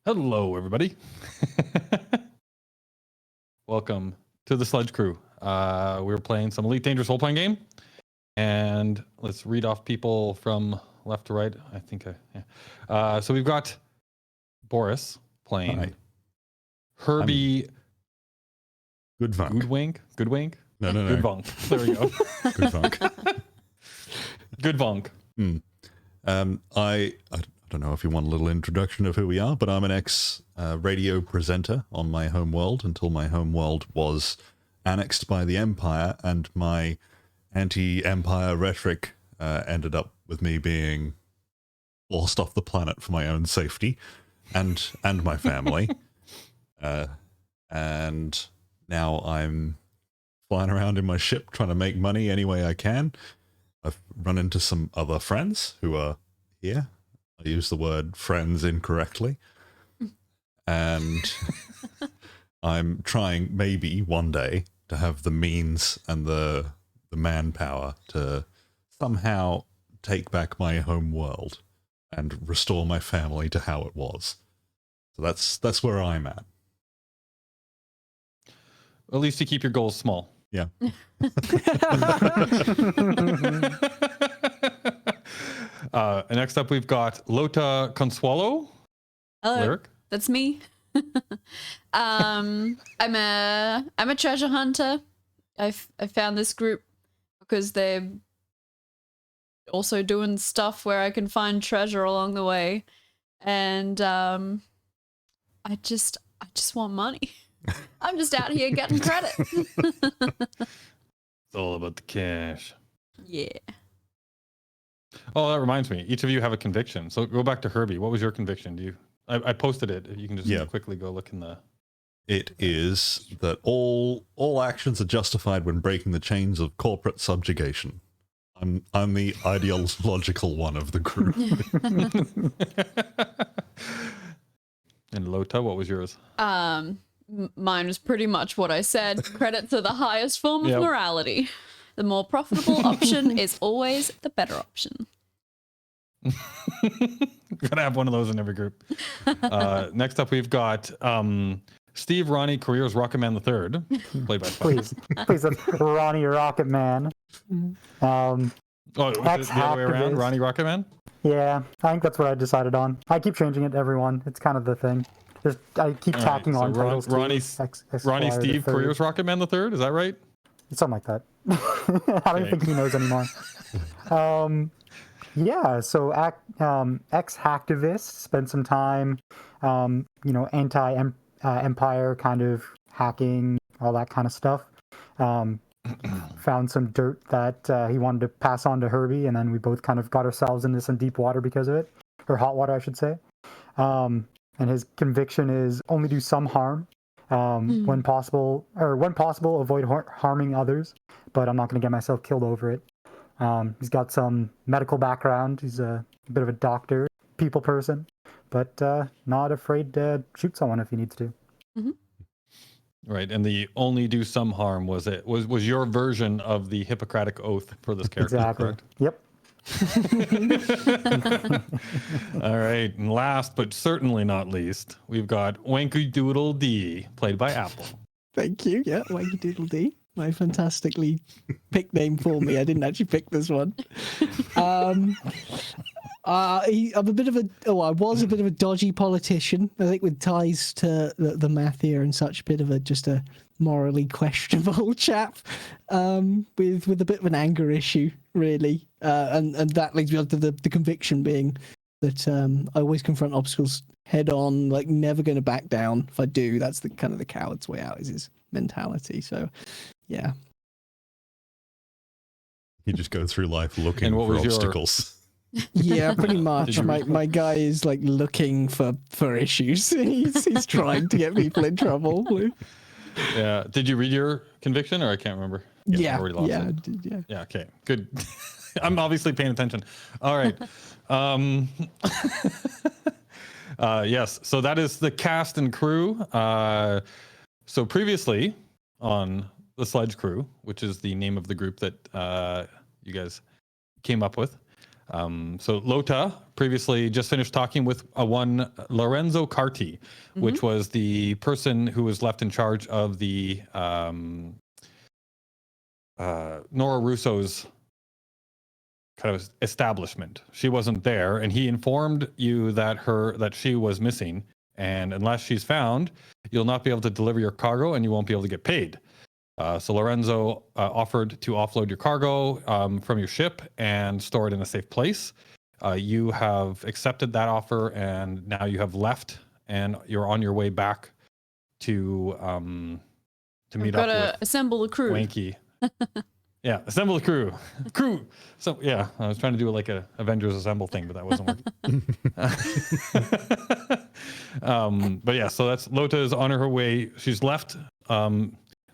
Hello, everybody. Welcome to the Sledge crew. We're playing some Elite Dangerous role-playing game, and let's read off people from left to right. I think, yeah. So we've got Boris playing Hi. Herbie. Goodvunk. Goodwink. No. Goodvunk. There we go. Goodvunk. Goodvunk. I don't know if you want a little introduction of who we are, but I'm an ex-radio presenter on my home world until my home world was annexed by the Empire, and my anti-Empire rhetoric ended up with me being lost off the planet for my own safety and my family. And now I'm flying around in my ship trying to make money any way I can. I've run into some other friends who are here. I use the word friends incorrectly. And I'm trying maybe one day to have the means and the manpower to somehow take back my home world and restore my family to how it was. So that's where I'm at. At least you keep your goals small. Yeah. Next up, we've got Lota Consuelo. Hello, Lyric. that's me. I'm a treasure hunter. I found this group because they're also doing stuff where I can find treasure along the way, and I just want money. I'm just out here getting credit. It's all about the cash. Yeah. Oh, that reminds me. Each of you have a conviction. So go back to Herbie. What was your conviction? I posted it. If you can just quickly go look in the... It is that all actions are justified when breaking the chains of corporate subjugation. I'm the ideological one of the group. And Lota, what was yours? Mine was pretty much what I said. Credit to the highest form of morality. The more profitable option is always the better option. Gotta have one of those in every group. Next up, we've got Steve Ronnie Careers Rocket Man III, played by please, that's Ronnie Rocket Man. Oh, was it the other way around? Ronnie Rocket Man? Yeah, I think that's what I decided on. I keep changing it to everyone. It's kind of the thing. I keep tacking on titles. Ronnie Steve Careers Rocket Man III, is that right? Something like that. I don't think he knows anymore. Yeah, so ex-hacktivist, spent some time, anti-empire kind of hacking, all that kind of stuff. Found some dirt that he wanted to pass on to Herbie, and then we both kind of got ourselves into some deep water because of it, or hot water, I should say. And his conviction is only do some harm. When possible, avoid harming others, but I'm not going to get myself killed over it. He's got some medical background. He's a bit of a doctor, people person, but not afraid to shoot someone if he needs to. Mm-hmm. Right, and the only do some harm was your version of the Hippocratic Oath for this character. Exactly. Correct? Yep. All right, and last but certainly not least, we've got Wanky Doodle D, played by Apple. Thank you. Yeah, Wanky Doodle D, my fantastically picked name for me. I didn't actually pick this one. I'm a bit of I was a bit of a dodgy politician. I think with ties to the Mafia and such, just a morally questionable chap, with a bit of an anger issue, really. And that leads me on to the conviction being that I always confront obstacles head on, like never going to back down. If I do, that's the kind of the coward's way out is his mentality. So, yeah. You just go through life looking for obstacles. Yeah, pretty much. My guy is like looking for issues. He's trying to get people in trouble. Yeah. Did you read your conviction, or I can't remember? Yeah. I did. Yeah. Okay. Good. I'm obviously paying attention. All right. Yes. So that is the cast and crew. So previously on the Sledge crew, which is the name of the group that you guys came up with, So Lota previously just finished talking with one Lorenzo Carti, which was the person who was left in charge of the Nora Russo's kind of establishment. She wasn't there, and he informed you that she was missing, and unless she's found, you'll not be able to deliver your cargo, and you won't be able to get paid. So Lorenzo offered to offload your cargo from your ship and store it in a safe place. You have accepted that offer, and now you have left, and you're on your way back to meet up with assemble the crew. Wanky. Yeah, assemble the crew. So yeah, I was trying to do like a Avengers Assemble thing, but that wasn't working. But yeah, so that's Lota is on her way. She's left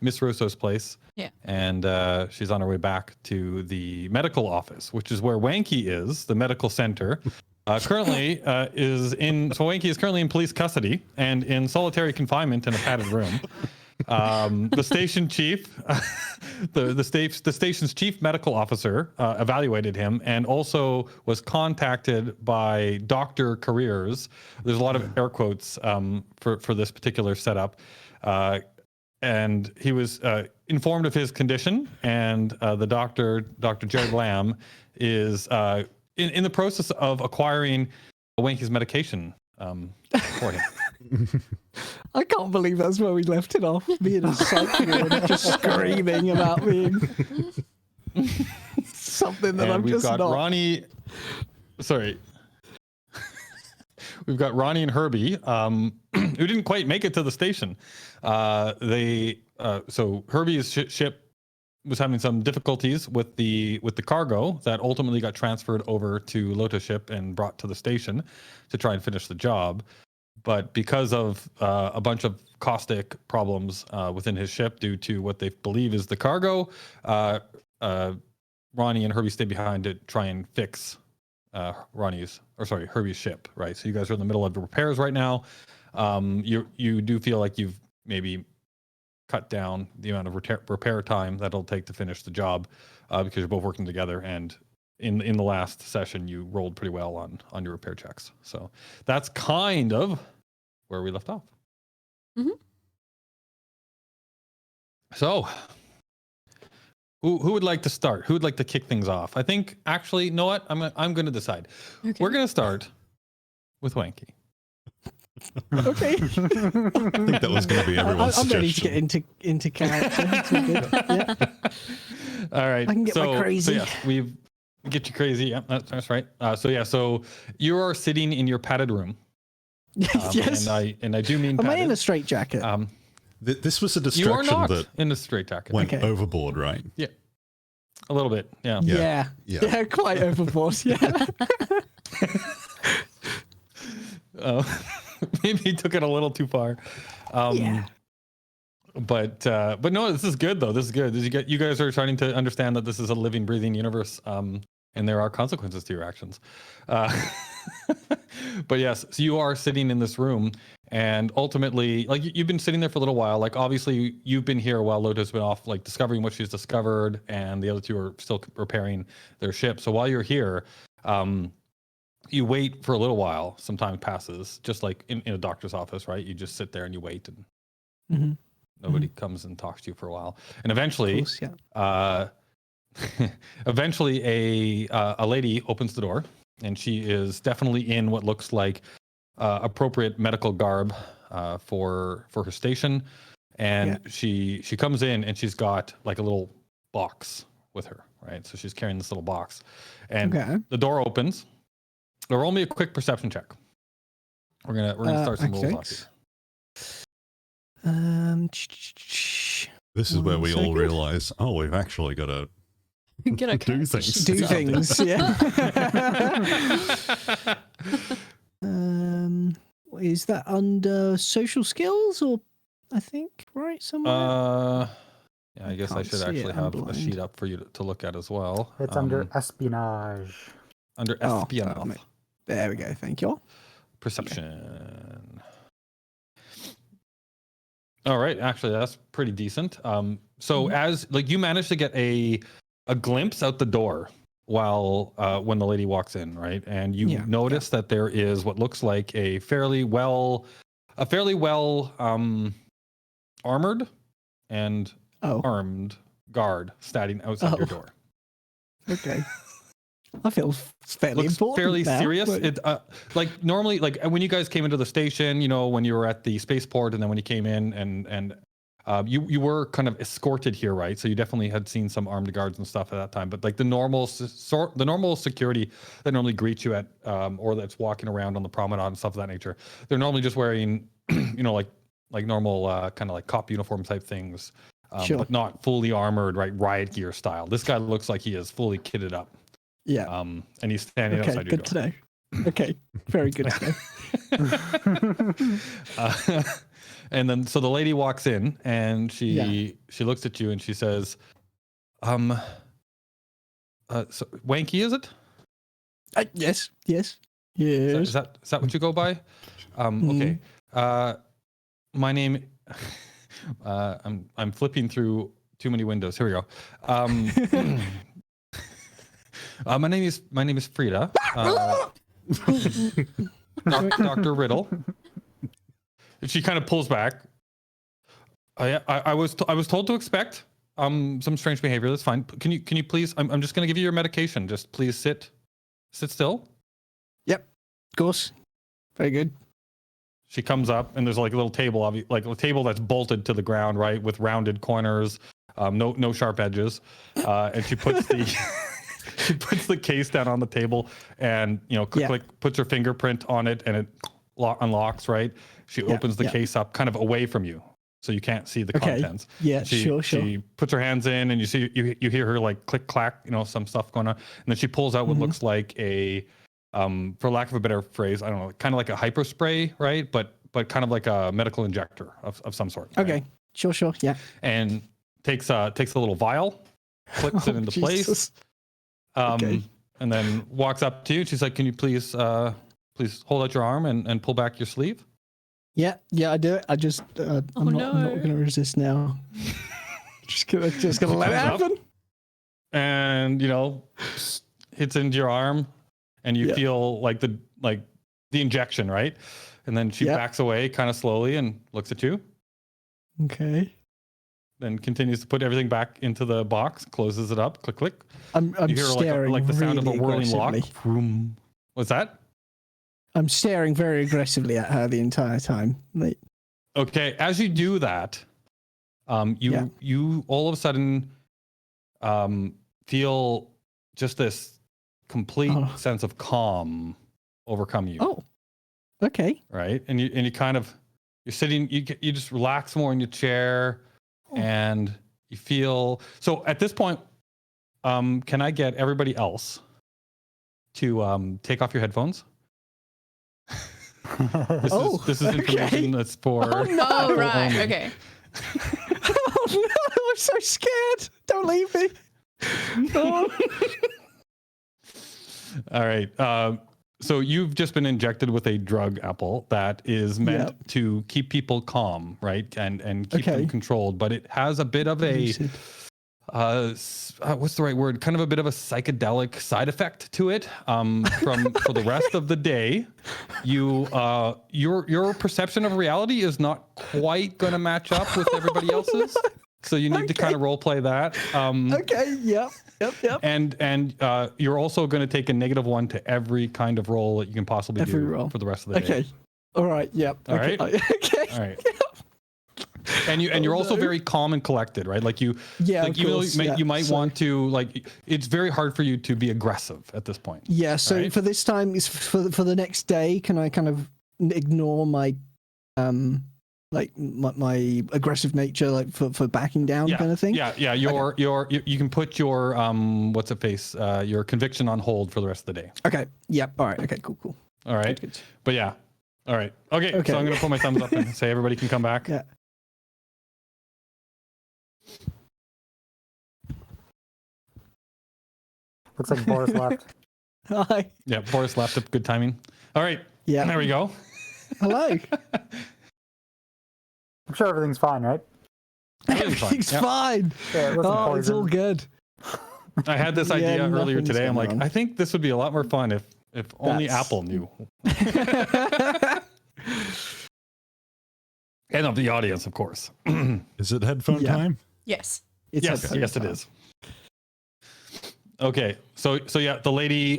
Miss Russo's place. Yeah. And she's on her way back to the medical office, which is where Wanky is, the medical center. Wanky is currently in police custody and in solitary confinement in a padded room. The station chief, the station's chief medical officer evaluated him and also was contacted by Dr. Careers. There's a lot of air quotes for this particular setup. And he was informed of his condition, and the Dr. Jared Lamb is in the process of acquiring Wanky's medication for him. I can't believe that's where we left it off. Me and a psych ward just screaming about being something that I'm just not. Ronnie. Sorry. We've got Ronnie and Herbie, who didn't quite make it to the station. So Herbie's ship was having some difficulties with the cargo that ultimately got transferred over to Lota's ship and brought to the station to try and finish the job. But because of a bunch of caustic problems within his ship due to what they believe is the cargo, Ronnie and Herbie stay behind to try and fix Herbie's ship, right? So you guys are in the middle of the repairs right now. You do feel like you've maybe cut down the amount of repair time that'll take to finish the job because you're both working together. And in the last session, you rolled pretty well on your repair checks. So that's kind of where we left off. Mm-hmm. So who would like to start? Who would like to kick things off? I think actually, you know what? I'm going to decide. Okay. We're going to start with Wanky. Okay. I think that was going to be everyone's I'm suggestion. ready to get into character. It's all good. Yeah. All right. I can get my crazy. So yes, we get you crazy. Yeah, that's right. So you are sitting in your padded room. Yes. And I do mean Am padded. I in a straitjacket? This was a You are distraction not that in a straitjacket. went Okay. overboard, right? Yeah. A little bit. Yeah. Yeah, quite overboard. Yeah. Maybe he took it a little too far. Yeah. But no, this is good though. This is good. You guys are starting to understand that this is a living, breathing universe, and there are consequences to your actions. But yes, so you are sitting in this room, and ultimately, like you've been sitting there for a little while. Like obviously, you've been here while Lota's been off, like discovering what she's discovered, and the other two are still repairing their ship. So while you're here, you wait for a little while. Some time passes, just like in a doctor's office, right? You just sit there and you wait, and nobody comes and talks to you for a while, and eventually, Of course, yeah. eventually a lady opens the door, and she is definitely in what looks like appropriate medical garb for her station, and she comes in and she's got like a little box with her, right? So she's carrying this little box, and the door opens. Roll me a quick perception check. We're gonna start some rolls off here. This is where we all realize, we've actually got to do things. Do things, yeah. Is that under social skills or I think right somewhere? Yeah, I guess I can't should see actually it, I'm have a blind. sheet up for you to look at as well. It's under espionage. Under espionage. There we go. Thank you. Perception. All right, actually that's pretty decent. So as like you managed to get a glimpse out the door when the lady walks in, right? And you Yeah, notice that there is what looks like a fairly well armored and Oh, armed guard standing outside your Oh. door. okay. I feel fairly Looks important fairly now, serious. but- It like normally, like when you guys came into the station, you know, when you were at the spaceport, and then when you came in, and you were kind of escorted here, right? So you definitely had seen some armed guards and stuff at that time. But like the normal security that normally greets you at or that's walking around on the promenade and stuff of that nature, they're normally just wearing, you know, like normal kind of like cop uniform type things, Sure. but not fully armored, right? Riot gear style. This guy looks like he is fully kitted up. Yeah. And he's standing Okay, outside your good door. to know. Okay, very good to know. And then so the lady walks in and she looks at you and she says, so Wanky, is it? Yes. Is that what you go by? Okay. My name I'm flipping through too many windows. Here we go. My name is Frida. Dr. Riddle. She kind of pulls back. I was told to expect some strange behavior. That's fine. Can you please? I'm just going to give you your medication. Just please sit still. Yep, of course. Very good. She comes up and there's like a little table, like a table that's bolted to the ground, right, with rounded corners, no sharp edges, and she puts the she puts the case down on the table and click, puts her fingerprint on it and it unlocks, right. She opens the case up kind of away from you, so you can't see the contents. Yeah, sure. She puts her hands in and you hear her like click clack, some stuff going on, and then she pulls out what looks like a for lack of a better phrase, I don't know, kind of like a hyper spray, right? But kind of like a medical injector of some sort. Okay, right? sure, yeah. And takes a little vial, clicks it into place, and then walks up to you. She's like, "Can you please hold out your arm and pull back your sleeve?" Yeah, I do it. I just I'm not going to resist now. just gonna let it happen. And hits into your arm. And you feel like the injection, right? And then she backs away kind of slowly and looks at you. Okay. Then continues to put everything back into the box, closes it up, click, click. I'm you hear staring like the sound of a whirling lock. aggressively. What's that? I'm staring very aggressively at her the entire time. Okay, as you do that, you all of a sudden feel just this complete sense of calm overcome you. Oh, okay. Right, and you kind of you're sitting. You just relax more in your chair, and you feel. So at this point, can I get everybody else to take off your headphones? This is information that's for. Oh no! Right. Only. Okay. Oh no! I'm so scared. Don't leave me. Oh. All right. So you've just been injected with a drug apple that is meant to keep people calm, right? And keep them controlled. But it has a bit of a what's the right word? Kind of a bit of a psychedelic side effect to it. For the rest of the day, your perception of reality is not quite going to match up with everybody else's. So you need to kind of role play that. Okay. Yep. And you're also going to take a -1 to every kind of roll that you can possibly do for the rest of the day. Okay. All right. Yep. All right. Okay. All right. And you're also very calm and collected, right? Like you, you might want to it's very hard for you to be aggressive at this point. Yeah. So right? for this time, for the next day, can I kind of ignore my my aggressive nature, for backing down kind of thing? Yeah. You can put your your conviction on hold for the rest of the day. Okay. Yep. All right. Okay. Cool. All right. Good. But yeah. All right. Okay. So I'm gonna put my thumbs up and say everybody can come back. Yeah. Looks like Boris left. Hi. Yeah, Boris left at good timing. All right. Yeah. There we go. Hello. I'm sure everything's fine, right? Everything's fine. Yeah, It's all good. I had this Yeah, idea earlier nothing's today. I'm going like, on. I think this would be a lot more fun if only That's- Apple knew. And of the audience, of course. Is it headphone Yeah. time? Yes. It's Yes, headphone yes, it time. is. Okay, so yeah, the lady,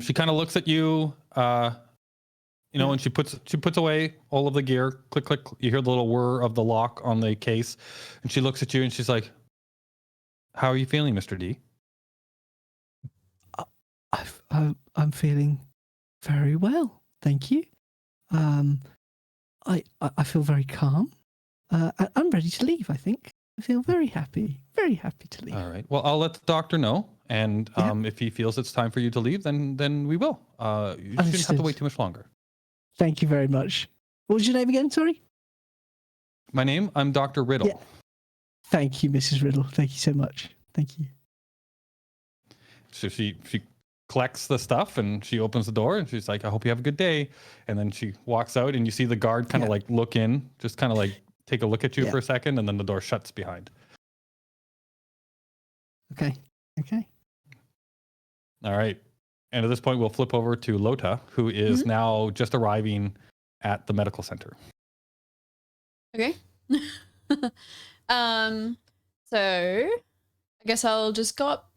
she kind of looks at you, and she puts away all of the gear. Click, click. You hear the little whir of the lock on the case, and she looks at you and she's like, "How are you feeling, Mr. D?" I'm feeling very well, thank you. I feel very calm. I'm ready to leave. I think I feel very happy to leave. All right. Well, I'll let the doctor know, and if he feels it's time for you to leave, then we will. You shouldn't have to Understood. wait too much longer. Thank you very much. What was your name again? Sorry. My name, I'm Dr. Riddle. Yeah. Thank you, Mrs. Riddle. Thank you so much. Thank you. So she collects the stuff and she opens the door and she's like, "I hope you have a good day." And then she walks out and you see the guard kind of Yeah. like look in, just kind of like take a look at you Yeah. for a second, and then the door shuts behind. Okay. All right. And at this point, we'll flip over to Lota, who is now just arriving at the medical center. Okay. So I guess I'll just go up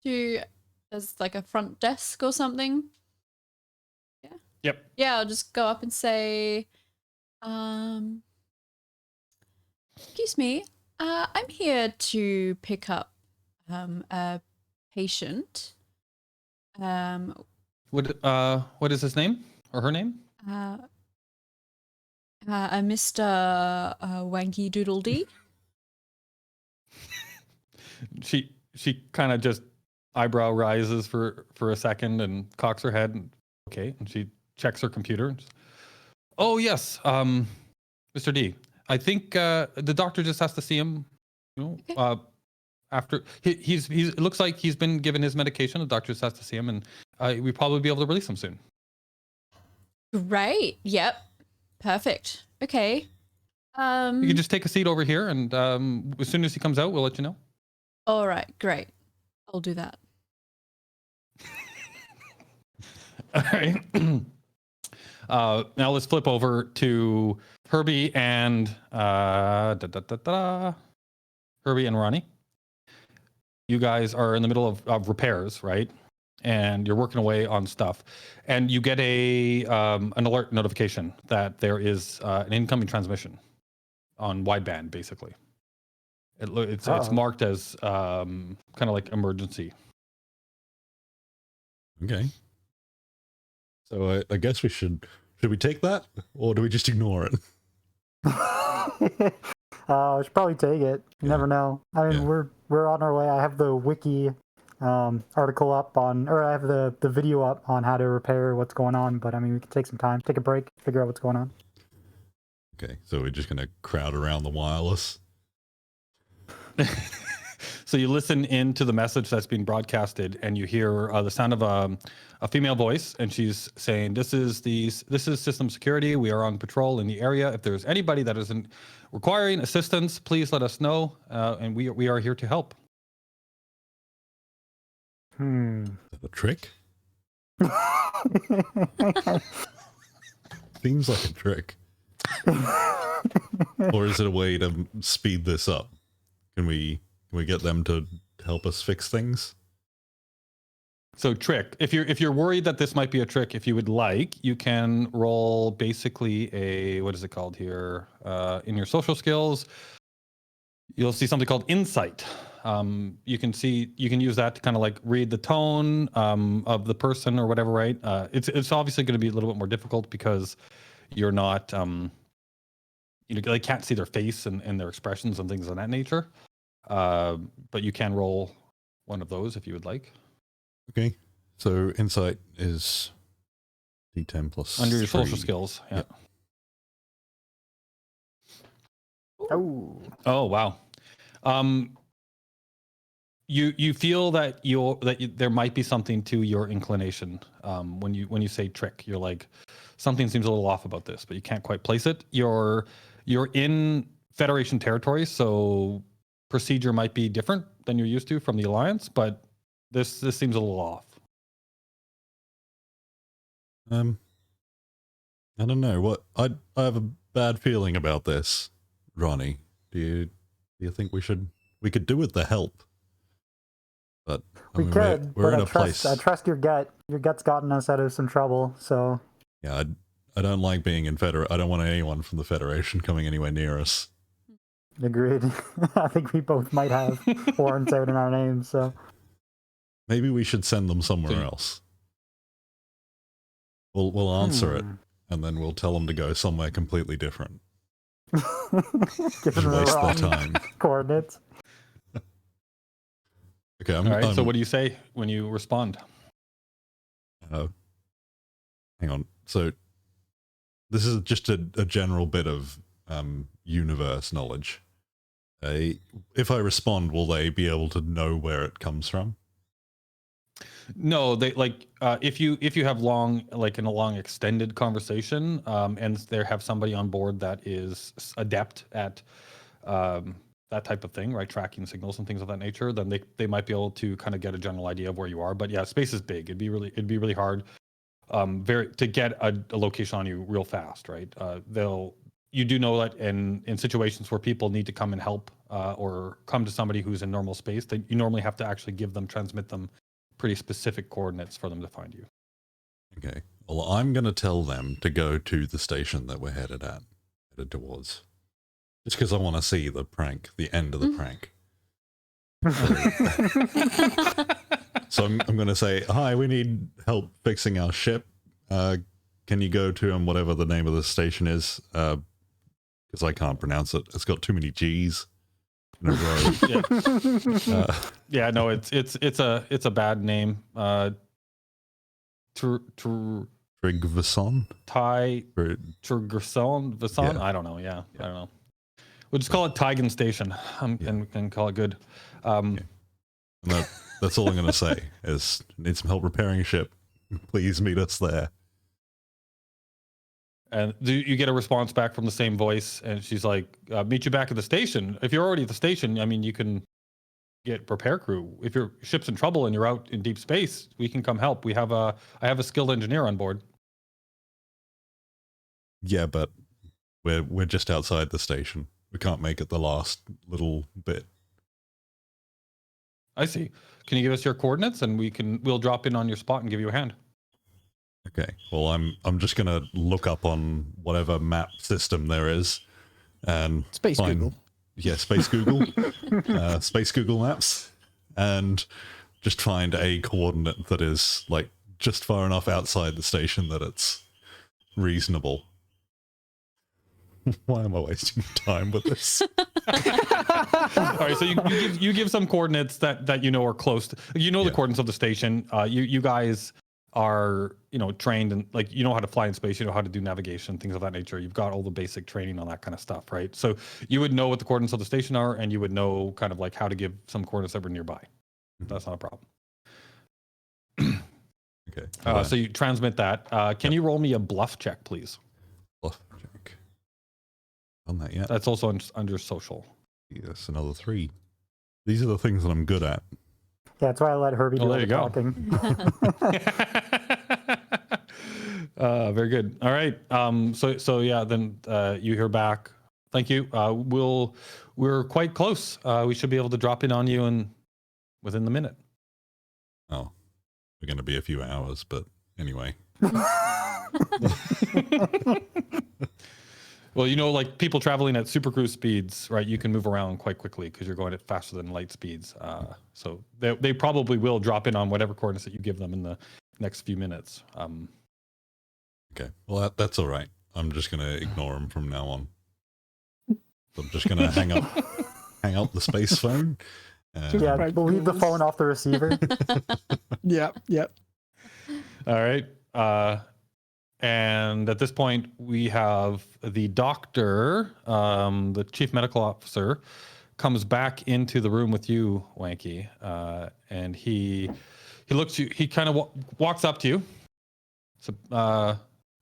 to there's like a front desk or something. Yeah. Yep. Yeah, I'll just go up and say, excuse me, I'm here to pick up a patient. What is his name or her name? A Mr. Wanky Doodle Dee. She kind of just eyebrow rises for a second and cocks her head. And, okay, and she checks her computer. And oh yes, Mr. D. I think the doctor just has to see him. Okay. After he's it looks like he's been given his medication. The doctor just has to see him, and we probably be able to release him soon. Great. Yep. Perfect. Okay. You can just take a seat over here, and as soon as he comes out, we'll let you know. All right. Great. I'll do that. All right. Now let's flip over to Herbie and Herbie and Ronnie. You guys are in the middle of repairs, right? And you're working away on stuff, and you get an alert notification that there is an incoming transmission on wideband. Basically, it's marked as kind of like emergency. Okay. So I guess should we take that, or do we just ignore it? We should probably take it. You never know. I mean, we're on our way. I have the wiki article up or I have the video up on how to repair what's going on. But I mean, we can take some time, take a break, figure out what's going on. Okay, so we're just gonna crowd around the wireless. So you listen into the message that's being broadcasted, and you hear the sound of a female voice, and she's saying, "This is system security. We are on patrol in the area. If there's anybody that isn't requiring assistance, please let us know, and we are here to help." Is that a trick? Seems like a trick. Or is it a way to speed this up? Can we get them to help us fix things? So trick. If you're worried that this might be a trick, if you would like, you can roll basically what is it called here? In your social skills, you'll see something called insight. You can use that to kind of like read the tone of the person or whatever, right? It's obviously going to be a little bit more difficult because you're not, they can't see their face and their expressions and things of that nature. But you can roll one of those if you would like. Okay, so insight is D10 plus under your 3. social skills. Yeah. Oh. Oh wow. You feel that there might be something to your inclination. When you say trick, you're like, something seems a little off about this, but you can't quite place it. You're in Federation territory, so procedure might be different than you're used to from the Alliance, but This seems a little off. I don't know what I have a bad feeling about this, Ronnie. Do you think we could do with the help? But We mean, could. we're but in I a place. I trust your gut. Your gut's gotten us out of some trouble. So Yeah, I don't like being in I don't want anyone from the Federation coming anywhere near us. agreed. I think we both might have warrants out in our names. So Maybe we should send them somewhere else. We'll answer it, and then we'll tell them to go somewhere completely different. Give them the Waste their wrong time. coordinates. Okay, All right. So what do you say when you respond? Hang on. So this is just a general bit of universe knowledge. If I respond, will they be able to know where it comes from? No, they like if you have long in a long extended conversation, and they have somebody on board that is adept at that type of thing, right? Tracking signals and things of that nature, then they might be able to kind of get a general idea of where you are. But yeah, space is big. It'd be really hard to get a location on you real fast, right? You do know that in situations where people need to come and help or come to somebody who's in normal space, that you normally have to actually transmit them pretty specific coordinates for them to find you. Okay. Well, I'm going to tell them to go to the station that we're headed towards. Just because I want to see the end of the prank. So I'm going to say, hi, we need help fixing our ship. Can you go to whatever the name of the station is? Because I can't pronounce it. It's got too many G's in a row. Yeah, no, it's a bad name. Trigvason? Trigvason? Yeah. I don't know. Yeah, I don't know. We'll just call it Tigan Station and call it good. That's all I'm going to say is need some help repairing a ship. Please meet us there. And do you get a response back from the same voice? And she's like, meet you back at the station. If you're already at the station, I mean, you can get repair crew. If your ship's in trouble and you're out in deep space, we can come help. I have a skilled engineer on board. Yeah, but we're just outside the station. We can't make it the last little bit. I see. Can you give us your coordinates and we'll drop in on your spot and give you a hand? Okay. Well, I'm just gonna look up on whatever map system there is, and Google. Yeah, Space Google, Space Google Maps, and just find a coordinate that is like just far enough outside the station that it's reasonable. Why am I wasting time with this? All right, so you give some coordinates that you know are close to, the coordinates of the station. You guys are trained and you know how to fly in space, you know how to do navigation, things of that nature. You've got all the basic training on that kind of stuff, right? So you would know what the coordinates of the station are, and you would know kind of how to give some coordinates that were nearby. That's not a problem. Okay. So you transmit that. Can you roll me a bluff check, please? Bluff check. Done that yet? That's also under social. Yes, another 3. These are the things that I'm good at. Yeah, that's why I let Herbie do all there the you talking. Very good. All right. So yeah, then you hear back. Thank you. We're quite close. We should be able to drop in on you within the minute. Oh, we're going to be a few hours, but anyway. Well, people traveling at supercruise speeds, right? You can move around quite quickly because you're going at faster than light speeds. So they probably will drop in on whatever coordinates that you give them in the next few minutes. Okay. Well, that's all right. I'm just going to ignore them from now on. So I'm just going to hang up the space phone. Yeah, we'll leave the phone off the receiver. Yep. All right. And at this point, we have the doctor, the chief medical officer, comes back into the room with you, Wanky, and he looks you. He kind of walks up to you, so kind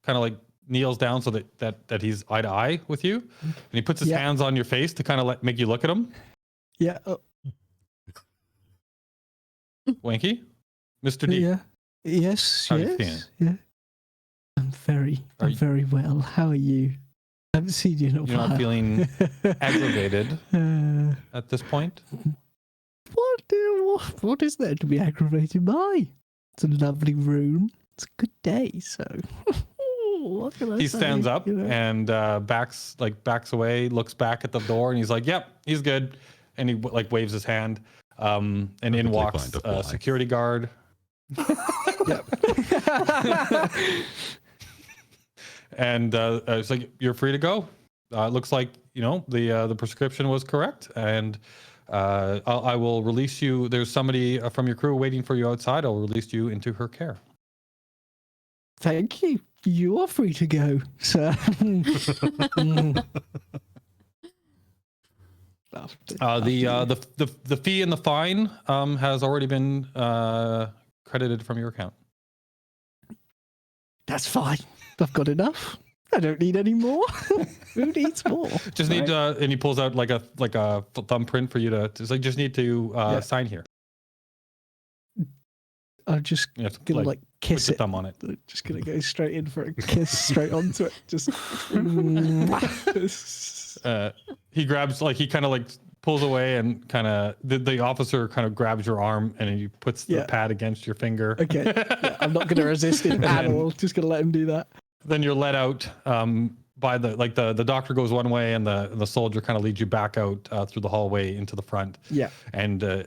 of kneels down so that he's eye to eye with you, and he puts his hands on your face to kind of make you look at him. Yeah. Wanky? Mr. D. Yeah. Yes. How are you Yes. Yeah. I'm very well. How are you? I haven't seen you in a You're while. not feeling aggravated at this point? What is there to be aggravated by? It's a lovely room. It's a good day. So, what can I He say? stands up You know? and backs away, looks back at the door, and he's like, "Yep, he's good." And he like waves his hand. And in Perfectly walks fine to a fly. security guard. Yep. And it's like, "You're free to go." It looks like the prescription was correct, and I will release you. There's somebody from your crew waiting for you outside. I'll release you into her care. Thank you. You are free to go, sir. The fee and the fine has already been credited from your account. That's fine. I've got enough. I don't need any more. Who needs more? Just need and he pulls out like a thumbprint for you to just need to sign here. I'm just You have to gonna like kiss put your it. thumb on it. Just gonna go straight in for a kiss, straight onto it. Just. He grabs he kind of pulls away and kind of the officer kind of grabs your arm and he puts the pad against your finger. Okay, yeah, I'm not gonna resist it at all. Just gonna let him do that. Then you're let out by the doctor goes one way and the soldier kind of leads you back out through the hallway into the front. Yeah. And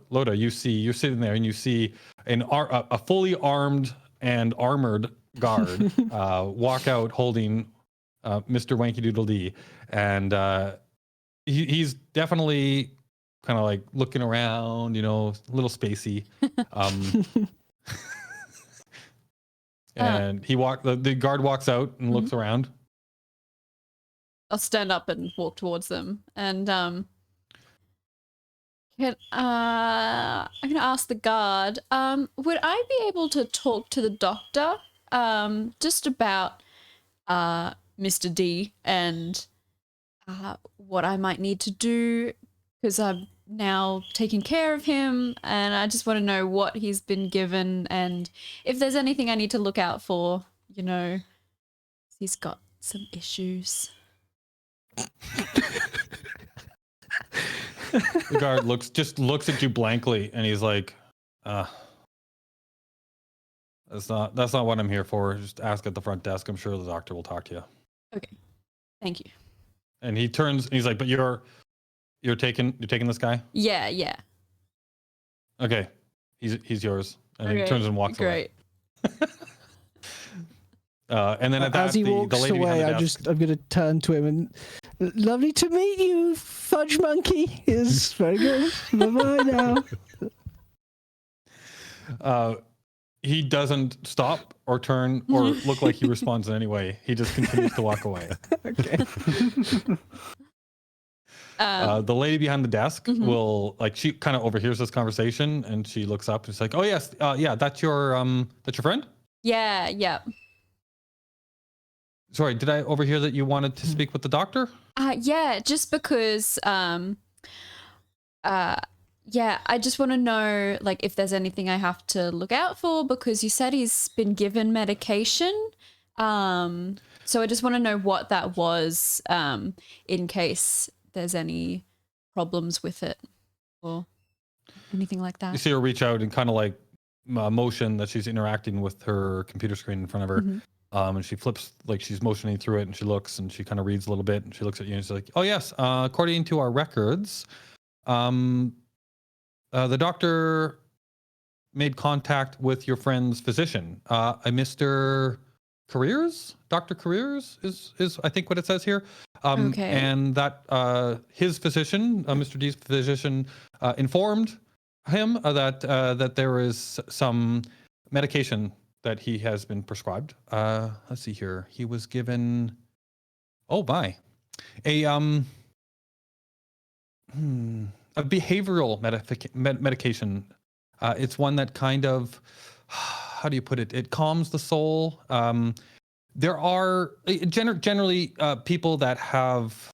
Loda, you're sitting there and you see a fully armed and armored guard walk out holding Mr. Wanky Doodle Dee, and he's definitely kind of looking around, a little spacey. And the guard walks out and looks around. I'll stand up and walk towards them, and I'm gonna ask the guard. Would I be able to talk to the doctor, just about Mr. D and what I might need to do, because I'm now taking care of him, and I just want to know what he's been given and if there's anything I need to look out for. He's got some issues. The guard looks at you blankly, and he's like, "That's not what I'm here for. Just ask at the front desk. I'm sure the doctor will talk to you." Okay, thank you. And he turns and he's like, "But you're taking this guy?" Yeah. Okay, he's yours. And Okay, he turns and walks away. Great. And then at that, as he walks the lady away, behind the desk, I'm gonna turn to him and, lovely to meet you, Fudge Monkey. Is very good. Bye bye now. He doesn't stop or turn or look like he responds in any way. He just continues to walk away. Okay. The lady behind the desk will she kind of overhears this conversation and she looks up and she's like, "Oh yes, yeah, that's your friend?" Yeah. Sorry, did I overhear that you wanted to speak with the doctor? Yeah, just because yeah, I just want to know if there's anything I have to look out for, because you said he's been given medication. So I just want to know what that was, in case there's any problems with it or anything like that. You see her reach out and kind of motion that she's interacting with her computer screen in front of her. And she flips, she's motioning through it, and she looks and she kind of reads a little bit and she looks at you and she's like, "Oh yes, according to our records, the doctor made contact with your friend's physician, a Mr. Careers. Dr. Careers is I think what it says here. Okay. And that his physician, Mr. D's physician, informed him that there is some medication that he has been prescribed. Let's see here. He was given, a behavioral medication. It's one that kind of, how do you put it? It calms the soul. There are generally people that have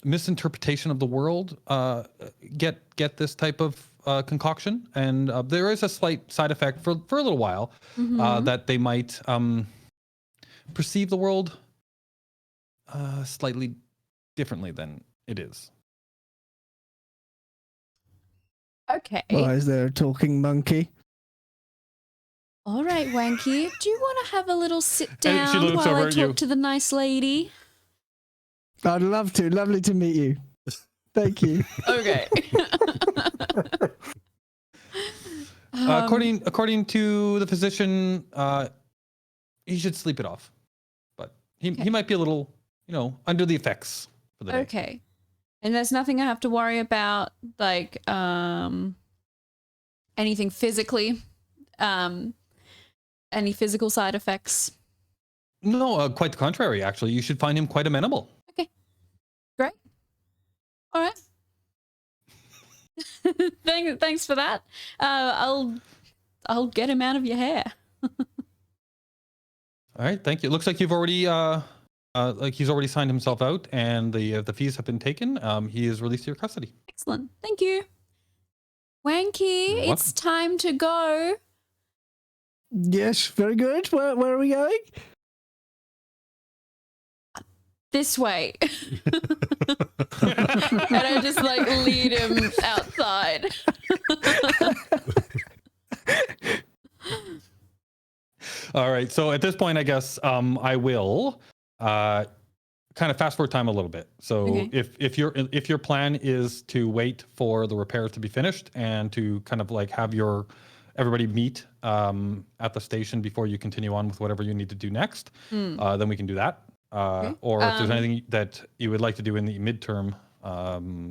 misinterpretation of the world get this type of concoction, and there is a slight side effect for a little while that they might perceive the world slightly differently than it is. Okay. Why is there a talking monkey? All right, Wanky. Do you want to have a little sit And she down looks while over I at you. talk to the nice lady? I'd love to. Lovely to meet you. Thank you. Okay. According to the physician, he should sleep it off, but he might be a little, under the effects for the day. Okay. And there's nothing I have to worry about, like anything physically, any physical side effects. No, quite the contrary. Actually, you should find him quite amenable. Okay, great. All right. Thanks for that. I'll get him out of your hair. All right, thank you. It looks like you've already he's already signed himself out, and the fees have been taken. He is released to your custody. Excellent. Thank you. Wanky, You're it's time to go. Yes, very good. Where are we going? This way. And I just lead him outside. All right. So at this point, I guess I will kind of fast forward time a little bit. So Okay. if your plan is to wait for the repairs to be finished and to kind of have everybody meet at the station before you continue on with whatever you need to do next, then we can do that. Okay. Or if there's anything that you would like to do in the midterm,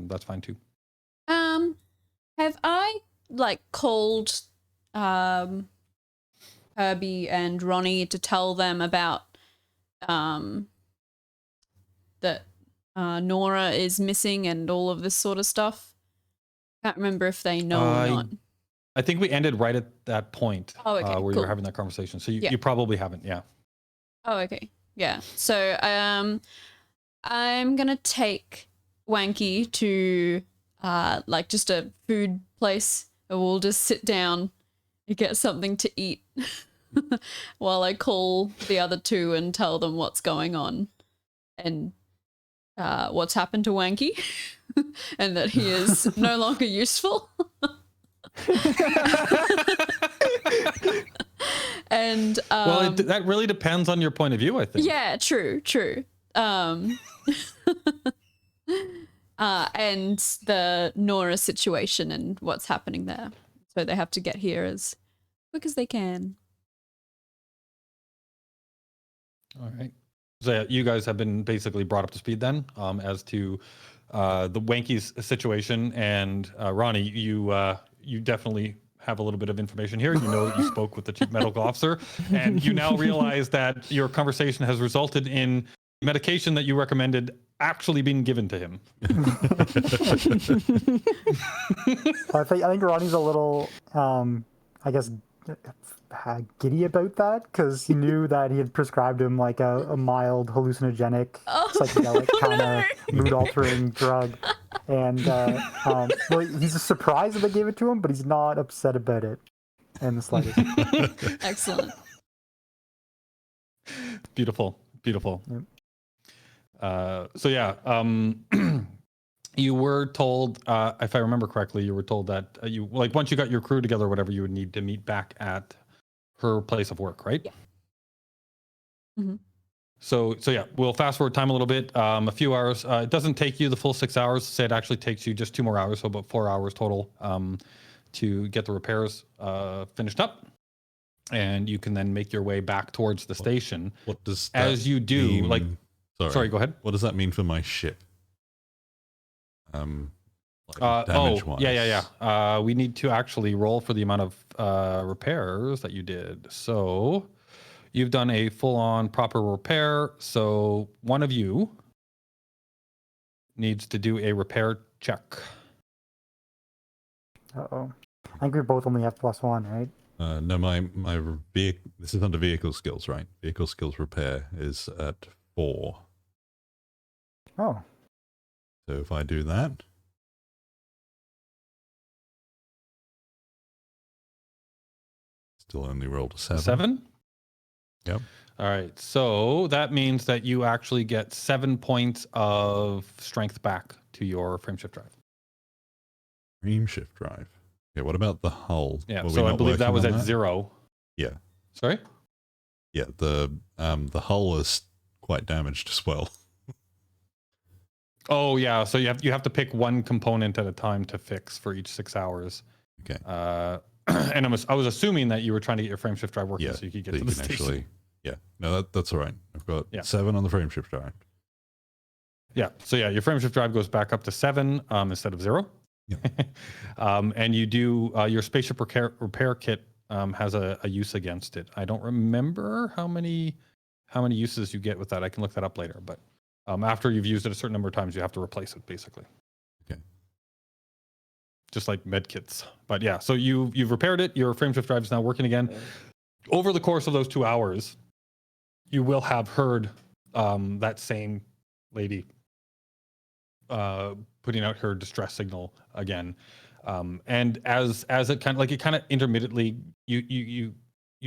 that's fine too. Have I called Herbie and Ronnie to tell them about that Nora is missing and all of this sort of stuff? Can't remember if they know or not. I think we ended right at that point Oh, okay, where you cool. were having that conversation. So Yeah. you probably haven't, yeah. Oh, okay. Yeah. So I'm gonna take Wanky to just a food place, and we'll just sit down and get something to eat while I call the other two and tell them what's going on and what's happened to Wanky and that he is no longer useful. And that really depends on your point of view, I think. yeah, true. And the Nora situation and what's happening there. So they have to get here as quick as they can. All right. So yeah, you guys have been basically brought up to speed then as to the Wanky's situation. And Ronnie, you definitely have a little bit of information here. You spoke with the chief medical officer, and you now realize that your conversation has resulted in medication that you recommended actually being given to him. I think Ronnie's a little, giddy about that, because he knew that he had prescribed him a mild hallucinogenic, psychedelic kind of mood-altering drug. And he's surprised that they gave it to him, but he's not upset about it in the slightest. Excellent. Beautiful. Yep. So yeah, you were told, if I remember correctly, you were told that once you got your crew together or whatever, you would need to meet back at her place of work, right? Yeah. Mm-hmm. So yeah, we'll fast forward time a little bit, a few hours. It doesn't take you the full 6 hours. Say it actually takes you just 2 more hours, so about 4 hours total to get the repairs finished up. And you can then make your way back towards the station. What does that as you do, mean? Sorry, go ahead. What does that mean for my ship? Damage-wise. Yeah. We need to actually roll for the amount of repairs that you did. So you've done a full-on proper repair. So one of you needs to do a repair check. Uh-oh. I think we both only have +1, right? No, my vehicle. This is under vehicle skills, right? Vehicle skills repair is at 4. Oh, So if I do that, still only rolled a 7. 7? Yep. All right. So that means that you actually get 7 points of strength back to your frameshift drive. Frame shift drive. Yeah, what about the hull? Yeah. Were we So I not believe that working was on at 0. Yeah. Sorry? Yeah, the hull is quite damaged as well. Oh yeah. So you have to pick one component at a time to fix for each 6 hours. Okay. And I was assuming that you were trying to get your frameshift drive working Yeah, so you could get so to you the can station. actually, yeah. No, that's all right. I've got Yeah. 7 on the frame shift drive. Yeah. So yeah, your frameshift drive goes back up to 7 instead of 0. Yep. And you do your spaceship repair kit has a use against it. I don't remember how many uses you get with that. I can look that up later. But after you've used it a certain number of times, you have to replace it basically. Okay. Just like med kits. But yeah, so you've repaired it. Your frameshift drive is now working again. Over the course of those 2 hours, you will have heard that same lady putting out her distress signal again. And as it kind of intermittently, you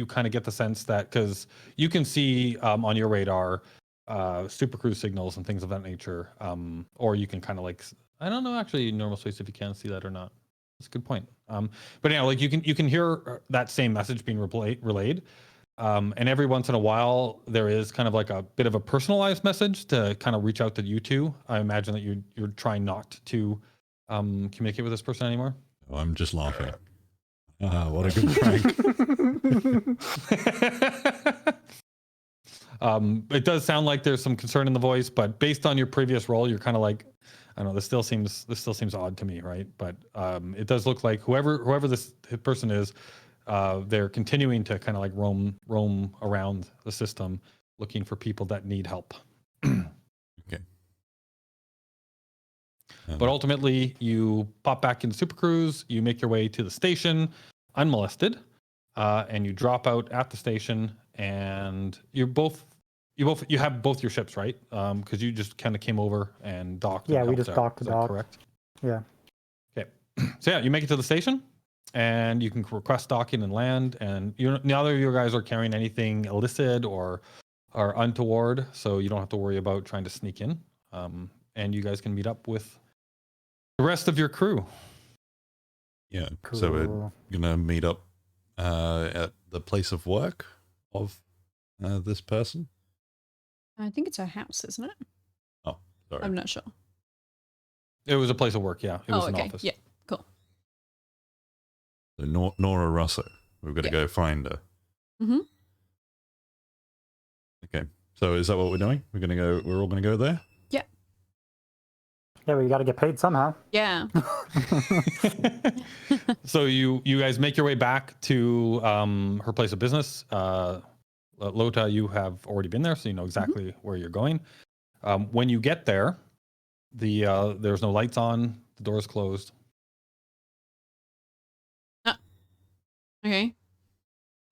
kind of get the sense that, because you can see on your radar super cruise signals and things of that nature, or you can kind of like, I don't know actually in normal space if you can see that or not. That's a good point. But yeah, like you can hear that same message being relayed. And every once in a while, there is kind of like a bit of a personalized message to kind of reach out to you two. I imagine that you're trying not to communicate with this person anymore. Oh, I'm just laughing. What a good prank. It does sound like there's some concern in the voice, but based on your previous role, you're kind of like, I don't know, this still seems odd to me, right? But it does look like whoever this person is, they're continuing to kind of like roam around the system looking for people that need help. Okay. But ultimately, you pop back into Super Cruise, you make your way to the station unmolested, and you drop out at the station, and you have both your ships, right? Because you just kind of came over and docked. Yeah, and we helped just out. docked Is the that dock. correct? Yeah. So yeah, you make it to the station, and you can request docking and land. And neither of you guys are carrying anything illicit or untoward, so you don't have to worry about trying to sneak in. And you guys can meet up with the rest of your crew. Yeah. Cool. So we're gonna meet up at the place of work of this person. I think it's her house, isn't it? Oh, sorry. I'm not sure. It was a place of work, yeah. It was an okay. office. Yeah, cool. So Nora Russo. We've got to go find her. Mm-hmm. Okay. So is that what we're doing? We're all gonna go there? Yeah, we got to get paid somehow. Yeah. So you guys make your way back to her place of business. Lota, you have already been there, so you know exactly where you're going. When you get there, there's no lights on, the door's closed. Okay.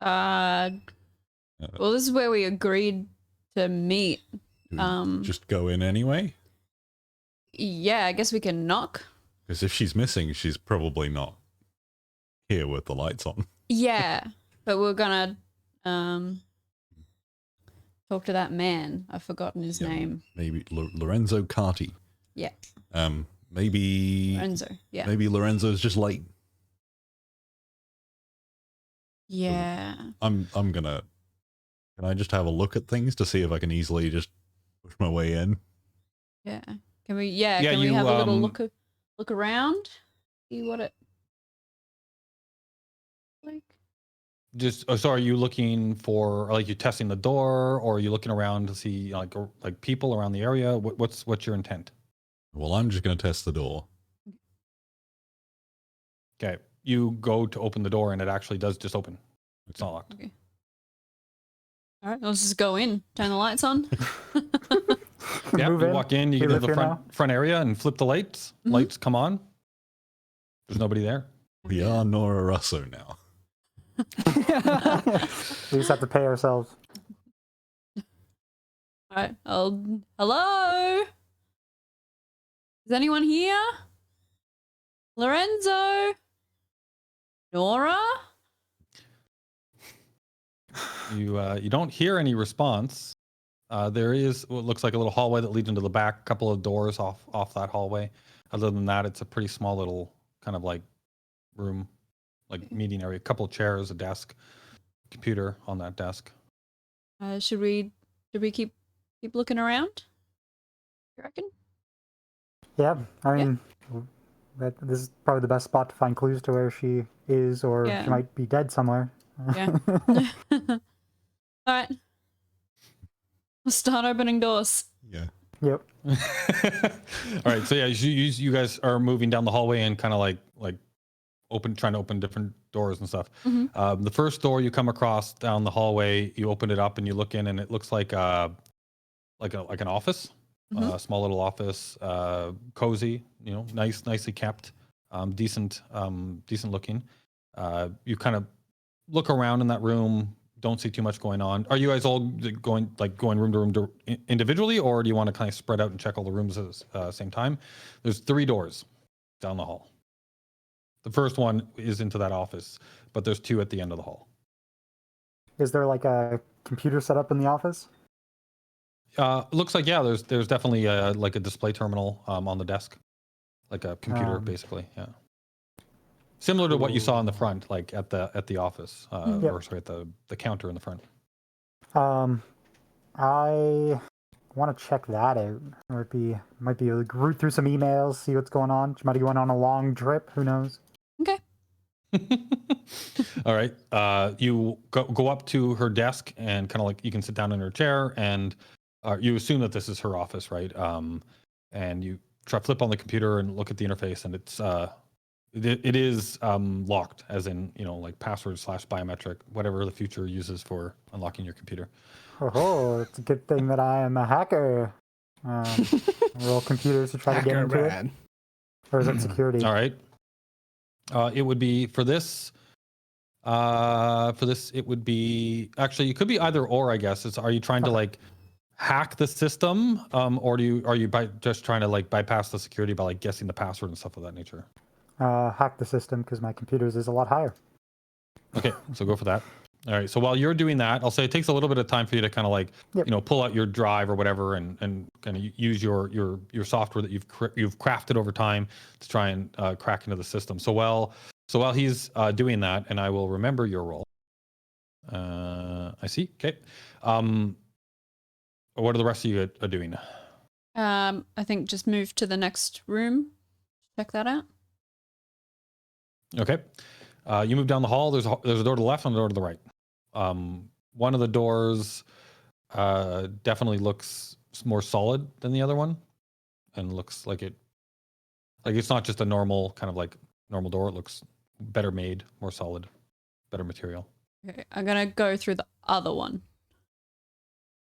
Well, this is where we agreed to meet. Do we just go in anyway? Yeah, I guess we can knock. Because if she's missing, she's probably not here with the lights on. Yeah, but we're gonna talk to that man. I've forgotten his name. Maybe Lorenzo Carti. Yeah. Maybe Lorenzo. Yeah. Maybe Lorenzo's just late. Yeah. I'm gonna. Can I just have a look at things to see if I can easily just push my way in? Yeah. Can we? Yeah. Yeah, Can we you, have a little look around? See what it like. Just so are you looking for, like, you testing the door, or are you looking around to see like people around the area? What's your intent? Well, I'm just gonna test the door. Okay, you go to open the door, and it actually does just open. It's not locked. Okay. All right. Let's just go in. Turn the lights on. Yeah, Move you in. walk in, you We get to live the here front area and flip the lights. Mhm. Lights come on. There's nobody there. We are Nora Russo now. We just have to pay ourselves. All right. Hello. Is anyone here? Lorenzo? Nora? You don't hear any response. There is what looks like a little hallway that leads into the back. A couple of doors off that hallway. Other than that, it's a pretty small little kind of like room, like meeting area. A couple of chairs, a desk, computer on that desk. Should we keep looking around? You reckon? Yeah, I mean, this is probably the best spot to find clues to where she is, or Yeah. she might be dead somewhere. Yeah. All right. Let's start opening doors. Yeah. Yep. All right, so yeah, you guys are moving down the hallway and kind of like trying to open different doors and stuff. Mhm. The first door you come across down the hallway, you open it up and you look in, and it looks like an office, Mhm. small little office, cozy, nicely kept, decent looking. You kind of look around in that room. Don't see too much going on. Are you guys all going room to room individually, or do you want to kind of spread out and check all the rooms at the same time? There's 3 doors down the hall. The first one is into that office, but there's 2 at the end of the hall. Is there like a computer set up in the office? Looks like, yeah, there's definitely like a display terminal on the desk, like a computer, basically. Yeah. Similar to what you saw in the front, like at the office, Yep. or sorry, at the counter in the front. I want to check that out. Or it might be like root through some emails, see what's going on. She might be going on a long trip. Who knows? Okay. All right. You go up to her desk and kind of like you can sit down in her chair, and you assume that this is her office, right? And you flip on the computer and look at the interface, and it is locked, as in like password / biometric, whatever the future uses for unlocking your computer. Oh, it's a good thing that I am a hacker. Roll computers to try to get into it. Or is it security? All right. It would be for this. It would be actually. It could be either or. I guess. Are you trying to like hack the system, or are you just trying to like bypass the security by like guessing the password and stuff of that nature? Hack the system because my computer's is a lot higher. Okay, so go for that. All right. So while you're doing that, I'll say it takes a little bit of time for you to kind of like pull out your drive or whatever and kind of use your software that you've crafted over time to try and crack into the system. So while he's doing that, and I will remember your role. I see. Okay. What are the rest of you are doing? I think just move to the next room. Check that out. Okay. You move down the hall. There's a door to the left and a door to the right. One of the doors definitely looks more solid than the other one, and looks like it's not just a normal kind of like normal door. It looks better made, more solid, better material. Okay, I'm gonna go through the other one.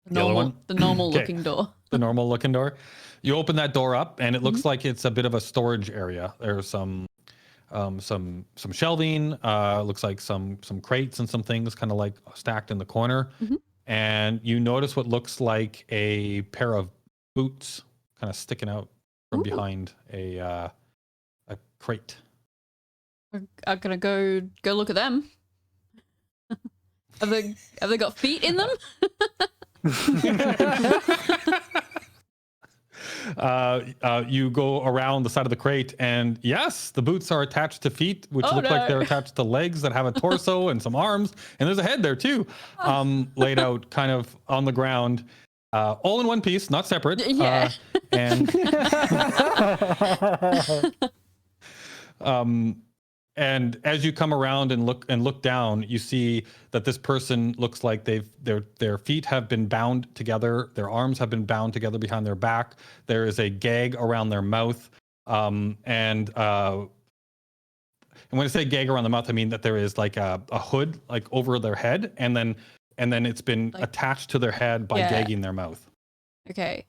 The other one? The normal Okay. looking door. The normal looking door. You open that door up, and it looks like it's a bit of a storage area. There's some shelving. Looks like some crates and some things kind of like stacked in the corner. And you notice what looks like a pair of boots kind of sticking out from behind a crate. I'm gonna go look at them. Have they got feet in them? You go around the side of the crate, and yes, the boots are attached to feet, which look like they're attached to legs that have a torso and some arms, and there's a head there too, laid out kind of on the ground, all in one piece, not separate. Yeah. And as you come around and look down, you see that this person looks like their feet have been bound together, their arms have been bound together behind their back. There is a gag around their mouth, and when I say gag around the mouth, I mean that there is like a hood like over their head, and then it's been like, attached to their head by gagging their mouth. Okay.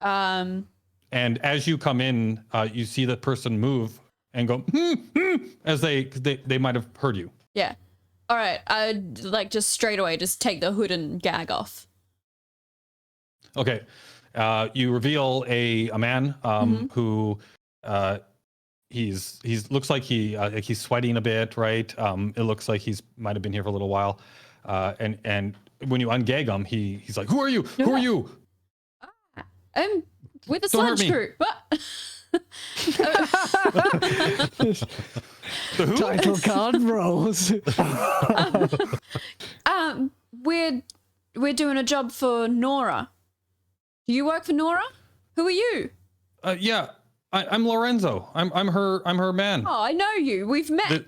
And as you come in, you see the person move and go as they might have heard you. Yeah. All right. I'd like just straight away just take the hood and gag off. Okay. You reveal a man who he's looks like he's sweating a bit, right? It looks like he's might have been here for a little while, and when you ungag him, he's like, "Who are you? Who are you?" With the Don't hurt Sledge me. crew. What? The who? Title card rolls. We're doing a job for Nora. Do you work for Nora? Who are you? Yeah, I'm Lorenzo. I'm her man. Oh, I know you. We've met.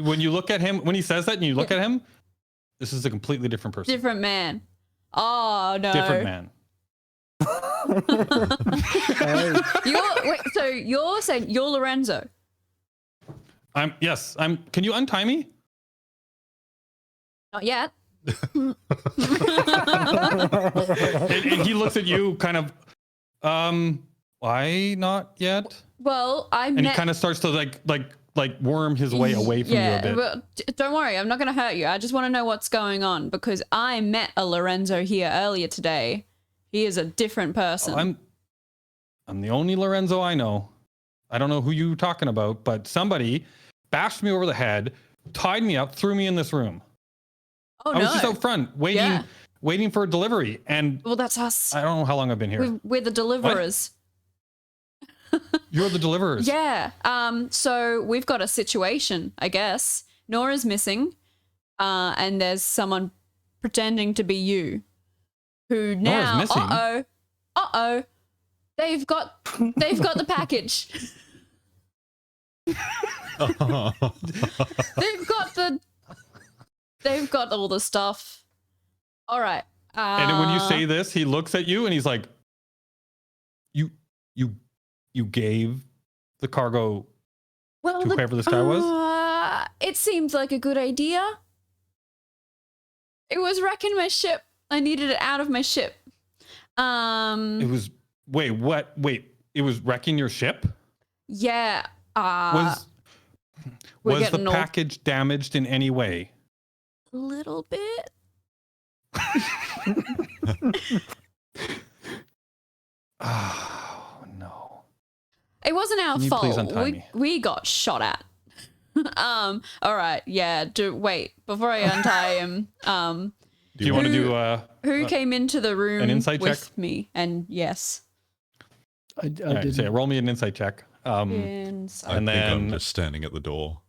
When you look at him, when he says that, and you look at him, this is a completely different person. Different man. Oh no. Different man. So you're saying you're Lorenzo? Yes. Can you untie me? Not yet. And he looks at you, kind of. Why not yet? Well, And he kind of starts to like worm his way away from you a bit. Well, don't worry, I'm not going to hurt you. I just want to know what's going on because I met a Lorenzo here earlier today. He is a different person. I'm the only Lorenzo I know. I don't know who you're talking about, but somebody bashed me over the head, tied me up, threw me in this room. Oh, I was just out front waiting for a delivery, and well, that's us. I don't know how long I've been here. We're the deliverers. You're the deliverers. Yeah. So we've got a situation, I guess. Nora's missing, and there's someone pretending to be you. Who now? Nora's missing? They've got the package. They've got all the stuff. All right. And when you say this, he looks at you and he's like, "You gave the cargo to whoever this guy was?" It seemed like a good idea. It was wrecking my ship. I needed it out of my ship. It was what? Wait, it was wrecking your ship? Yeah. Was the package damaged in any way? A little bit. Oh no. It wasn't our Can you please fault. untie me? We got shot at. All right, yeah. Wait, before I untie him, Do you want to do who came into the room an insight with check? me? And yes. I all right, didn't. so yeah, roll me an insight check. Insight. I And think I'm then- just standing at the door.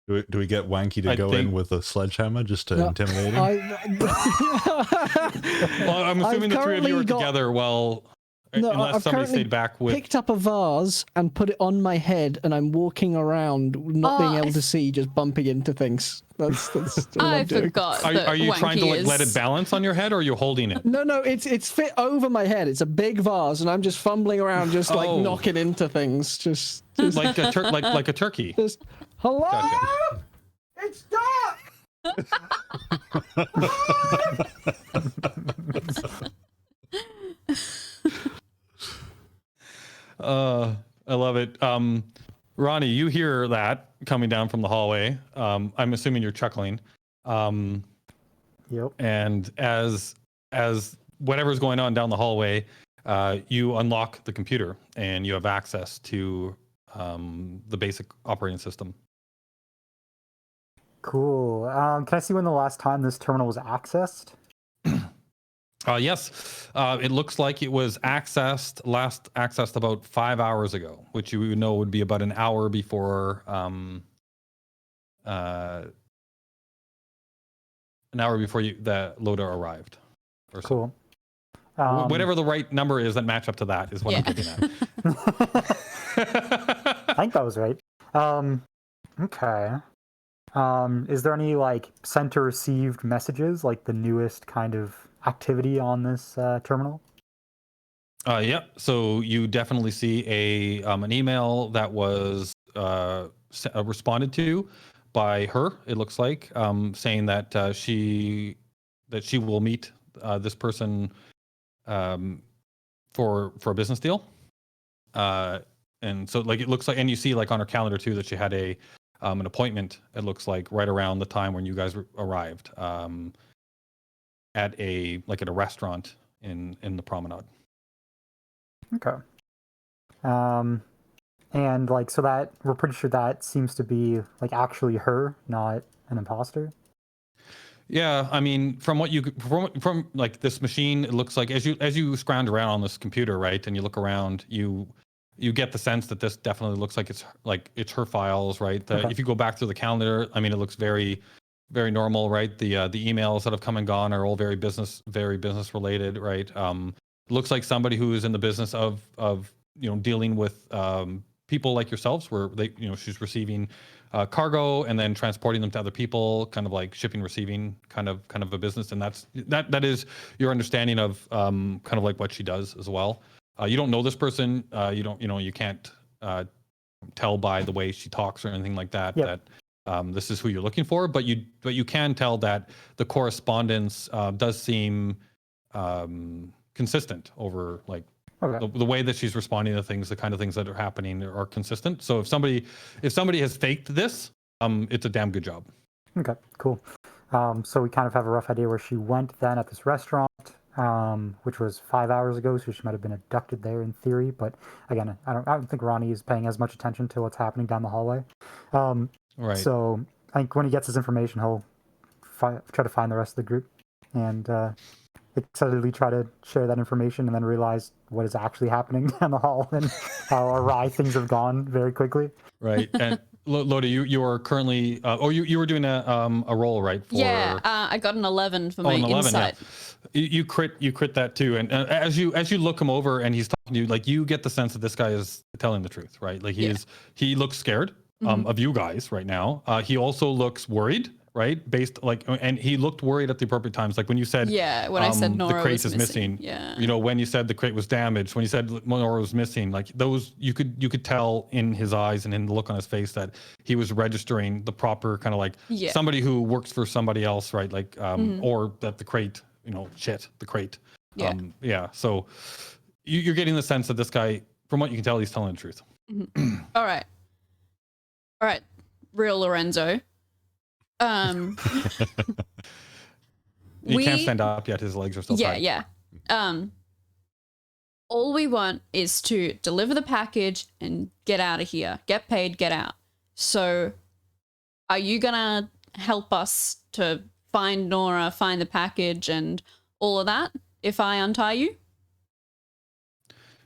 Do we get Wanky to I go in think- with a sledgehammer just to No, intimidate him? Well, I'm assuming the three of you are together. Well, No, unless I've somebody currently stayed back with. picked up a vase and put it on my head, and I'm walking around, not being able to see, just bumping into things. That's all I I'm doing. forgot. Are that you trying to Wanky let it is- balance on your head, or are you holding it? No, it's fit over my head. It's a big vase, and I'm just fumbling around, just like Oh. knocking into things. Just like a turkey. just hello. Gotcha. It's dark. I love it. Ronnie, you hear that coming down from the hallway. I'm assuming you're chuckling. Yep. And as whatever's going on down the hallway, you unlock the computer and you have access to the basic operating system. Cool. Can I see when the last time this terminal was accessed? Yes, it looks like it was last accessed about 5 hours ago, which you would know would be about an hour before the loader arrived. Or so. Cool. Whatever the right number is that match up to that is what I'm getting at. I think that was right. Okay. Is there any like sent or received messages, like the newest kind of activity on this terminal? Yeah. So you definitely see an email that was responded to by her. It looks like saying that she will meet this person for a business deal. And so like it looks like, and you see like on her calendar too that she had an appointment. It looks like right around the time when you guys arrived at a restaurant in the promenade. Okay. And like, so that we're pretty sure that seems to be like actually her, not an imposter. Yeah, I mean, from what you from like this machine, it looks like as you scrounge around on this computer, right, and you look around, you get the sense that this definitely looks like it's her files, right? Okay. If you go back through the calendar, I mean, it looks very normal, right? The emails that have come and gone are all very business related, right? It looks like somebody who is in the business of dealing with people like yourselves, where she's receiving cargo and then transporting them to other people, kind of like shipping, receiving, kind of a business, and that is your understanding of kind of like what she does as well. You don't know this person. You can't tell by the way she talks or anything like that Yep. that this is who you're looking for. But you can tell that the correspondence does seem consistent over like. Okay. The way that she's responding to things, the kind of things that are happening are consistent. So if somebody has faked this, it's a damn good job. Okay, cool. So we kind of have a rough idea where she went then at this restaurant, which was 5 hours ago, so she might have been abducted there in theory. But again, I don't think Ronnie is paying as much attention to what's happening down the hallway. Right. So I think when he gets his information, he'll try to find the rest of the group and excitedly try to share that information, and then realize what is actually happening down the hall and how awry things have gone very quickly. Right. And Lodi, you are currently you were doing a roll, right? For I got an 11 for my an 11, insight. yeah. You crit that too, and as you look him over and he's talking to you, like you get the sense that this guy is telling the truth, right? Like he looks scared of you guys right now. He also looks worried, right? Based like, and he looked worried at the appropriate times, like when you said when I said Nora the crate was is missing. Yeah. When you said the crate was damaged, when you said Nora was missing, like those you could tell in his eyes and in the look on his face that he was registering the proper kind of like somebody who works for somebody else, right? Like or that the crate, the crate. So you're getting the sense that this guy, from what you can tell, he's telling the truth. All right, real Lorenzo. He can't stand up yet. His legs are still tied. Yeah. All we want is to deliver the package and get out of here. Get paid, get out. So are you gonna help us to find Nora, find the package and all of that if I untie you?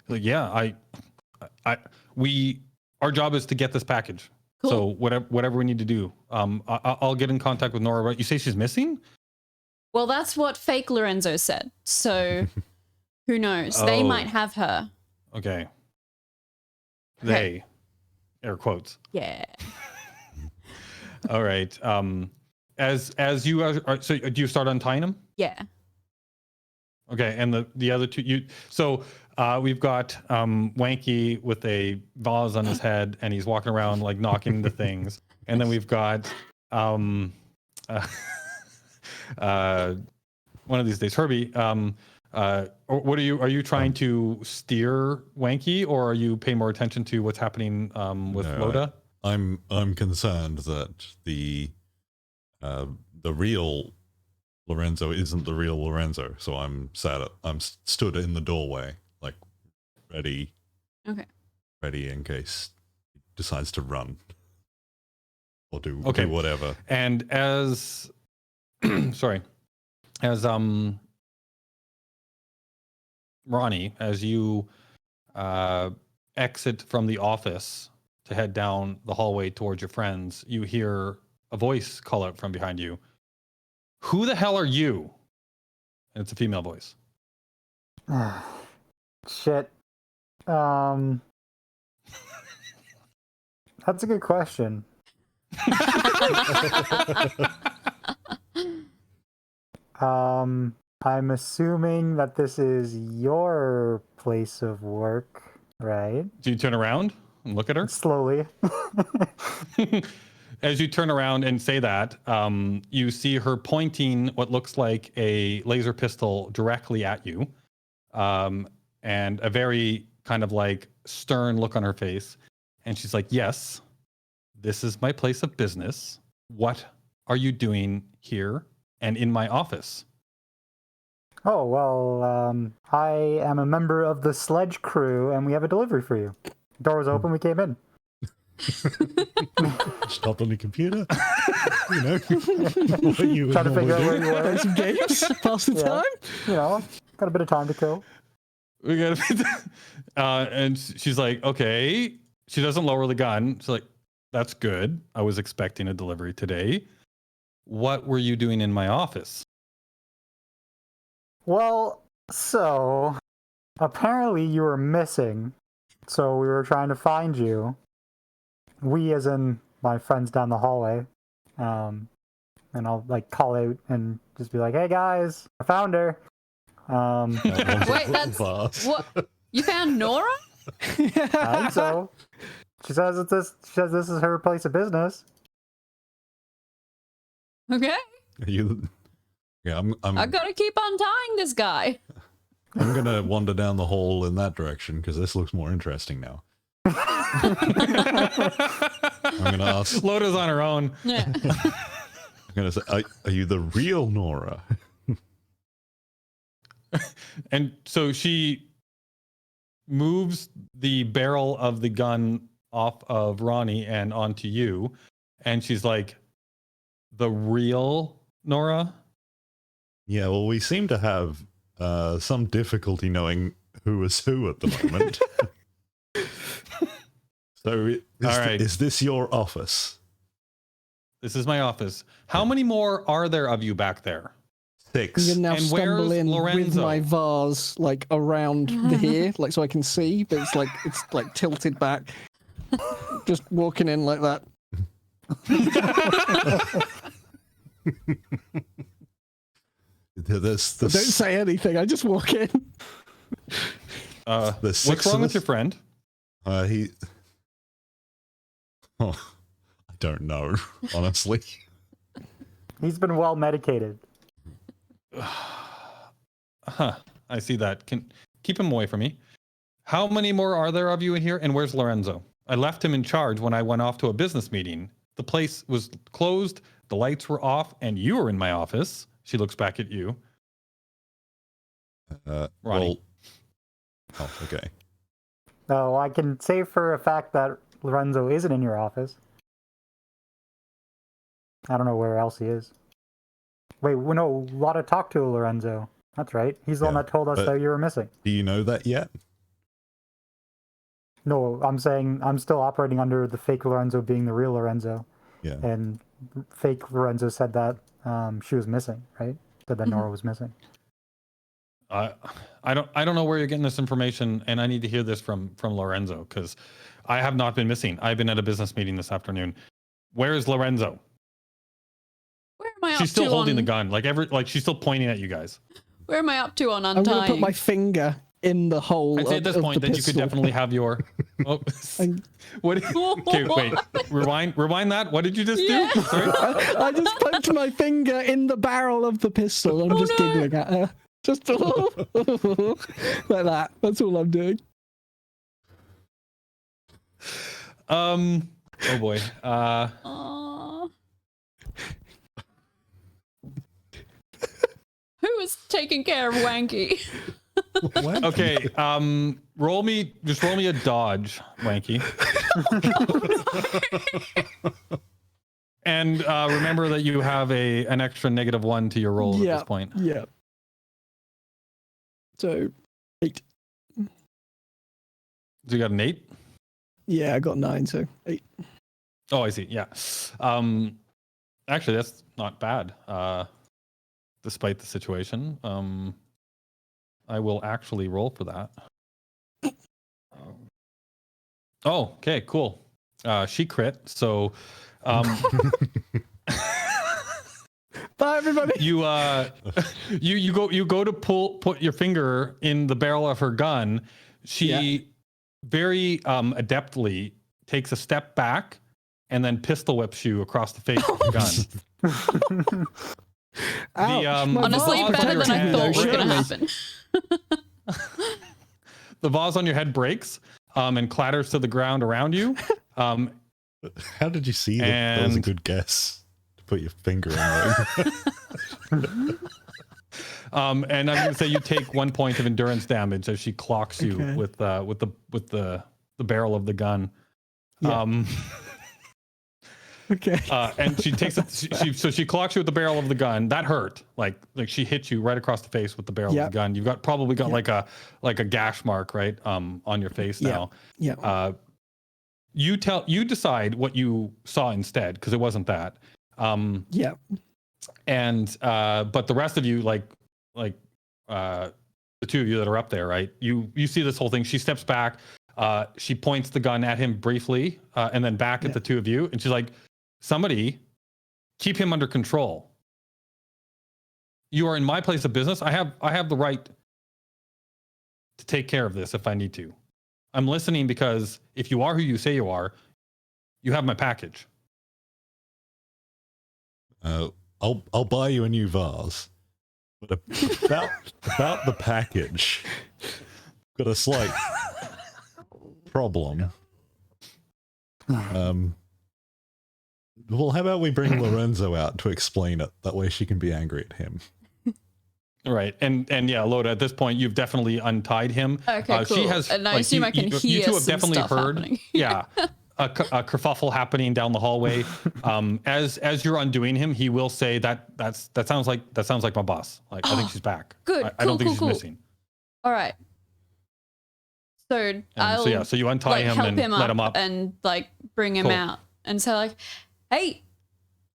Like, yeah, our job is to get this package. Cool. So whatever we need to do, I'll get in contact with Nora. Right? You say she's missing? Well, that's what fake Lorenzo said. So who knows? They might have her. Okay. They, air quotes. Yeah. All right. As you are, so do you start untying him? Yeah. Okay, and the other two, we've got Wanky with a vase on his head, and he's walking around like knocking the things, and then we've got one of these days, Herbie. What are you trying to steer Wanky, or are you paying more attention to what's happening with Loda? I'm concerned that the real Lorenzo isn't the real Lorenzo, so I'm stood in the doorway, like ready in case he decides to run or do whatever. And as Ronnie, as you exit from the office to head down the hallway towards your friends, you hear a voice call out from behind you. Who the hell are you? And it's a female voice. Shit. That's a good question. I'm assuming that this is your place of work, right? Do you turn around and look at her? Slowly. As you turn around and say that, you see her pointing what looks like a laser pistol directly at you, and a very kind of like stern look on her face. And she's like, "Yes, this is my place of business. What are you doing here and in my office?" Oh, well, I am a member of the Sledge crew, and we have a delivery for you. Door was open, we came in. Stopped on your computer. You know, what you would Trying to figure out normally where you Play were. some games, pass the Yeah. time. You know, got a bit of time to kill. We gotta and she's like, okay. She doesn't lower the gun. She's like, that's good. I was expecting a delivery today. What were you doing in my office? Well, so apparently you were missing, so we were trying to find you. We, as in my friends down the hallway, and I'll like call out and just be like, "Hey guys, I found her." Wait, that's what you found Nora? I think so. She says it's this. She says this is her place of business. Okay, Are you? Yeah, I gotta keep untying this guy. I'm gonna wander down the hall in that direction because this looks more interesting now. I'm gonna ask. Loda's on her own. Yeah. I'm gonna say, are you the real Nora? And so she moves the barrel of the gun off of Ronnie and onto you. And she's like, the real Nora? Yeah, well, we seem to have some difficulty knowing who is who at the moment. So, All right. is this your office? This is my office. How many more are there of you back there? 6. I'm gonna now And stumble where's in with Lorenzo? my vase like around here, like so I can see, but it's like tilted back. Just walking in like that. There's Don't say anything. I just walk in. There's What's 6 wrong of with us. your friend? He. Oh, I don't know, honestly. He's been well medicated. Huh. I see that. Keep him away from me. How many more are there of you in here? And where's Lorenzo? I left him in charge when I went off to a business meeting. The place was closed, the lights were off, and you were in my office. She looks back at you. Ronnie. Oh, okay. Oh, I can say for a fact that Lorenzo isn't in your office. I don't know where else he is. Wait, no, Lotta talked to Lorenzo. That's right. He's the one Yeah, that told us but- that you were missing. Do you know that yet? No, I'm saying I'm still operating under the fake Lorenzo being the real Lorenzo. Yeah. And fake Lorenzo said that she was missing, right? Said that Nora was missing. I don't know where you're getting this information, and I need to hear this from Lorenzo, because I have not been missing. I've been at a business meeting this afternoon. Where is Lorenzo? Where am I up She's still to holding on, the gun, like she's still pointing at you guys. Where am I up to on I'm gonna untying? put my finger in the hole. I'd say at this of point the that you could pistol. definitely have your. Oh, what? Okay, wait. Rewind that. What did you just Yeah. do? Sorry. I just poked my finger in the barrel of the pistol. I'm just giggling at her. Just like that. That's all I'm doing. Oh boy. Aw. Who is taking care of Wanky? Okay. Roll me a dodge, Wanky. And remember that you have an extra -1 to your roll at this point. Yeah. So, 8. So you got an 8? Yeah, I got 9, so 8. Oh, I see. Yeah. Actually, that's not bad. Despite the situation, I will actually roll for that. Oh, okay, cool. She crit. So, Bye, everybody. you go to put your finger in the barrel of her gun. She very adeptly takes a step back and then pistol whips you across the face with the gun. Ouch, my Honestly, vase better on your than I head thought was going to breaks. happen. The vase on your head breaks and clatters to the ground around you. How did you see that? That was a And- good guess to put your finger in there. And I'm gonna say you take 1 point of endurance damage as she clocks you Okay. with the barrel of the gun. Yeah. Okay. And she takes it. She clocks you with the barrel of the gun. That hurt. Like she hit you right across the face with the barrel of the gun. You've probably got like a gash mark right on your face now. Yeah. You decide what you saw instead because it wasn't that. Yeah. And but the rest of you like the two of you that are up there, right? You see this whole thing. She steps back. She points the gun at him briefly, and then back at the two of you, and she's like, "Somebody, keep him under control. You are in my place of business. I have the right to take care of this if I need to. I'm listening because if you are who you say you are, you have my package." I'll buy you a new vase. But about the package, got a slight problem. Well, how about we bring Lorenzo out to explain it? That way she can be angry at him. Right, and yeah, Loda. At this point, you've definitely untied him. Okay, cool. She has, and I assume I can hear you two have some definitely stuff heard. happening. Yeah, a kerfuffle happening down the hallway. As you're undoing him, he will say that sounds like my boss. Like I think she's back. Good. I don't think she's cool. missing. All right. So I'll so you untie him help and him let him up. and like bring him Cool. out and say like, hey,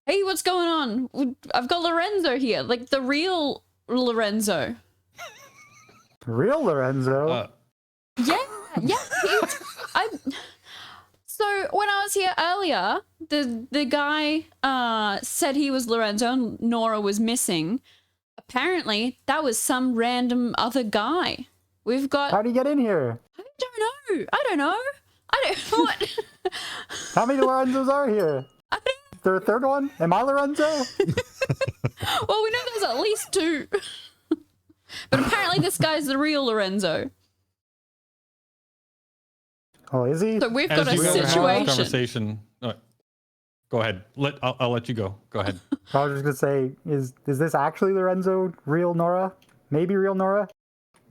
what's going on? I've got Lorenzo here, like the real Lorenzo. Real Lorenzo? Yeah. So when I was here earlier, the guy said he was Lorenzo and Nora was missing. Apparently, that was some random other guy. We've got. How do you get in here? I don't know. What? How many Lorenzos are here? I don't, Is there a third one? Am I Lorenzo? well, we know there's at least two. But apparently, this guy's the real Lorenzo. Oh, is he? So we've As got a you guys are having this situation. conversation. Go ahead. I'll let you go. Go ahead. I was just gonna say, is this actually Lorenzo? Real Nora? Maybe real Nora?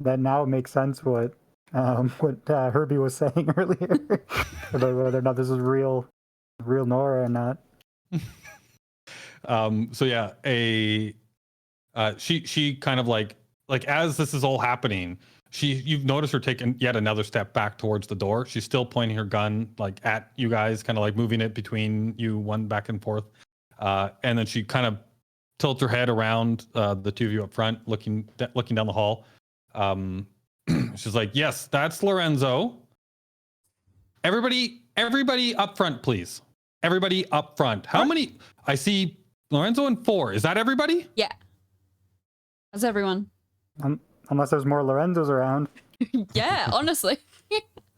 That now makes sense what Herbie was saying earlier about whether or not this is real Nora or not. So yeah, she kind of like as this is all happening, you've noticed her taking yet another step back towards the door. She's still pointing her gun like at you guys, kind of like moving it between you one back and forth. And then she kind of tilts her head around the two of you up front, looking down the hall. She's like, "Yes, that's Lorenzo. Everybody up front, please. Everybody up front. How many? I see Lorenzo and 4. Is that everybody?" Yeah. That's everyone. Unless there's more Lorenzos around. Yeah, honestly.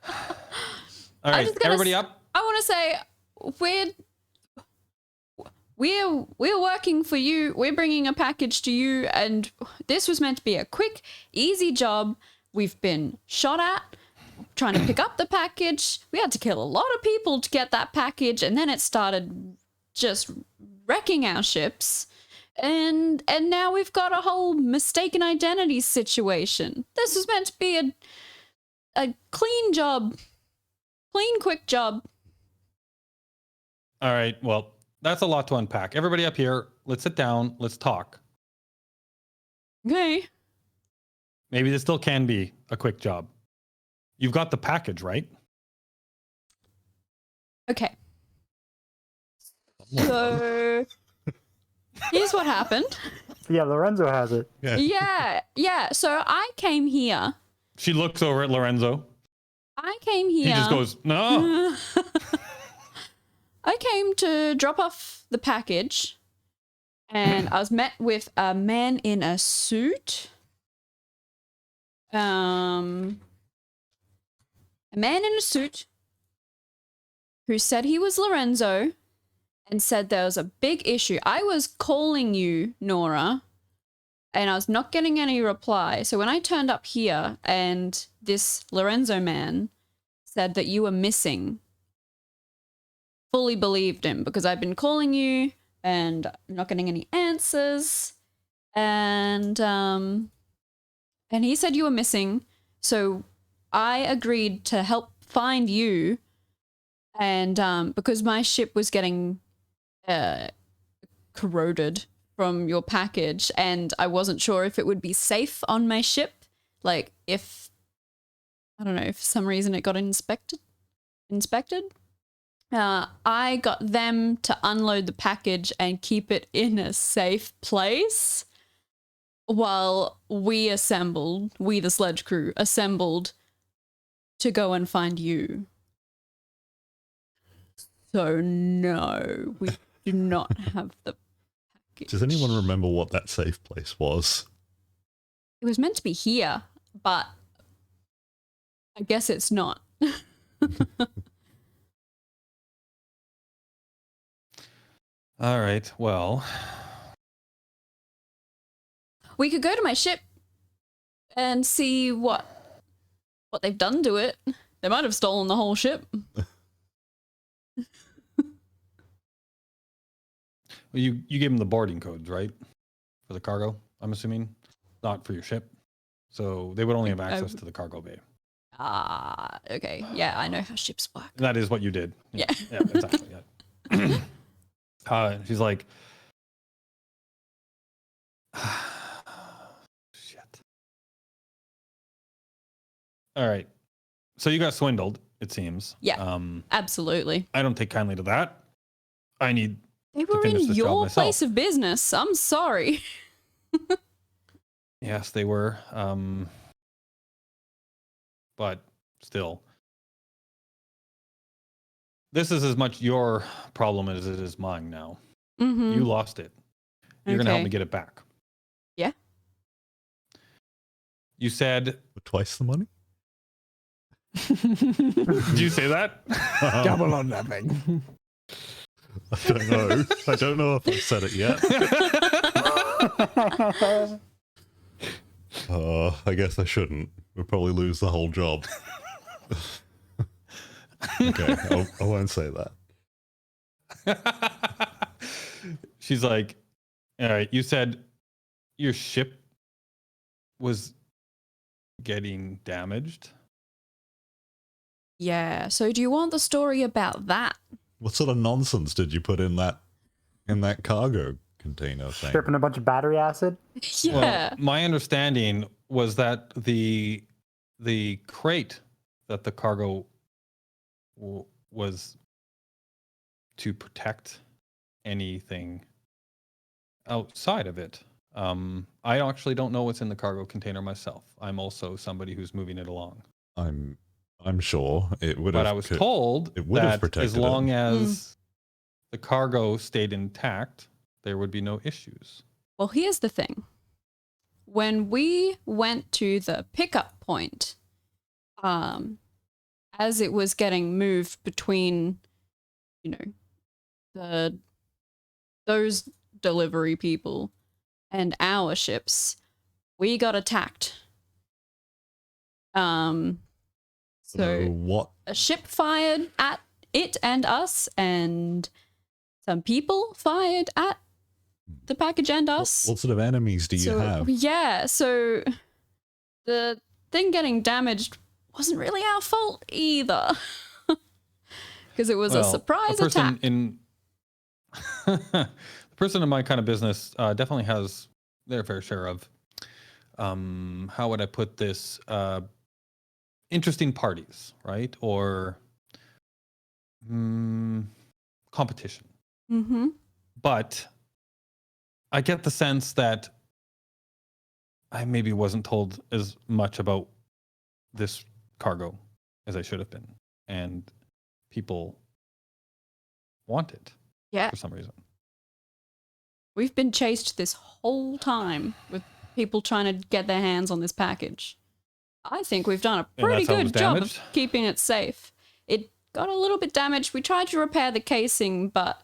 All right, everybody up. I want to say we're working for you. We're bringing a package to you, and this was meant to be a quick, easy job. We've been shot at trying to pick up the package. We had to kill a lot of people to get that package, and then it started just wrecking our ships. And now we've got a whole mistaken identity situation. This was meant to be a clean job. Clean, quick job. All right, well, that's a lot to unpack. Everybody up here, let's sit down, let's talk. Okay. Maybe this still can be a quick job. You've got the package, right? Okay. So here's what happened. Yeah, Lorenzo has it. Yeah. So I came here. She looks over at Lorenzo. I came here. He just goes, "No." I came to drop off the package, and I was met with a man in a suit. A man in a suit who said he was Lorenzo and said there was a big issue. I was calling you, Nora, and I was not getting any reply. So when I turned up here and this Lorenzo man said that you were missing, fully believed him because I've been calling you and I'm not getting any answers. and he said you were missing, so I agreed to help find you, and because my ship was getting corroded from your package, and I wasn't sure if it would be safe on my ship, like if, I don't know, if for some reason it got inspected. I got them to unload the package and keep it in a safe place while we, the Sledge crew, assembled to go and find you. So no, we do not have the package. Does anyone remember what that safe place was? It was meant to be here, but I guess it's not. All right. Well, We could go to my ship and see what they've done to it. They might have stolen the whole ship. you gave them the boarding codes, right? For the cargo, I'm assuming, not for your ship. So they would only have access to the cargo bay. Okay. Yeah, I know how ships work. That is what you did. Yeah. Yeah, exactly. Yeah. She's like, shit. All right. So you got swindled, it seems. Yeah. Absolutely. I don't take kindly to that. I need They were finish in this job your myself. place of business. I'm sorry. Yes, they were. But still, this is as much your problem as it is mine now. Mm-hmm. You lost it. You're going to help Okay. me get it back. Yeah. You said, For twice the money? did you say that? Double or nothing. I don't know. I don't know if I've said it yet. I guess I shouldn't. We'll probably lose the whole job. Okay, I won't say that. She's like, all right, you said your ship was getting damaged. Yeah. So do you want the story about that? What sort of nonsense did you put in that cargo container thing? Stripping a bunch of battery acid. Yeah. Well, my understanding was that the crate that the cargo was to protect anything outside of it. I actually don't know what's in the cargo container myself. I'm also somebody who's moving it along. I'm sure it would have. But I was told it would have that protected as long it. as the cargo stayed intact, there would be no issues. Well, here's the thing. When we went to the pickup point, as it was getting moved between, those delivery people and our ships, we got attacked. So what? a ship fired at it and us, and some people fired at the package and us. What sort of enemies do you have? Yeah, so the thing getting damaged wasn't really our fault either. Because it was a surprise attack. The person in my kind of business definitely has their fair share of, how would I put this, interesting parties, right? Or competition. Mm-hmm. But I get the sense that I maybe wasn't told as much about this cargo as I should have been. And people want it Yeah. for some reason. We've been chased this whole time with people trying to get their hands on this package. I think we've done a pretty that's how it was good job of damaged? keeping it safe. It got a little bit damaged. We tried to repair the casing, but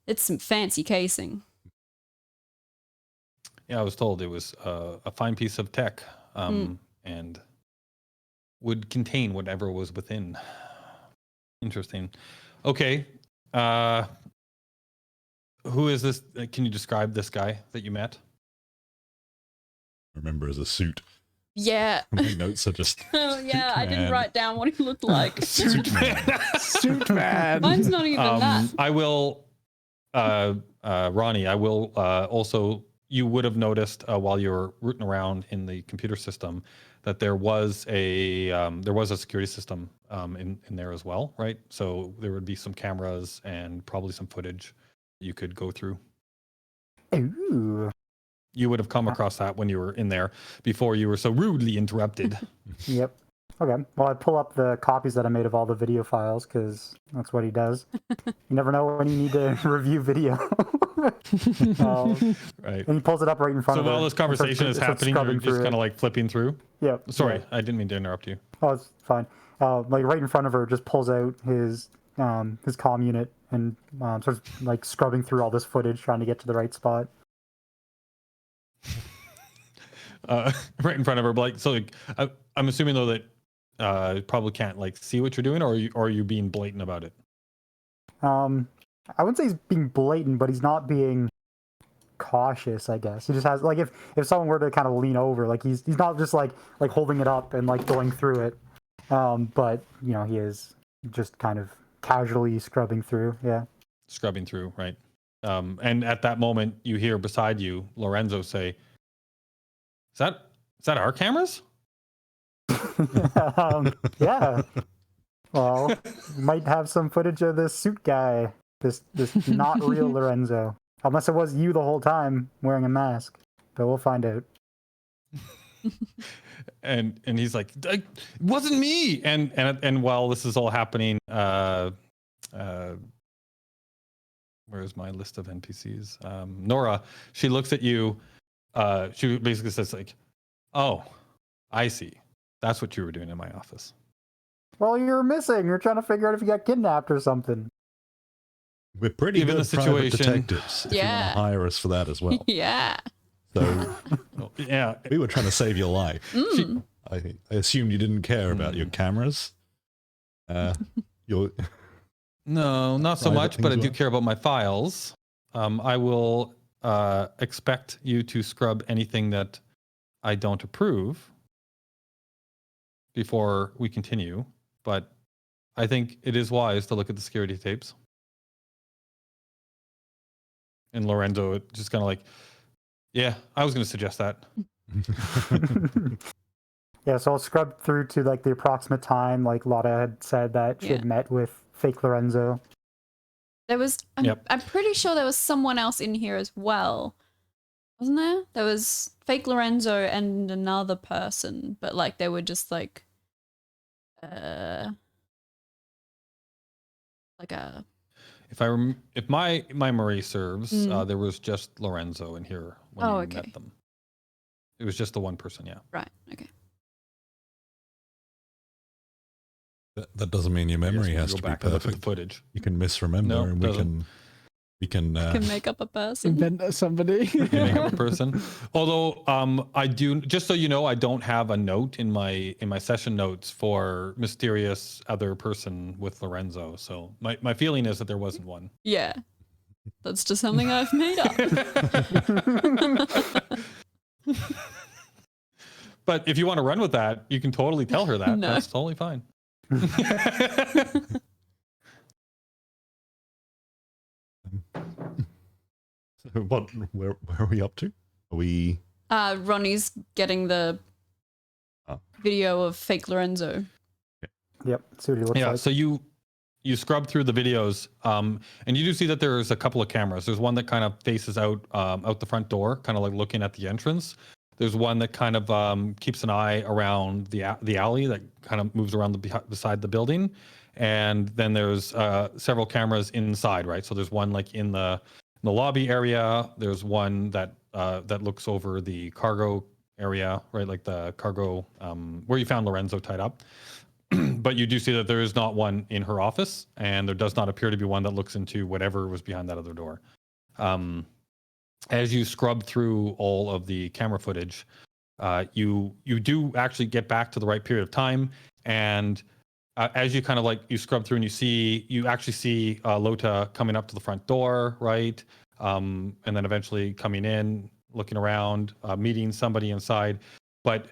it's some fancy casing. Yeah, I was told it was a fine piece of tech, and would contain whatever was within. Interesting. Okay. Who is this? Can you describe this guy that you met? remember as a suit. Yeah. My notes are just. Oh, yeah, I didn't Man. write down what he looked like. Suit man. Suit man. Mine's not even that. I will, Ronnie, I will also, you would have noticed while you were rooting around in the computer system that there was a security system in there as well, right? So there would be some cameras and probably some footage you could go through. Ooh. You would have come across that when you were in there before you were so rudely interrupted. Yep. Okay. Well, I pull up the copies that I made of all the video files because that's what he does. You never know when you need to review video. Right. And he pulls it up right in front So of her. while this conversation is happening, you're just kind of like flipping through. Yeah. Sorry, Yeah. I didn't mean to interrupt you. Oh, it's fine. Like right in front of her, just pulls out his comm unit and starts like scrubbing through all this footage, trying to get to the right spot. Right in front of her, but like, so like, I'm assuming though that probably can't like see what you're doing, or are you being blatant about it? I wouldn't say he's being blatant, but he's not being cautious, I guess. He just has like if someone were to kind of lean over, like he's not just like holding it up and like going through it. But you know, he is just kind of casually scrubbing through, yeah. Scrubbing through, right? And at that moment, you hear beside you Lorenzo say, "Is that our cameras?" Yeah. Well, might have some footage of this suit guy, this not real Lorenzo. Unless it was you the whole time wearing a mask, but we'll find out. And he's like, "It wasn't me." And while this is all happening, where's my list of NPCs? Nora, she looks at you. She basically says like, "Oh, I see. That's what you were doing in my office." Well, you're missing. You're trying to figure out if you got kidnapped or something. We're pretty Given good the private situation- detectives. If you Yeah. want to hire us for that as well. Yeah. So Yeah. we were trying to save your life. Mm. I assumed you didn't care about your cameras. Your No, not so Private much, but I things do well. care about my files. I will expect you to scrub anything that I don't approve before we continue, but I think it is wise to look at the security tapes. And Lorenzo just kind of like, yeah, I was going to suggest that. Yeah, so I'll scrub through to like the approximate time. Like Lotta had said that she Yeah. had met with fake Lorenzo. There was, Yep. I'm pretty sure there was someone else in here as well. Wasn't there? There was fake Lorenzo and another person, but like they were just like a If my memory serves, Mm. there was just Lorenzo in here when Oh, you okay. met them. It was just the one person, yeah. right. Okay. that doesn't mean your I guess memory we can has go to be back and look at the perfect. footage. You can misremember, No, and doesn't. we can Can make up a person. Invent somebody. Make up a person. Although I do, just so you know, I don't have a note in my session notes for mysterious other person with Lorenzo. So my feeling is that there wasn't one. Yeah. That's just something I've made up. But if you want to run with that, you can totally tell her that. No. That's totally fine. So where are we up to? Are we? Ronnie's getting the Oh. video of fake Lorenzo. Yep, see what he looks Yeah, like. so you scrub through the videos, and you do see that there's a couple of cameras. There's one that kind of faces out the front door, kind of like looking at the entrance. There's one that kind of keeps an eye around the alley that kind of moves around beside the building, and then there's several cameras inside, right? So there's one like in the lobby area. There's one that looks over the cargo area, right? Like the cargo where you found Lorenzo tied up. But you do see that there is not one in her office, and there does not appear to be one that looks into whatever was behind that other door. As you scrub through all of the camera footage, you do actually get back to the right period of time, and as you kind of like you scrub through and you actually see Lota coming up to the front door, right? And then eventually coming in, looking around, meeting somebody inside. But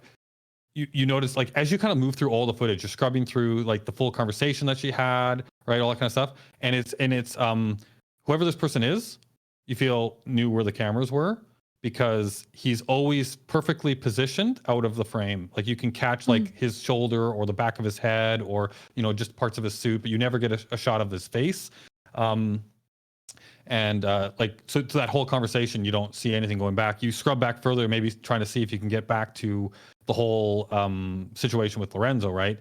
you notice, like, as you kind of move through all the footage, you're scrubbing through like the full conversation that she had, right? All that kind of stuff. And it's whoever this person is, you feel knew where the cameras were, because he's always perfectly positioned out of the frame. Like you can catch like his shoulder or the back of his head, or, you know, just parts of his suit, but you never get a shot of his face. Like, so that whole conversation, you don't see anything going back. You scrub back further, maybe trying to see if you can get back to the whole situation with Lorenzo, right?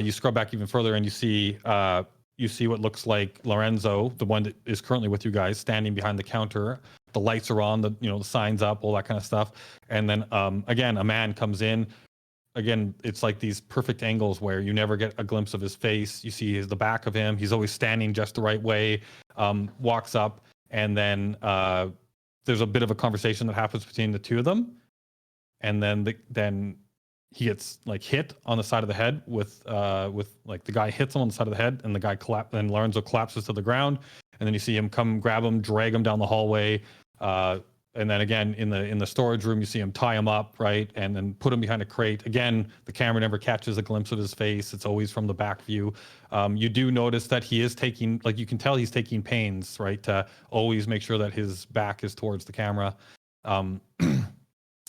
You scrub back even further, and you see what looks like Lorenzo, the one that is currently with you guys, standing behind the counter. The lights are on, the signs up, all that kind of stuff. And then again, a man comes in. Again, it's like these perfect angles where you never get a glimpse of his face. You see the back of him. He's always standing just the right way. Walks up, and then there's a bit of a conversation that happens between the two of them, and then he gets like hit on the side of the head with like the guy hits him on the side of the head, and the guy and Lorenzo collapses to the ground, and then you see him come grab him, drag him down the hallway. And then again, in the storage room, you see him tie him up, right? And then put him behind a crate. Again, the camera never catches a glimpse of his face. It's always from the back view. You do notice that he is taking, like, you can tell he's taking pains, right? To always make sure that his back is towards the camera. And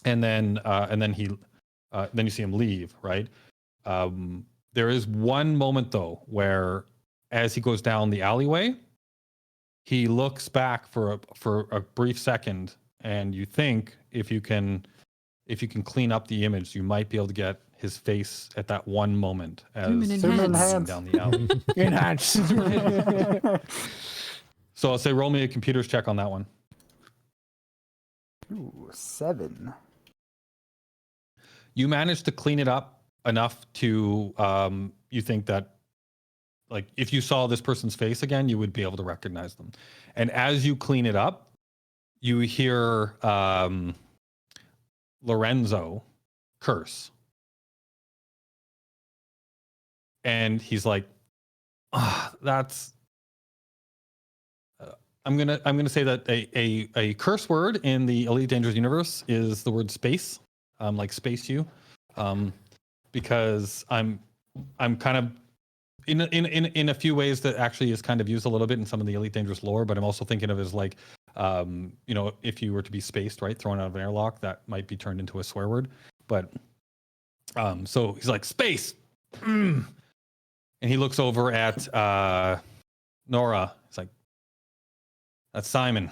then you see him leave, right? There is one moment though, where as he goes down the alleyway, he looks back for a brief second, and you think if you can clean up the image, you might be able to get his face at that one moment as Zoom he's enhance. going down the alley. Enhance. So I'll say roll me a computers check on that one. Ooh, 7. You managed to clean it up enough to you think that, like, if you saw this person's face again, you would be able to recognize them. And as you clean it up, you hear Lorenzo curse. And he's like, that's I'm gonna say that a curse word in the Elite Dangerous universe is the word space, like space you, because I'm kind of in a few ways that actually is kind of used a little bit in some of the Elite Dangerous lore, but I'm also thinking of it as like, if you were to be spaced, right, thrown out of an airlock, that might be turned into a swear word. But so he's like, space, and he looks over at Nora. He's like, that's Simon.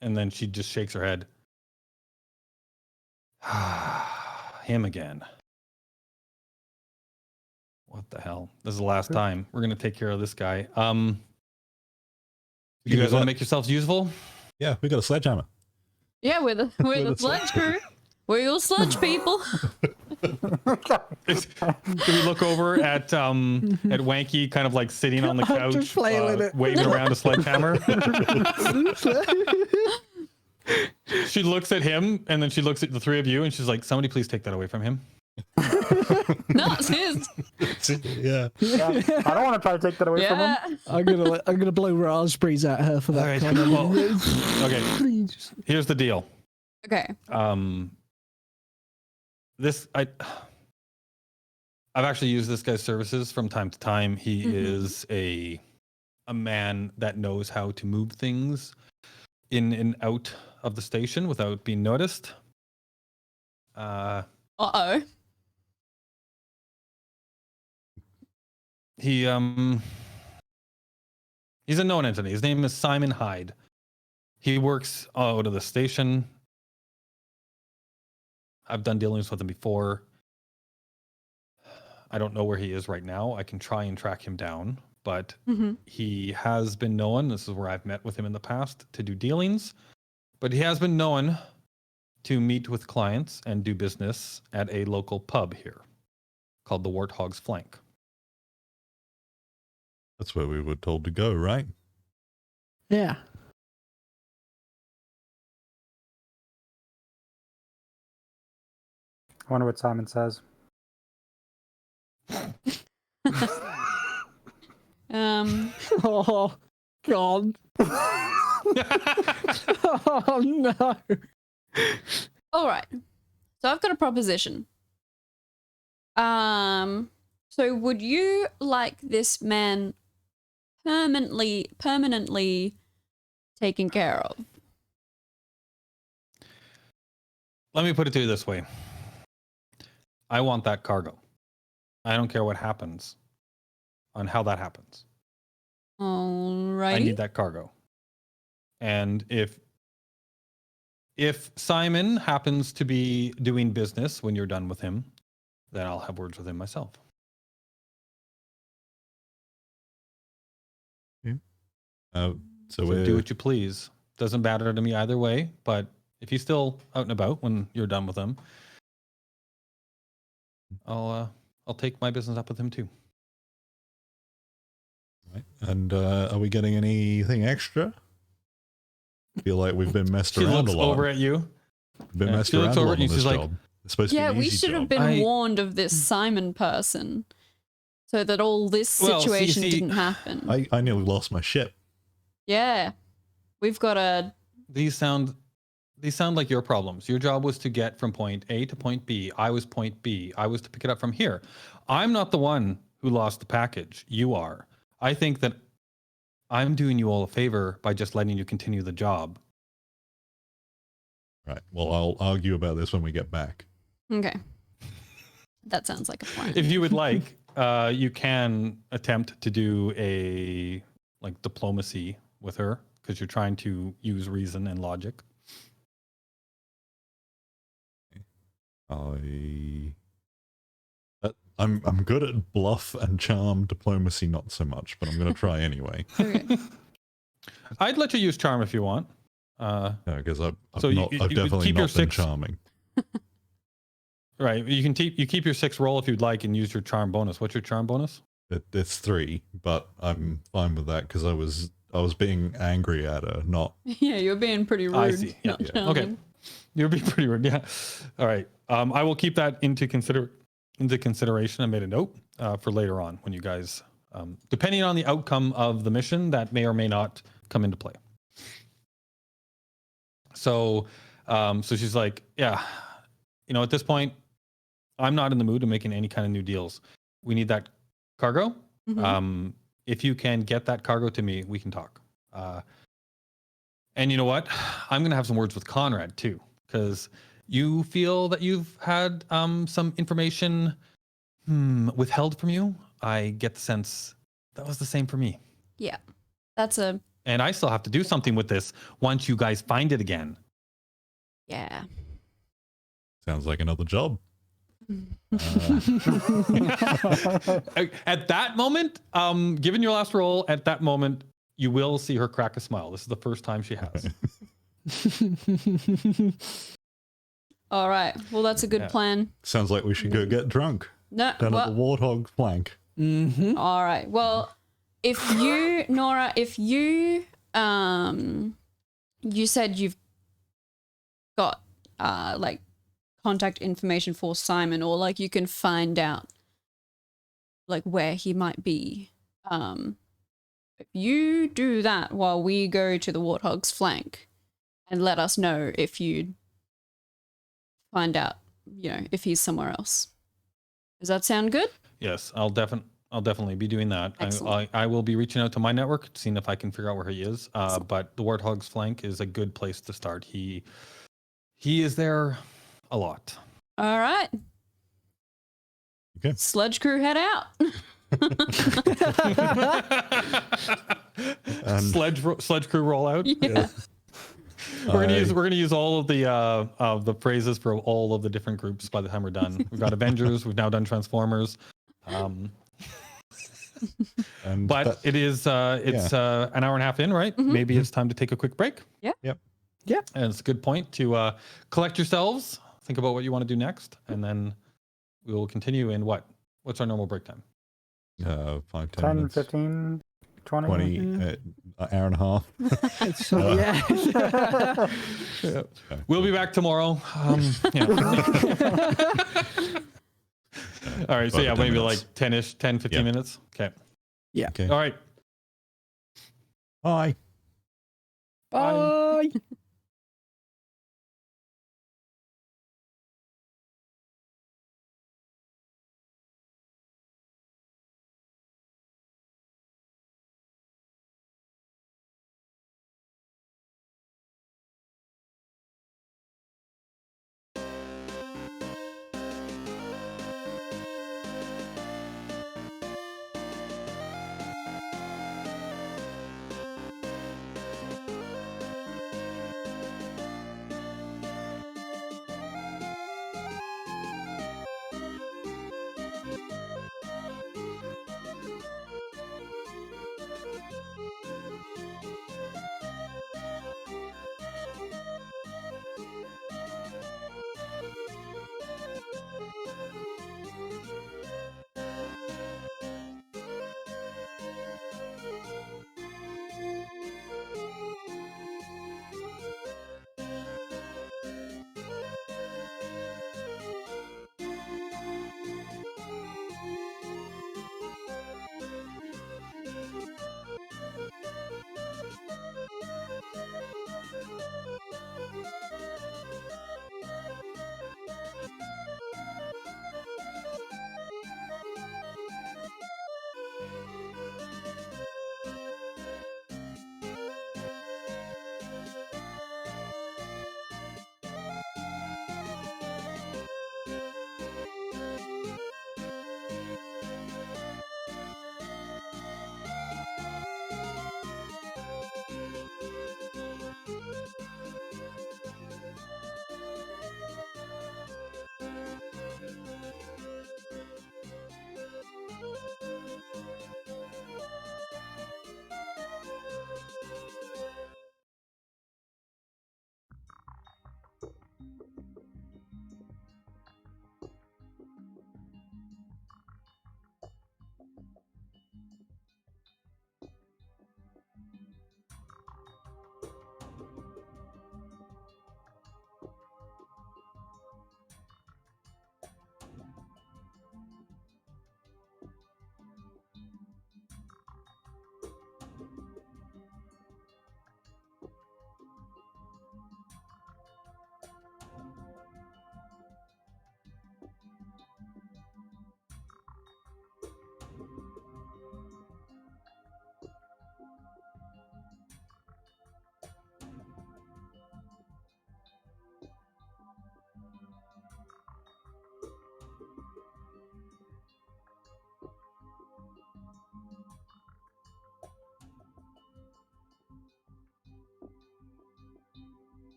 And then she just shakes her head. Him again. What the hell? This is the last time. We're gonna take care of this guy. You guys want to make yourselves useful? Yeah, we got a sledgehammer. Yeah, we're the Sledge crew. We're your Sledge people. Do we look over at Wanky, kind of like sitting on the I'm couch, just flailing it. waving around a sledgehammer? She looks at him, and then she looks at the three of you, and she's like, "Somebody, please take that away from him." No, it's his. Yeah. Yeah, I don't want to try to take that away from him. Yeah. I'm gonna blow raspberries at her for that. All right, kind of- well, okay. Please. Here's the deal. Okay. I've actually used this guy's services from time to time. He is a man that knows how to move things in and out of the station without being noticed. Uh-oh. He's a known entity. His name is Simon Hyde. He works out of the station. I've done dealings with him before. I don't know where he is right now. I can try and track him down, but he has been known, this is where I've met with him in the past, to do dealings, but he has been known to meet with clients and do business at a local pub here called the Warthog's Flank. That's where we were told to go, right? Yeah. I wonder what Simon says. Oh, God. Oh no. All right. So I've got a proposition. So would you like this man permanently taken care of? Let me put it to you this way. I want that cargo. I don't care what happens on how that happens. All right. I need that cargo. And if Simon happens to be doing business when you're done with him, then I'll have words with him myself. So So do what you please. Doesn't matter to me either way, but if he's still out and about when you're done with him, I'll take my business up with him too. Right. And are we getting anything extra? Feel like we've been messed She around looks a lot. over at you. Been Yeah, messed she looks around a over lot at you, on this she's like, job. It's supposed to Yeah, be an we easy should have job. been I- warned of this Simon person so that all this Well, so you situation see- didn't happen. I nearly lost my ship. Yeah. We've got a These sound like your problems. Your job was to get from point A to point B. I was point B. I was to pick it up from here. I'm not the one who lost the package. You are. I think that I'm doing you all a favor by just letting you continue the job. Right. Well, I'll argue about this when we get back. okay. That sounds like a plan. If you would like, you can attempt to do a diplomacy with her because you're trying to use reason and logic. I'm good at bluff and charm, diplomacy not so much, but I'm going to try anyway. Okay. I'd let you use charm if you want. Because I've So you definitely keep your not been 6. charming. Right. You can keep your 6 roll if you'd like and use your charm bonus. What's your charm bonus? It's 3, but I'm fine with that because I was being angry at her, not. Yeah, you're being pretty rude. I see. Yeah. not Yeah. charming. Okay. You're being pretty rude. Yeah. All right. I will keep that into consideration. I made a note for later on when you guys, depending on the outcome of the mission, that may or may not come into play. So she's like, yeah, at this point, I'm not in the mood of making any kind of new deals. We need that cargo. Mhm. If you can get that cargo to me, we can talk. And you know what? I'm going to have some words with Conrad too, because you feel that you've had some information withheld from you. I get the sense that was the same for me. Yeah. That's a And I still have to do something with this once you guys find it again. yeah. Sounds like another job. At that moment, given your last roll, at that moment, you will see her crack a smile. This is the first time she has. All right. Well, that's a good Yeah. plan. Sounds like we should go get drunk No. down well, at the Warthog flank. Mm-hmm. all right. Well, if you, Nora, you said you've got contact information for Simon, or you can find out where he might be. If you do that while we go to the Warthog's flank, and let us know if you find out, if he's somewhere else. Does that sound good? Yes, I'll definitely be doing that. Excellent. I will be reaching out to my network, seeing if I can figure out where he is. But the Warthog's flank is a good place to start. He is there a lot. All right. Okay. Sledge crew, head out. Sledge crew roll out. Yeah. We're gonna use all of the phrases for all of the different groups by the time we're done. We've got Avengers. We've now done Transformers. And But that- it is it's an hour and a half in, right? Mhm. Maybe it's time to take a quick break. Yeah. Yep. Yeah. And it's a good point to collect yourselves, think about what you want to do next, and then we will continue in what's our normal break time? 5, 10 10, minutes, 15, 20. 20, hour and a half. So, yeah. We'll be back tomorrow. Yeah. All right, so 5 yeah, to 10 maybe minutes. 10-ish, 10, 15 Yeah. minutes. Okay. Okay. All right. Bye. Bye.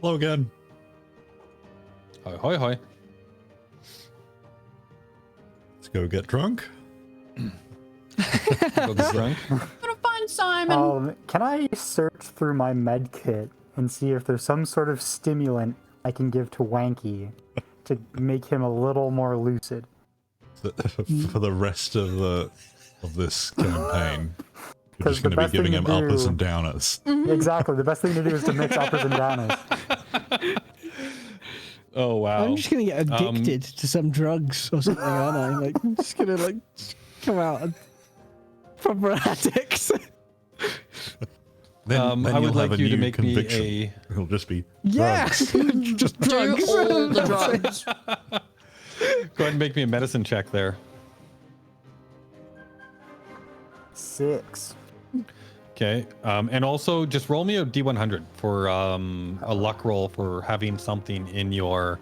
Hello again. Hoi, hoi, hoi. Let's go get drunk. Go get drunk. Gonna find Simon. Can I search through my med kit and see if there's some sort of stimulant I can give to Wanky to make him a little more lucid? For the rest of this campaign, you're 'Cause just the going to be best thing giving to him uppers do- and downers. Exactly. The best thing to do is to mix uppers and downers. Oh, wow. I'm just gonna get addicted to some drugs or something, aren't I? Like, I'm just gonna like come out and proper addict. Then I would you'll have like a you to new make conviction. me It'll just be Yeah, drugs. just Do drugs. all the drugs. Go ahead and make me a medicine check there. 6. Okay. And also just roll me a D100 for a luck roll for having something in your.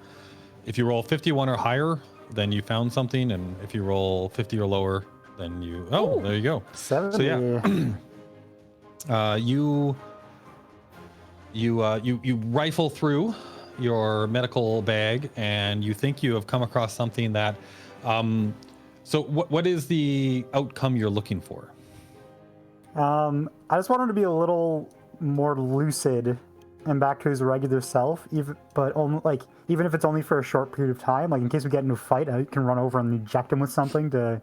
If you roll 51 or higher, then you found something, and if you roll 50 or lower, then you. Oh, there you go. 70. So yeah. You rifle through your medical bag, and you think you have come across something that. So what is the outcome you're looking for? I just want him to be a little more lucid and back to his regular self, even if it's only for a short period of time, like in case we get into a fight, I can run over and eject him with something to,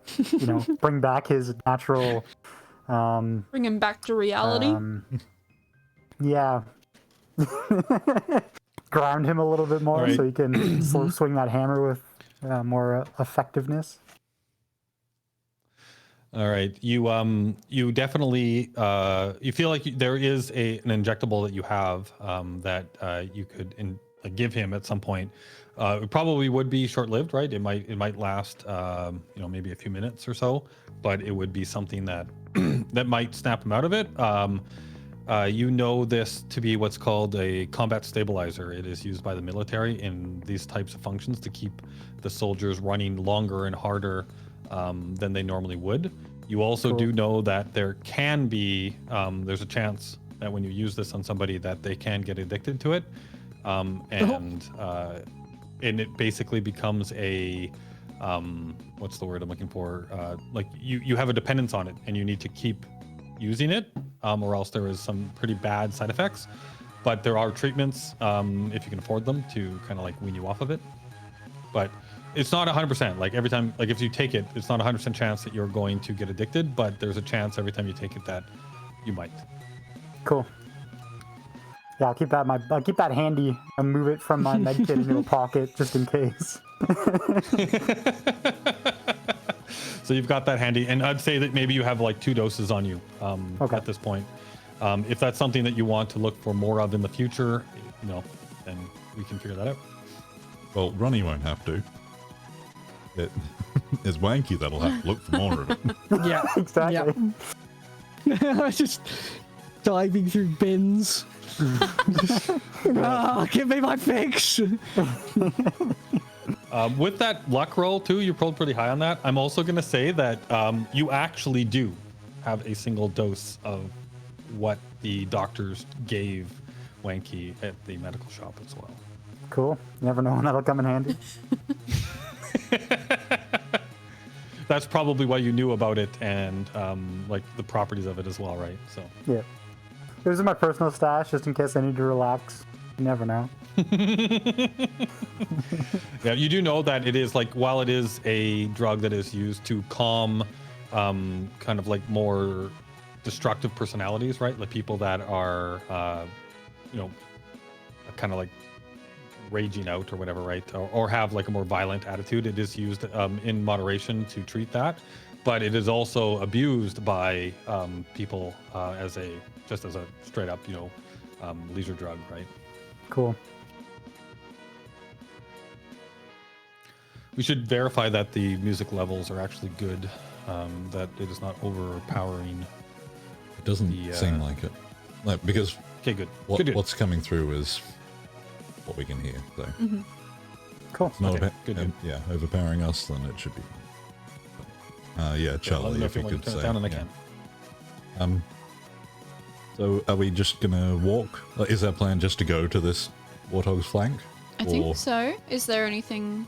bring back his natural. Bring him back to reality. Yeah. Ground him a little bit more Alright. so he can swing that hammer with more effectiveness. All right, you definitely you feel like there is an injectable that you have that you could give him at some point. It probably would be short-lived, right? It might last maybe a few minutes or so, but it would be something that that might snap him out of it. You know this to be what's called a combat stabilizer. It is used by the military in these types of functions to keep the soldiers running longer and harder than they normally would. You also Cool. do know that there can be, there's a chance that when you use this on somebody that they can get addicted to it. And it basically becomes a, what's the word I'm looking for? Like you have a dependence on it and you need to keep using it or else there is some pretty bad side effects. But there are treatments, if you can afford them, to kind of like wean you off of it. But it's not 100%. Like every time, like if you take it, it's not 100% chance that you're going to get addicted, but there's a chance every time you take it that you might. Cool. Yeah, I'll keep that handy and move it from my med kit into a pocket just in case. So you've got that handy, and I'd say that maybe you have like 2 doses on you Okay. at this point. If that's something that you want to look for more of in the future, then we can figure that out. Well, Ronnie won't have to. It's Wanky that'll have to look for more of it. Yeah, Exactly. yeah. Just diving through bins. Give me my fix. With that luck roll too, you rolled pretty high on that. I'm also going to say that you actually do have a single dose of what the doctors gave Wanky at the medical shop as well. Cool. You never know when that'll come in handy. That's probably why you knew about it and like the properties of it as well, right? So Yeah. It was in my personal stash just in case I need to relax. You never know. yeah, you do know that it is like, while it is a drug that is used to calm kind of like more destructive personalities, right? Like people that are kind of like raging out or whatever, right? Or have like a more violent attitude. It is used in moderation to treat that, but it is also abused by people as a straight up, leisure drug, right? Cool. We should verify that the music levels are actually good, that it is not overpowering. It doesn't seem like it. Like, because Okay, good. Good. what's coming through is what we can hear. So Cool. it's not Okay, good. overpowering us, then it should be fine. Yeah, Let me Charlie, know if you want me could to turn say. it down, and I yeah. can. So are we just gonna walk? Like, is our plan just to go to this Warthog's flank? I think so. Is there anything?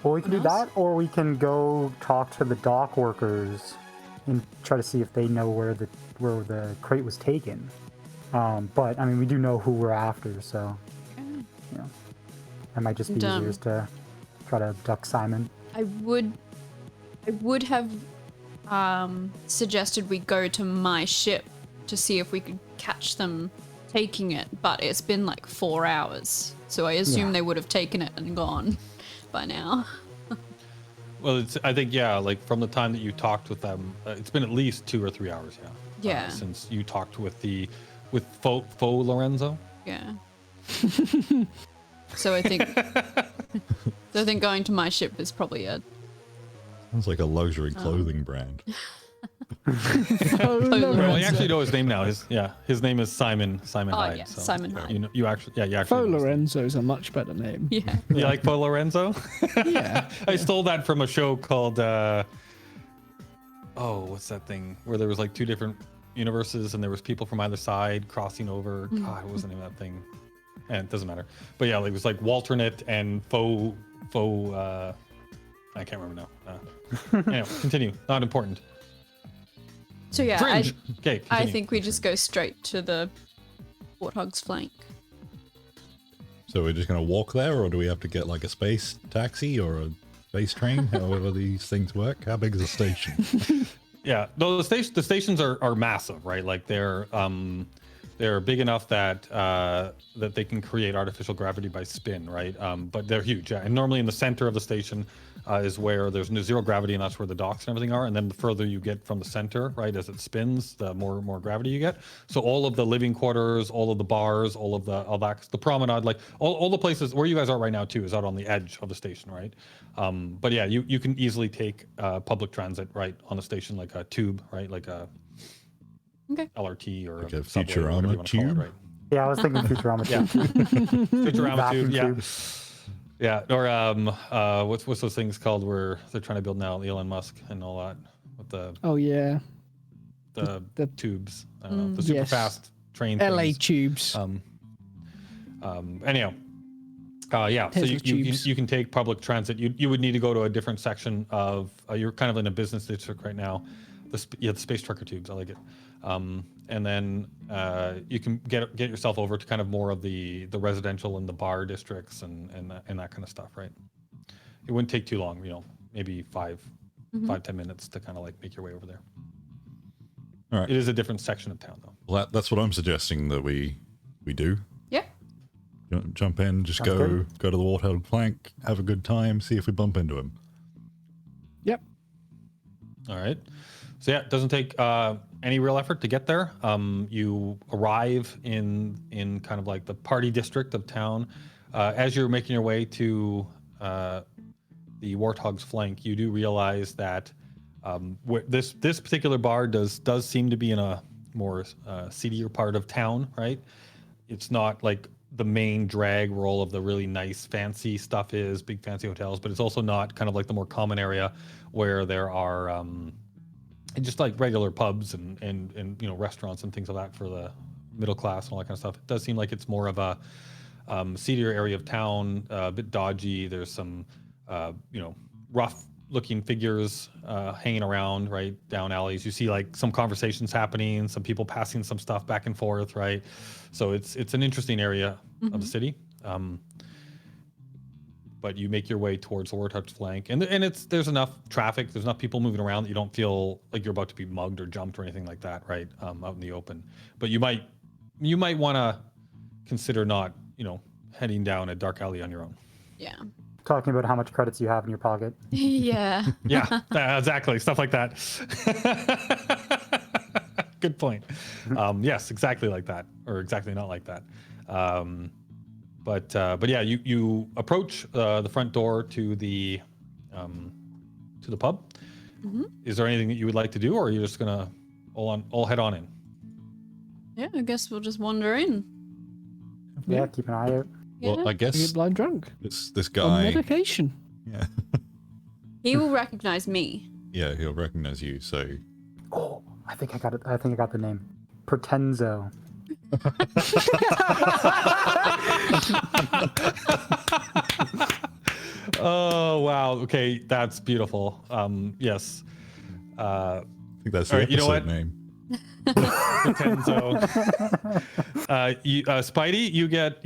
Well, we can do What else? that, or we can go talk to the dock workers and try to see if they know where the crate was taken. But I mean, we do know who we're after, so you know, it might just be easier to try to abduct Simon. I would have suggested we go to my ship to see if we could catch them taking it, but it's been like 4 hours, so I assume they would have taken it and gone by now. Well, I think, yeah, like from the time that you talked with them, it's been at least 2 or 3 hours, Yeah. since you talked with Faux Lorenzo. Yeah. So I think going to my ship is probably a Sounds like a luxury clothing brand. Well, you actually know his name now. His name is Simon Oh Hyde. yeah, so Simon Hyde. you actually Faux know his name. Lorenzo's a much better name. Yeah. You like Faux Lorenzo? Yeah. I stole that from a show called what's that thing where there was like 2 different universes and there was people from either side crossing over. God, what was the name of that thing? And it doesn't matter. But yeah, like, it was like Walternate and faux I can't remember now. Anyway, continue. Not important. So yeah, Fringe. Okay, I continue. think we just go straight to the Warthog's flank. So we're just going to walk there, or do we have to get like a space taxi or a space train? However these things work. How big is the station? Yeah, no, the stations are massive, right? Like they're big enough that that they can create artificial gravity by spin, right? But they're huge, yeah. And normally in the center of the station is where there's zero gravity, and that's where the docks and everything are. And then the further you get from the center, right, as it spins, the more gravity you get. So all of the living quarters, all of the bars, all that, the promenade, like all the places where you guys are right now too, is out on the edge of the station, right? But yeah, you can easily take public transit right on the station, like a tube, right, like a LRT or Like a subway, whatever you Futurama wanna call it, tube? right? Yeah, I was thinking Futurama. Yeah. Futurama Vacuum tube, yeah. tube. Yeah, or what's those things called where they're trying to build now, Elon Musk and all that, with the Oh yeah. the tubes. I don't know, the super Yes. fast train LA things. tubes. Anyhow, yeah. So Tesla tubes. you can take public transit. You would need to go to a different section of. You're kind of in a business district right now. The space trucker tubes. I like it. And then you can get yourself over to kind of more of the residential and the bar districts and that kind of stuff, right? It wouldn't take too long, maybe 5-10 minutes to kind of like make your way over there. All right. It is a different section of town, though. Well, that's what I'm suggesting that we do. Yeah. Jump in, just Sounds go good. to the Warthog flank, have a good time, see if we bump into him. Yep. All right. So yeah, it doesn't take any real effort to get there. You arrive in kind of like the party district of town. As you're making your way to the Warthog's flank, you do realize that this particular bar does seem to be in a more seedier part of town, right? It's not like the main drag where all of the really nice fancy stuff is, big fancy hotels, but it's also not kind of like the more common area where there are just like regular pubs and restaurants and things like that for the middle class and all that kind of stuff. It does seem like it's more of a seedier area of town, a bit dodgy. There's some rough looking figures hanging around right down alleys. You see like some conversations happening, some people passing some stuff back and forth, right? So it's an interesting area of the city. But you make your way towards the Warthog's flank, and there's enough traffic, there's enough people moving around that you don't feel like you're about to be mugged or jumped or anything like that, right? Out in the open. But you might want to consider not, heading down a dark alley on your own. Yeah. Talking about how much credits you have in your pocket. Yeah. Yeah, exactly. Stuff like that. Good point. Yes, exactly like that, or exactly not like that. But yeah, you approach the front door to the pub. Is there anything that you would like to do, or are you just gonna all head on in? Yeah, I guess we'll just wander in. Yeah, keep an eye out. Well, Yeah. I guess Get blind drunk. this On guy, medication. yeah, He will recognize me. yeah, he'll recognize you. So, Oh, I think I got it. I think I got the name. Pretenzo. Oh wow. Okay, that's beautiful. Yes. I think that's the All right, you know episode what? name. Pretenzo. Spidey, you get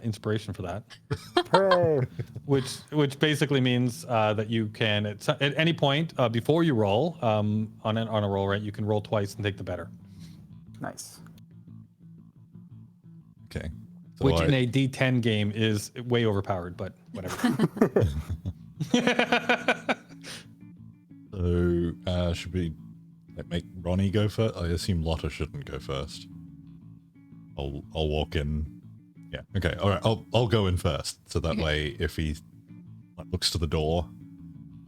inspiration for that, Hooray! which basically means that you can at any point before you roll on a roll, right? You can roll twice and take the better. Nice. Okay. So Which in a D10 game is way overpowered, but whatever. So should we make Ronnie go first? I assume Lotta shouldn't go first. I'll walk in. Yeah. Okay. All right. I'll go in first, so that way if he looks to the door,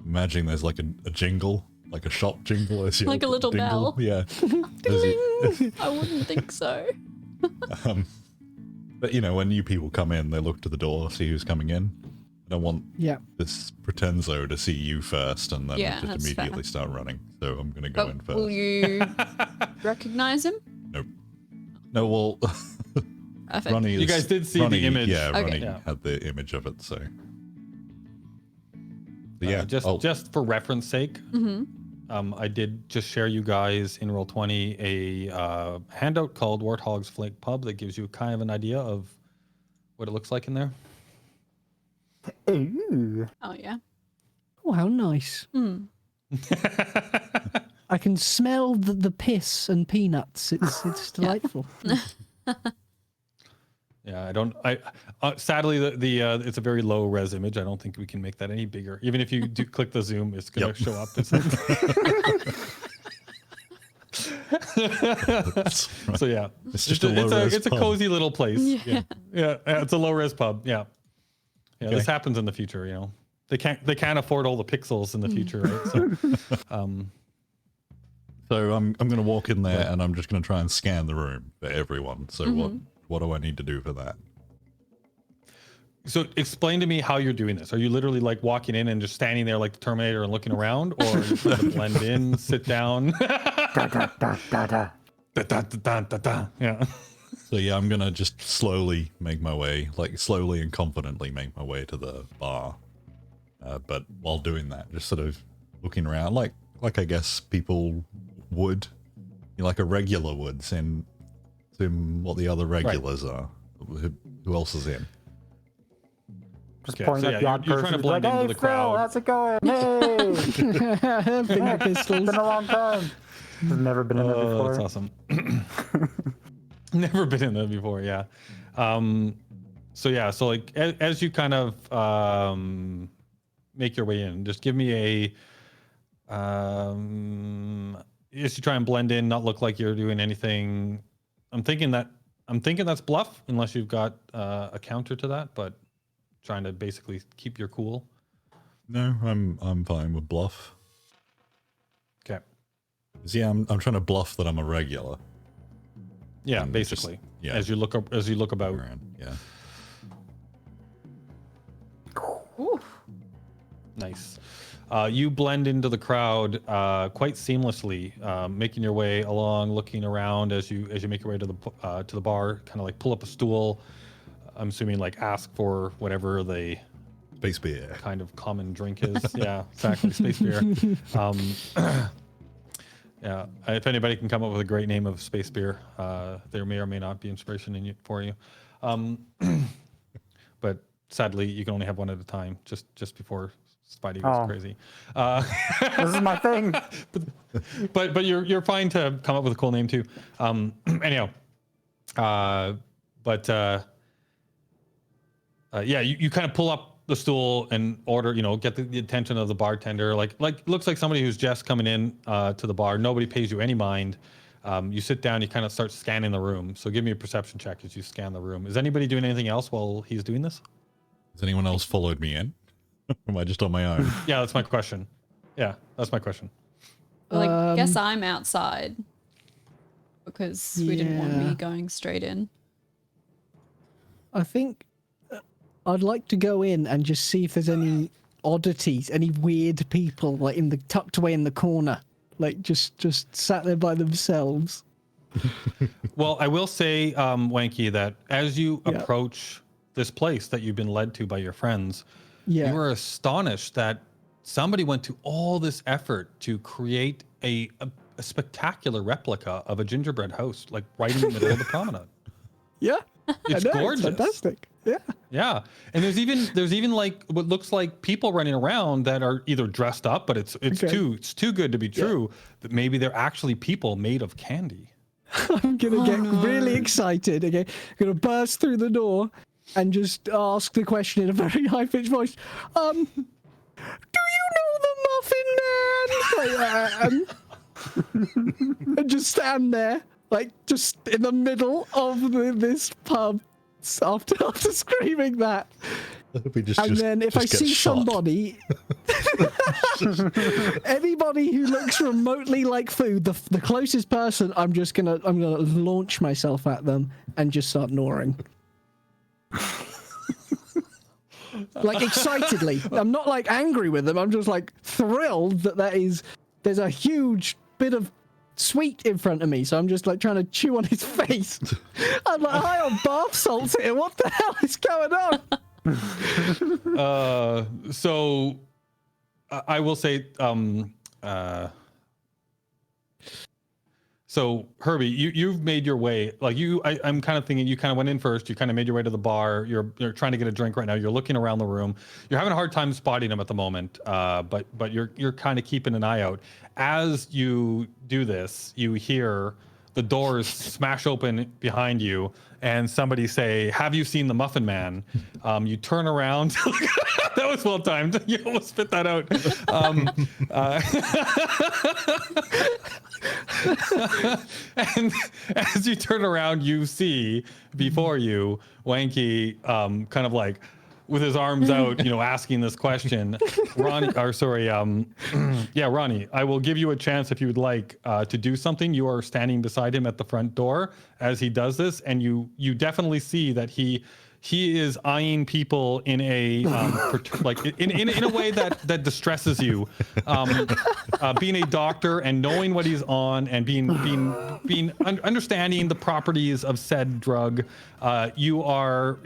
imagine there's like a jingle, like a shop jingle, as you Like a little dingle. bell. Yeah. I wouldn't think so. But you know, when new people come in, they look to the door, see who's coming in. I don't want this Pretenzo to see you first and then Yeah, just that's immediately fair. start running. So I'm going to go in But first. will you recognize him? Nope. No, well, Perfect. Ronnie is, You guys did see the Ronnie, image. Yeah, Okay. Ronnie Yeah. had the image of it, so. But yeah, just for reference sake, I did just share you guys in Roll20 a handout called Warthog's Flake Pub that gives you kind of an idea of what it looks like in there. Ooh. Oh yeah. Oh, how nice. I can smell the piss and peanuts. It's delightful. Yeah, I don't. Sadly, the it's a very low res image. I don't think we can make that any bigger. Even if you do click the zoom, it's gonna show up. So yeah, it's just a low-res it's a pub. cozy little place. Yeah. Yeah, it's a low res pub. Yeah, yeah. Okay. This happens in the future. You know, they can't afford all the pixels in the future, right? So, So I'm going to walk in there and I'm just going to try and scan the room for everyone. So what do I need to do for that? So explain to me how you're doing this. Are you literally like walking in and just standing there like the Terminator and looking around, or are you trying to blend in, sit down? Da, da, da, da, da. Da, da, da, da, da. Yeah. So yeah, I'm going to just slowly make my way, like slowly and confidently make my way to the bar. But while doing that, just sort of looking around, like I guess people would, like a regular would, seeing what the other regulars are. Who else is in? Just Okay, pointing so at yeah, the odd you're person. trying to blend like, into hey, the Phil, crowd." how's it going? Hey, Finger pistols. been a long time. I've never been in there Oh, before. that's awesome. Never been in there before, yeah. So yeah, so like as you kind of make your way in, just give me a as you try and blend in, not look like you're doing anything. I'm thinking that's bluff, unless you've got a counter to that, but trying to basically keep your cool. No, I'm fine with bluff. Okay. 'Cause, yeah, I'm trying to bluff that I'm a regular. Yeah, And basically. just- yeah. As you look about. Around. Yeah. Ooh. Nice. You blend into the crowd quite seamlessly, making your way along, looking around as you make your way to the bar. Kind of like pull up a stool. I'm assuming like ask for whatever the Space beer. kind of common drink is. Yeah, exactly. Space beer. Yeah. If anybody can come up with a great name of space beer, there may or may not be inspiration for you. But sadly, you can only have one at a time. Just before Spidey goes crazy. This is my thing. But you're fine to come up with a cool name too. Anyhow, yeah, you kind of pull up the stool and order, get the attention of the bartender. Like looks like somebody who's just coming in to the bar. Nobody pays you any mind. You sit down, you kind of start scanning the room. So give me a perception check as you scan the room. Is anybody doing anything else while he's doing this? Has anyone else followed me in? Or am I just on my own? Yeah, that's my question. Yeah, that's my question. Well, I guess I'm outside because we didn't want Yeah. me going straight in. I think I'd like to go in and just see if there's any oddities, any weird people like tucked away in the corner, like just sat there by themselves. Well, I will say, Wanky, that as you approach this place that you've been led to by your friends, you are astonished that somebody went to all this effort to create a spectacular replica of a gingerbread house, like right in the middle of the promenade. Yeah. It's gorgeous. It's fantastic. Yeah. Yeah, and there's even like what looks like people running around that are either dressed up, but it's too good to be true. That maybe they're actually people made of candy. I'm gonna get really excited. Okay, I'm gonna burst through the door and just ask the question in a very high pitched voice. Do you know the Muffin Man? And just stand there, like just in the middle of this pub. After screaming that, then if I see somebody, anybody who looks remotely like food, the closest person, I'm gonna launch myself at them and just start gnawing, like excitedly. I'm not like angry with them. I'm just like thrilled that there's a huge bit of sweet in front of me, so I'm just like trying to chew on his face. I'm like high on bath salts here. What the hell is going on? So I will say, so Herbie, you've made your way. Like I'm kind of thinking you kind of went in first. You kind of made your way to the bar. You're trying to get a drink right now. You're looking around the room. You're having a hard time spotting him at the moment. But you're kind of keeping an eye out. As you do this, you hear the doors smash open behind you, and somebody say, "Have you seen the Muffin Man?" You turn around. That was well timed. You almost spit that out. And as you turn around, you see before you Wanky, kind of like with his arms out, asking this question. Ronnie, Ronnie, I will give you a chance if you would like to do something. You are standing beside him at the front door as he does this, and you definitely see that he is eyeing people in a in a way that distresses you. Being a doctor and knowing what he's on and being understanding the properties of said drug, you're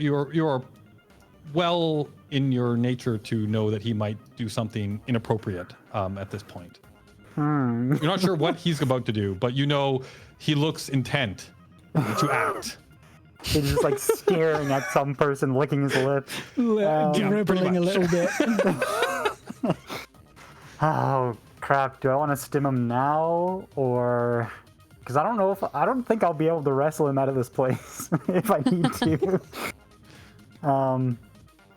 well in your nature to know that he might do something inappropriate at this point. You're not sure what he's about to do, but he looks intent to act. He's just like staring at some person, licking his lips. Dribbling a little bit. Oh crap! Do I want to stim him now, or because I don't think I'll be able to wrestle him out of this place if I need to.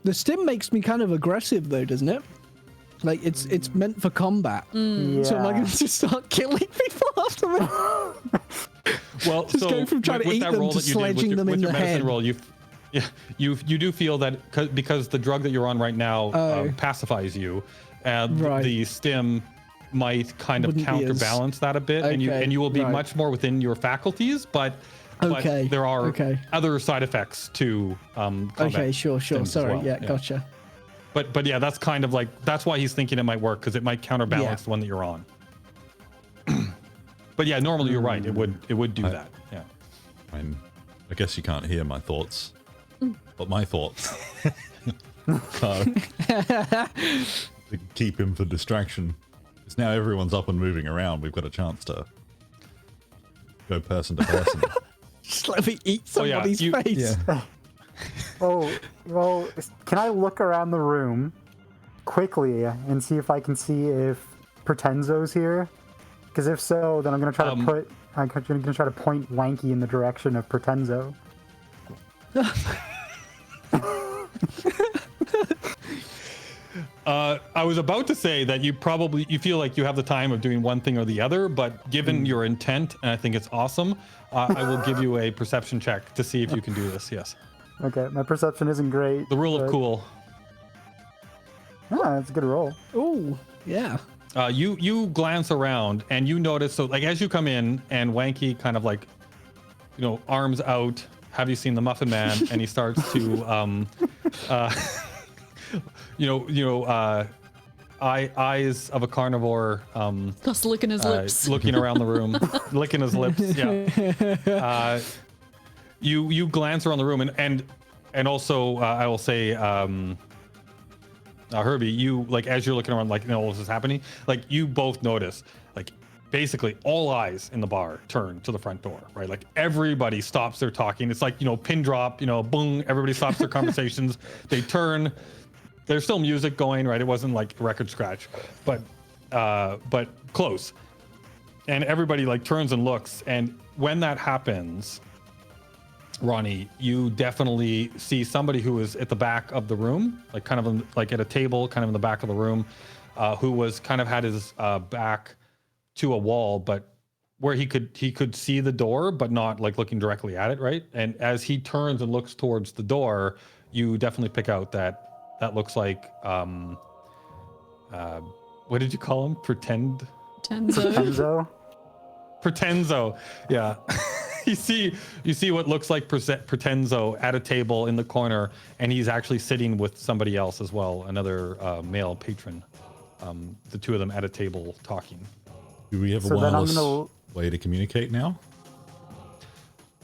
The stim makes me kind of aggressive, though, doesn't it? Like it's meant for combat. Yeah. So am I going to just start killing people after that? Well, just go from trying to eat them to sledging them in the head. Roll, you do feel that because the drug that you're on right now pacifies you, the stim might kind of counterbalance that a bit, and you will be much more within your faculties, but there are other side effects to combat. Okay, sure. Sorry, well. Gotcha. But yeah, that's kind of like that's why he's thinking it might work, because it might counterbalance the one that you're on. But yeah, normally you're right. It would do that. Yeah. I guess you can't hear my thoughts, but my thoughts to keep him for distraction. Because now everyone's up and moving around. We've got a chance to go person to person. Just let me eat somebody's face. Yeah. Oh, well, can I look around the room quickly and see if I can see if Pretenzo's here? Because if so, then I'm going to try to try to point Wanky in the direction of Pretenzo. I was about to say that you feel like you have the time of doing one thing or the other, but given your intent, and I think it's awesome, I will give you a perception check to see if you can do this. Yes. Okay, my perception isn't great. The rule of cool. Ah, that's a good roll. Oh, yeah. You glance around and you notice, so like as you come in and Wanky kind of like, arms out, have you seen the Muffin Man? And he starts to, eyes of a carnivore. Just licking his lips. Looking around the room, licking his lips. Yeah. You glance around the room, and also I will say, Herbie, you like as you're looking around, like all this is happening, like you both notice, like basically all eyes in the bar turn to the front door, right? Like everybody stops their talking. It's like pin drop, boom. Everybody stops their conversations. They turn. There's still music going, right? It wasn't like a record scratch, but close. And everybody like turns and looks. And when that happens, Ronnie, you definitely see somebody who is at the back of the room, like kind of like at a table, kind of in the back of the room, who was kind of had his back to a wall, but where he could see the door, but not like looking directly at it, right? And as he turns and looks towards the door, you definitely pick out that looks like what did you call him? Tenzo. Pretenzo. Yeah. you see what looks like Pretenzo at a table in the corner, and he's actually sitting with somebody else as well, another male patron. The two of them at a table talking. Do we have a wireless way to communicate now?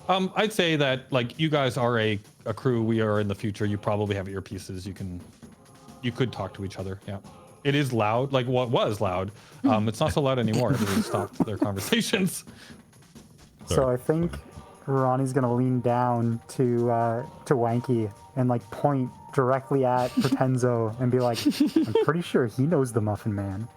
I'd say that like you guys are a crew. We are in the future. You probably have earpieces. You could talk to each other. Yeah, it is loud. Like what was loud. It's not so loud anymore. Everybody stopped their conversations. So I think Ronnie's gonna lean down to Wanky and like point directly at Pretenzo and be like, "I'm pretty sure he knows the Muffin Man."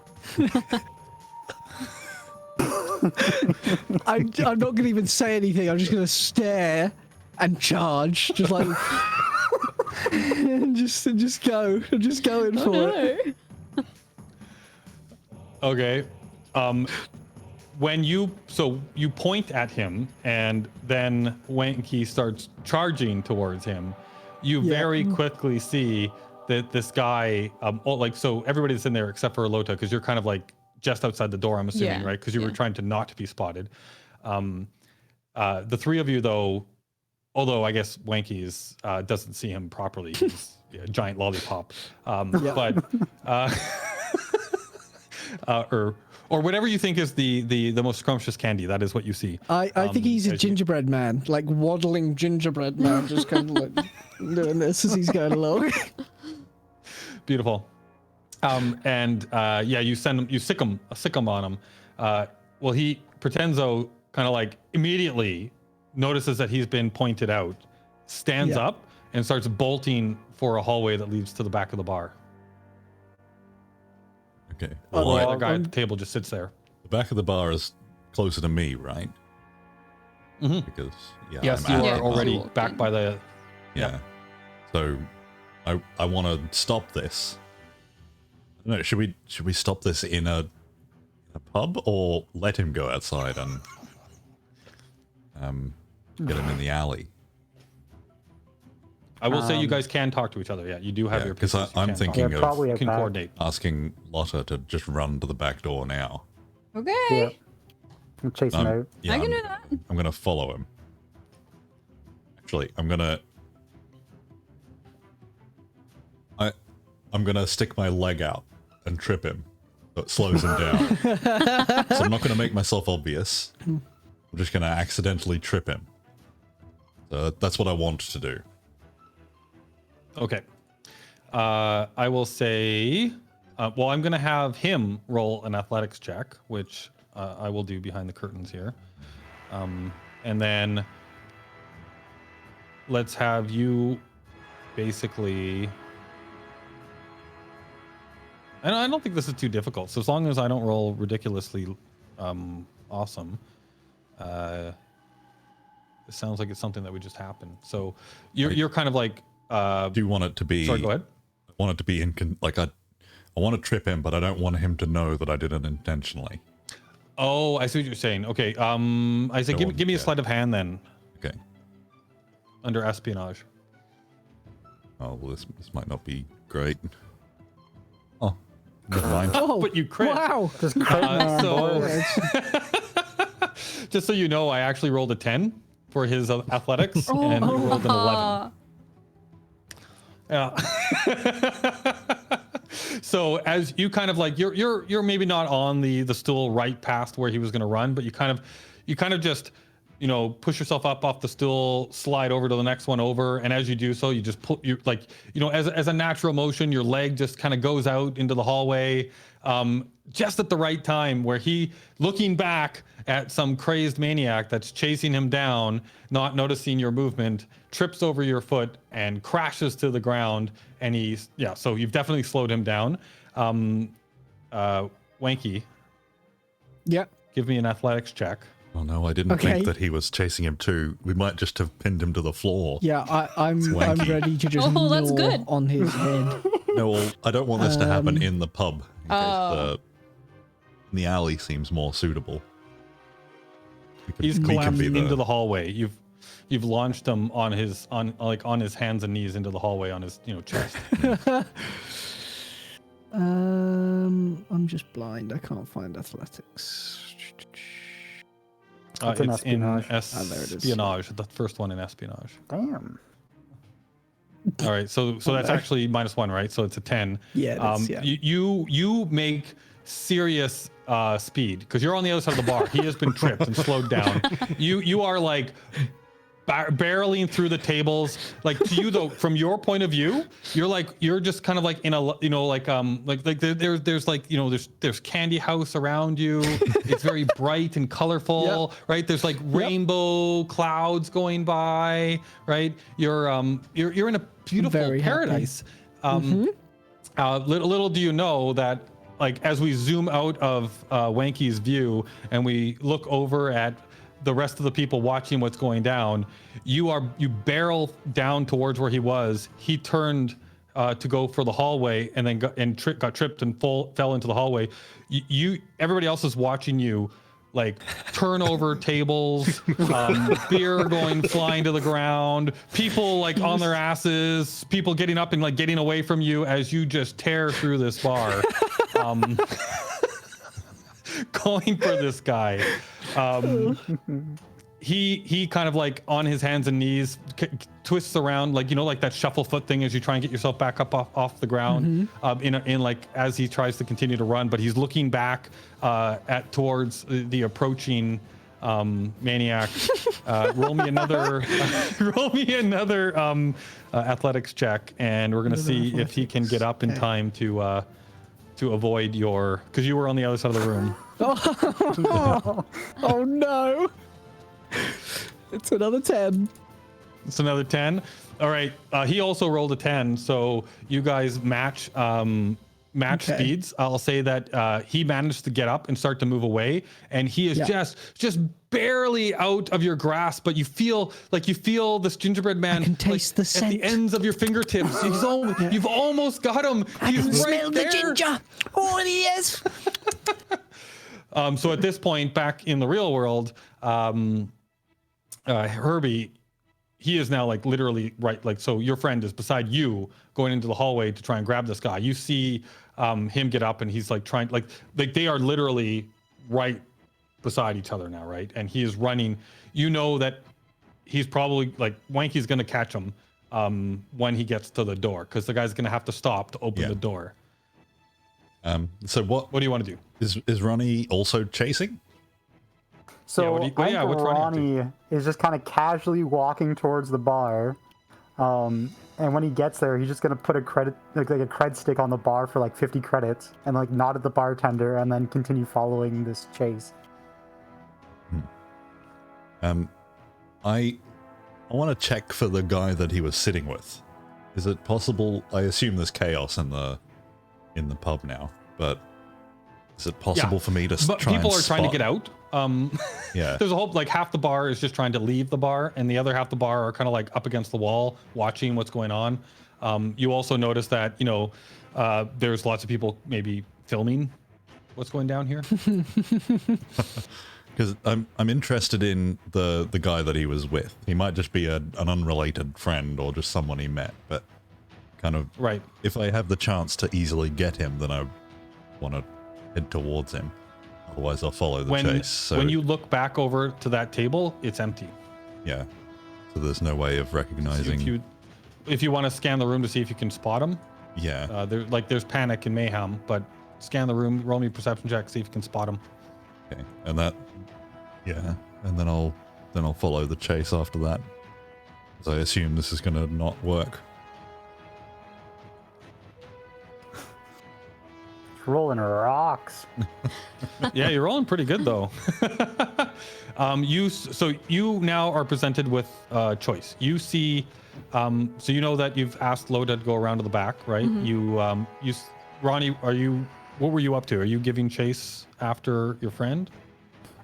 I'm not gonna even say anything. I'm just gonna stare and charge, just like, and just go in for it. Okay. When you point at him, and then Wanky starts charging towards him, you very quickly see that this guy, so everybody's in there except for Lota, because you're kind of like just outside the door, I'm assuming, right? Because you were trying to not be spotted. The three of you, though, although I guess Wanky's doesn't see him properly, he's a giant lollipop. But or whatever you think is the most scrumptious candy, that is what you see. I think he's a gingerbread man, like waddling gingerbread man, just kind of like doing this as he's going along. Beautiful. You sick him on him. Pretenzo kind of like immediately notices that he's been pointed out, stands up and starts bolting for a hallway that leads to the back of the bar. Okay. The other guy at the table just sits there. The back of the bar is closer to me, right? Mm-hmm. Because yes, I'm you are already back by the. Yeah. So, I want to stop this. I don't know, should we stop this in a pub, or let him go outside and get him in the alley? I will say you guys can talk to each other. Yeah, you do have your. Because I'm thinking of you can coordinate. Asking Lotta to just run to the back door now. Okay. Yeah. I'm chasing out. Yeah, I can do that. I'm gonna follow him. Actually, I'm gonna stick my leg out and trip him, so it slows him down. So I'm not gonna make myself obvious. I'm just gonna accidentally trip him. So that's what I want to do. Okay. I will say, I'm going to have him roll an athletics check, which I will do behind the curtains here. And then let's have you basically... I don't think this is too difficult. So as long as I don't roll ridiculously awesome, it sounds like it's something that would just happen. So you're kind of like... do you want it to be... Sorry, go ahead. I want it to be I want to trip him, but I don't want him to know that I did it intentionally. Oh, I see what you're saying. Okay. I say give me a sleight of hand then. Okay. Under espionage. Oh, well, this might not be great. Oh, never mind. Oh, but you crit. Wow. Just so just so you know, I actually rolled a 10 for his athletics, and you rolled an 11. Yeah. So as you kind of like you're maybe not on the stool right past where he was going to run, but you kind of just push yourself up off the stool, slide over to the next one over, and as you do so, you just pull as a natural motion, your leg just kind of goes out into the hallway, just at the right time where he, looking back at some crazed maniac that's chasing him down, not noticing your movement, trips over your foot and crashes to the ground, and so you've definitely slowed him down. Wanky, Yeah. give me an athletics check. Oh no, I didn't think that he was chasing him too. We might just have pinned him to the floor. Yeah, I'm Wanky. ready to just that's gnaw good. on his head. No, well, I don't want this to happen in the pub. In case the alley seems more suitable. He's collapsed into the hallway. You've launched him on his hands and knees into the hallway on his chest. I'm just blind. I can't find athletics. It's in it's in espionage. There it is. espionage. The first one in espionage. Damn. All right, so that's actually -1, right? So it's a 10. Yeah, it is, yeah. You make serious speed because you're on the other side of the bar. He has been tripped and slowed down. You are like barreling through the tables. Like to you though, from your point of view, you're just kind of like in a there's candy house around you. It's very bright and colorful, right? There's like rainbow clouds going by, right? You're in a beautiful Very paradise. Little do you know that, like, as we zoom out of Wanky's view and we look over at the rest of the people watching what's going down, you barrel down towards where he was. He turned to go for the hallway and then got tripped and fell into the hallway. Everybody else is watching you, like, turn over tables, beer going flying to the ground, people like on their asses, people getting up and like getting away from you as you just tear through this bar, going for this guy. He kind of like on his hands and knees twists around, like like that shuffle foot thing as you try and get yourself back up off the ground, in like as he tries to continue to run, but he's looking back towards the approaching maniac. Roll me another athletics check, and we're gonna see if he can get up in time to avoid because you were on the other side of the room. Oh no! It's another 10. It's another 10. All right. He also rolled a 10, so you guys match speeds. I'll say that he managed to get up and start to move away, and he is just barely out of your grasp, but you feel this gingerbread man. I can taste the scent at the ends of your fingertips. You've almost got him. He's I can right smell there. the ginger. Oh, he is. So at this point, back in the real world, Herbie, he is now like literally right. Like, so your friend is beside you going into the hallway to try and grab this guy. You see him get up and he's like trying, like they are literally right beside each other now, right? And he is running. You know that he's probably like Wanky's going to catch him when he gets to the door, because the guy's going to have to stop to open the door. So what do you want to do? Is Ronnie also chasing? So what's Ronnie Ronnie is just kind of casually walking towards the bar, and when he gets there, he's just gonna put a cred stick on the bar for like 50 credits, and like nod at the bartender, and then continue following this chase. I want to check for the guy that he was sitting with. Is it possible? I assume there's chaos in the pub now, but is it possible for me to but try people and are trying to spot- get out. Yeah. There's a whole, like, half the bar is just trying to leave the bar, and the other half the bar are kind of like up against the wall watching what's going on. You also notice that there's lots of people maybe filming what's going down here. Because I'm interested in the guy that he was with. He might just be an unrelated friend or just someone he met, but kind of Right. If I have the chance to easily get him, then I want to head towards him. Otherwise, I'll follow the chase. So, when you look back over to that table, it's empty. yeah, so there's no way of recognizing. If you want to scan the room to see if you can spot him. Yeah. There's panic and mayhem, but scan the room, roll me a perception check, see if you can spot him. Okay. And that. Yeah. And then I'll follow the chase after that. As I assume this is gonna not work. Rolling rocks. Yeah, you're rolling pretty good though. You now are presented with a choice. You see, so you know that you've asked Loda to go around to the back, right? Mm-hmm. Ronnie, what were you up to? Are you giving chase after your friend?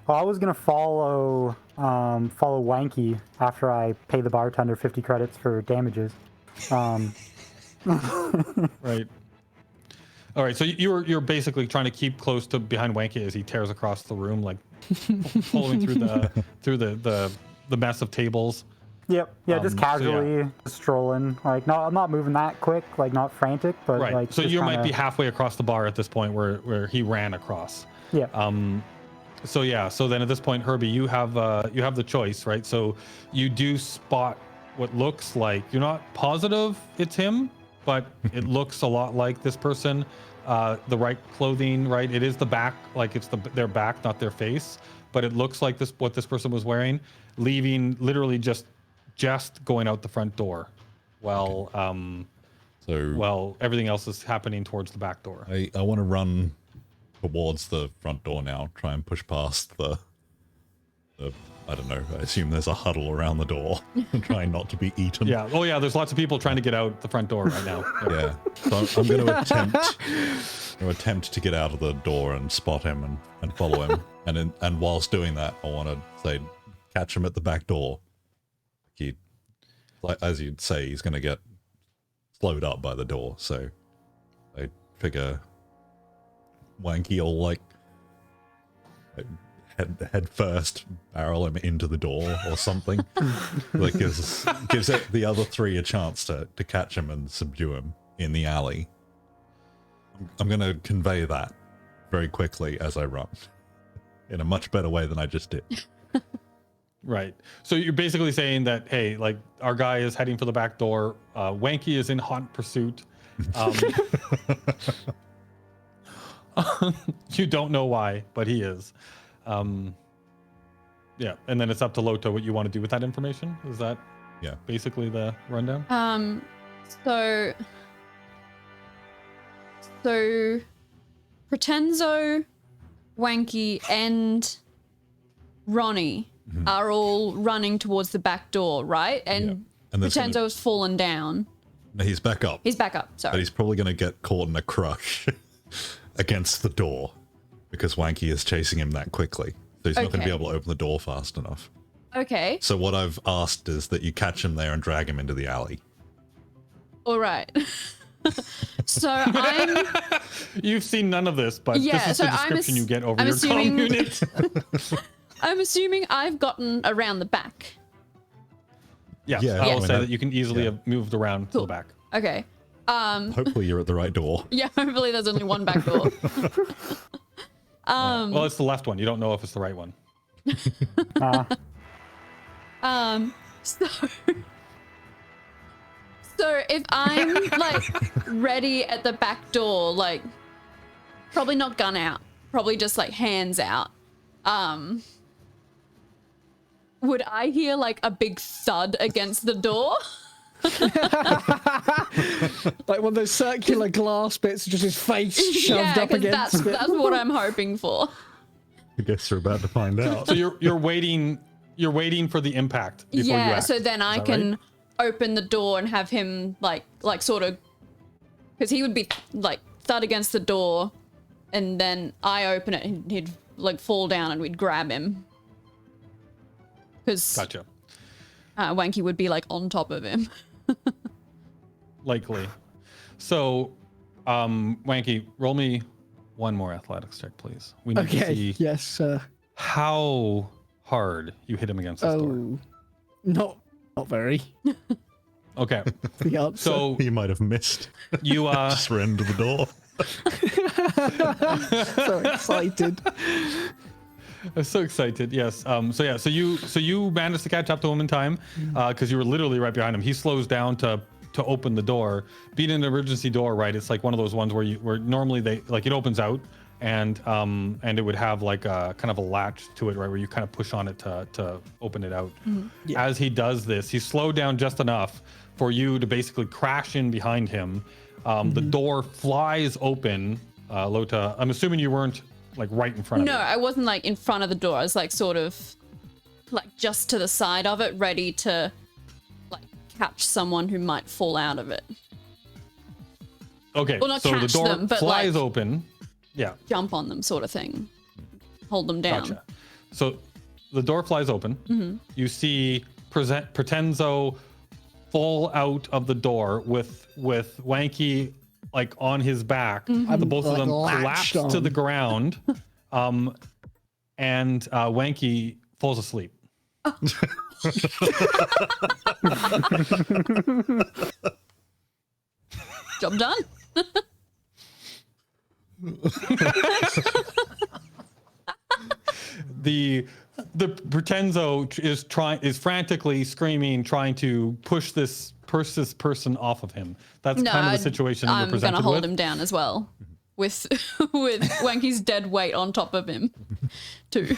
Well, I was gonna follow Wanky after I pay the bartender 50 credits for damages. Right. All right, so you're basically trying to keep close to behind Wanky as he tears across the room, like following through the mess of tables. Yep. Yeah, just casually so strolling. Like, I'm not moving that quick. Like, not frantic, but right. like. So just you kinda... might be halfway across the bar at this point, where he ran across. Yeah. So then at this point, Herbie, you have the choice, right? So you do spot what looks like, you're not positive it's him, but it looks a lot like this person. The right clothing, right? It is the back, like it's their back, not their face, but it looks like what this person was wearing, leaving literally just going out the front door, while everything else is happening towards the back door. I want to run towards the front door now, try and push past the I don't know, I assume there's a huddle around the door, trying not to be eaten. Yeah. Oh yeah, there's lots of people trying to get out the front door right now. Yeah. So I'm going to attempt to get out of the door and spot him and follow him. And whilst doing that, I want to say, catch him at the back door. Like as you'd say, he's going to get slowed up by the door. So I figure Wanky will like head first, barrel him into the door or something. Like gives the other three a chance to catch him and subdue him in the alley. I'm going to convey that very quickly as I run, in a much better way than I just did. Right. So you're basically saying that, hey, like our guy is heading for the back door. Wanky is in hot pursuit. You don't know why, but he is. Yeah, and then it's up to Lota what you want to do with that information. Is that basically the rundown? So Pretenzo, Wanky, and Ronnie are all running towards the back door, right? And Pretenzo's fallen down. No, he's back up. He's back up, sorry. But he's probably going to get caught in a crush against the door because Wanky is chasing him that quickly. So he's not going to be able to open the door fast enough. Okay. So what I've asked is that you catch him there and drag him into the alley. All right. So I'm... You've seen none of this, but this is the description you get over your comm unit. I'm assuming I've gotten around the back. Yeah, I will say that you can easily have moved around to the back. Okay. Hopefully you're at the right door. Yeah, hopefully there's only one back door. Well, it's the left one. You don't know if it's the right one. So if I'm like ready at the back door, like probably not gun out, probably just like hands out. Would I hear like a big thud against the door? Like one of those circular glass bits, just his face shoved up against it. That's what I'm hoping for. I guess you're about to find out. So you're waiting for the impact before you act. So then I can open the door and have him like sort of, because he would be like thud against the door, and then I open it and he'd like fall down and we'd grab him. Because Gotcha. Wanky would be like on top of him. Likely. So, Wanky, roll me one more athletics check, please. We need to see yes, how hard you hit him against this door. Not very. Okay. The answer. So You might have missed. you Just ran to the door. So excited. I'm so excited. Yes. So you managed to catch up to him in time because you were literally right behind him. He slows down to to open the door. Being an emergency door, right? It's like one of those ones where normally it opens out and it would have like a kind of a latch to it, right? Where you kind of push on it to open it out. Yeah. As he does this, he's slowed down just enough for you to basically crash in behind him. The door flies open. Lota, I'm assuming you weren't like right in front of it. No, I wasn't like in front of the door. I was like sort of like just to the side of it, ready to like catch someone who might fall out of it. Okay, Well, not so the catch door them, but, flies like- open. Yeah, Jump on them sort of thing. Hold them down. gotcha. So the door flies open. You see Pretenzo fall out of the door with Wanky like on his back. The both of like, them latched collapse to on. the ground. And Wanky falls asleep. Job done. The Pretenzo is frantically screaming, trying to push this person off of him. That's kind of the situation you're I'm presented gonna hold with. him down as well, with with Wanky's dead weight on top of him, too.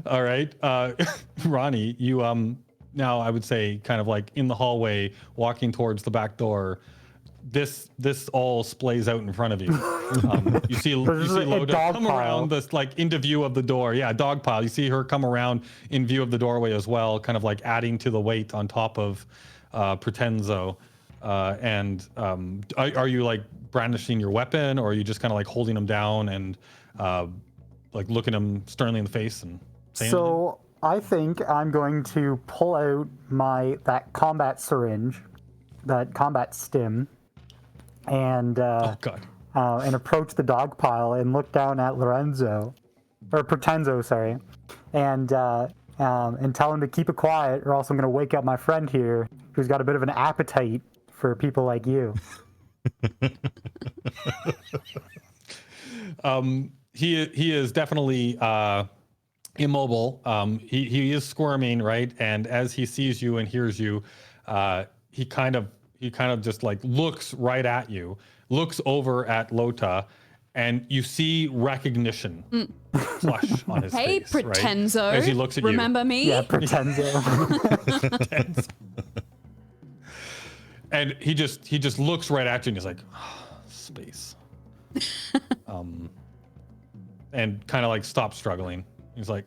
All right, Ronnie, you now I would say kind of like in the hallway, walking towards the back door. This all splays out in front of you. You see There's a Loda dog come pile. around this like into view of the door. Yeah, dog pile. You see her come around in view of the doorway as well, kind of like adding to the weight on top of Pretenzo. Are you like brandishing your weapon, or are you just kind of like holding him down and like looking him sternly in the face and saying? So I think I'm going to pull out that combat syringe, that combat stim, and Oh God. and approach the dog pile and look down at Pretenzo, sorry, and tell him to keep it quiet, or else I'm going to wake up my friend here, who's got a bit of an appetite for people like you. He is definitely immobile. He is squirming, right? And as he sees you and hears you, he kind of just like looks right at you, looks over at Lota, and you see recognition flush on his Hey, face. Right? Pretenzo. As he looks at you. Remember me? Yeah, Pretenzo. And he just looks right at you and he's like, oh, space. And kind of like stops struggling. He's like,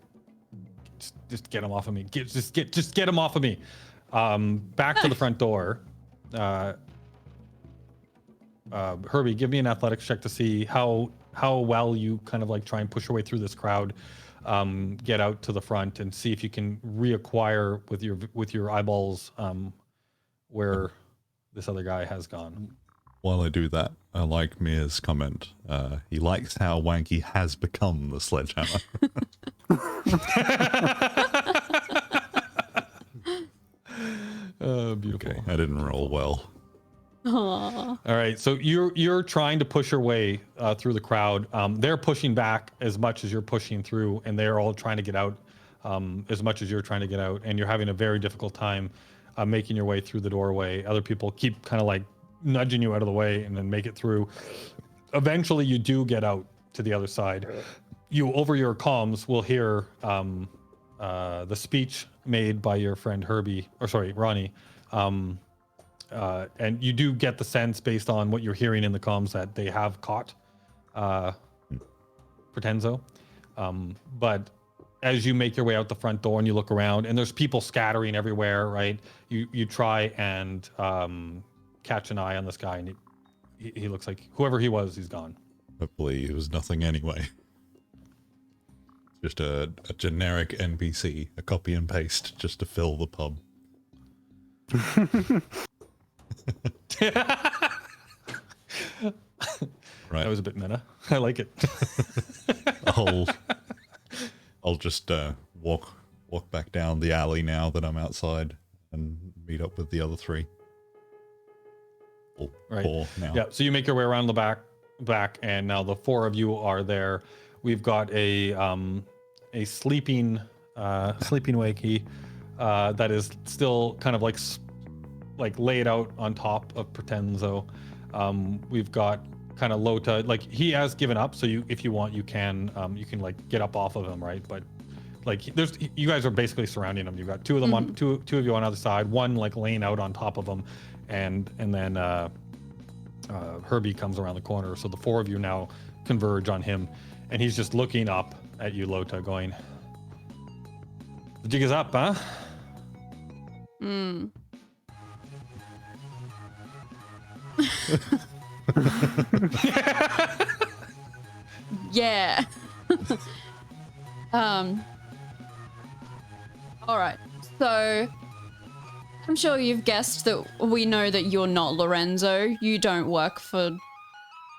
just get him off of me. Just get him off of me. Back to the front door. Herbie, give me an athletics check to see how well you kind of like try and push your way through this crowd, get out to the front and see if you can reacquire with your eyeballs where this other guy has gone. While I do that, I like Mia's comment. He likes how Wanky has become the sledgehammer. Beautiful. Okay, I didn't roll well. Aww. All right, so you're trying to push your way through the crowd. They're pushing back as much as you're pushing through, and they're all trying to get out as much as you're trying to get out, and you're having a very difficult time making your way through the doorway. Other people keep kind of like nudging you out of the way, and then make it through. Eventually, you do get out to the other side. You, over your comms, will hear the speech made by your friend Ronnie. And you do get the sense, based on what you're hearing in the comms, that they have caught Pretenzo. But as you make your way out the front door and you look around, and there's people scattering everywhere, right? You try and catch an eye on this guy, and he looks like whoever he was, he's gone. Hopefully it was nothing anyway. Just a generic NPC, a copy and paste, just to fill the pub. Right. That was a bit meta. I like it. I'll just walk back down the alley now that I'm outside and meet up with the other three. Right. Four now. Yeah. So you make your way around the back, and now the four of you are there. We've got a sleeping Wakey that is still kind of like like laid out on top of Pretenzo. We've got kind of Lota, like he has given up, so if you want, you can like get up off of him, right? But like you guys are basically surrounding him. You've got two of them on two of you on the other side, one like laying out on top of him, and then Herbie comes around the corner. So the four of you now converge on him, and he's just looking up at you, Lota, going, "The jig is up, huh?" Yeah. All right. So I'm sure you've guessed that we know that you're not Lorenzo. You don't work for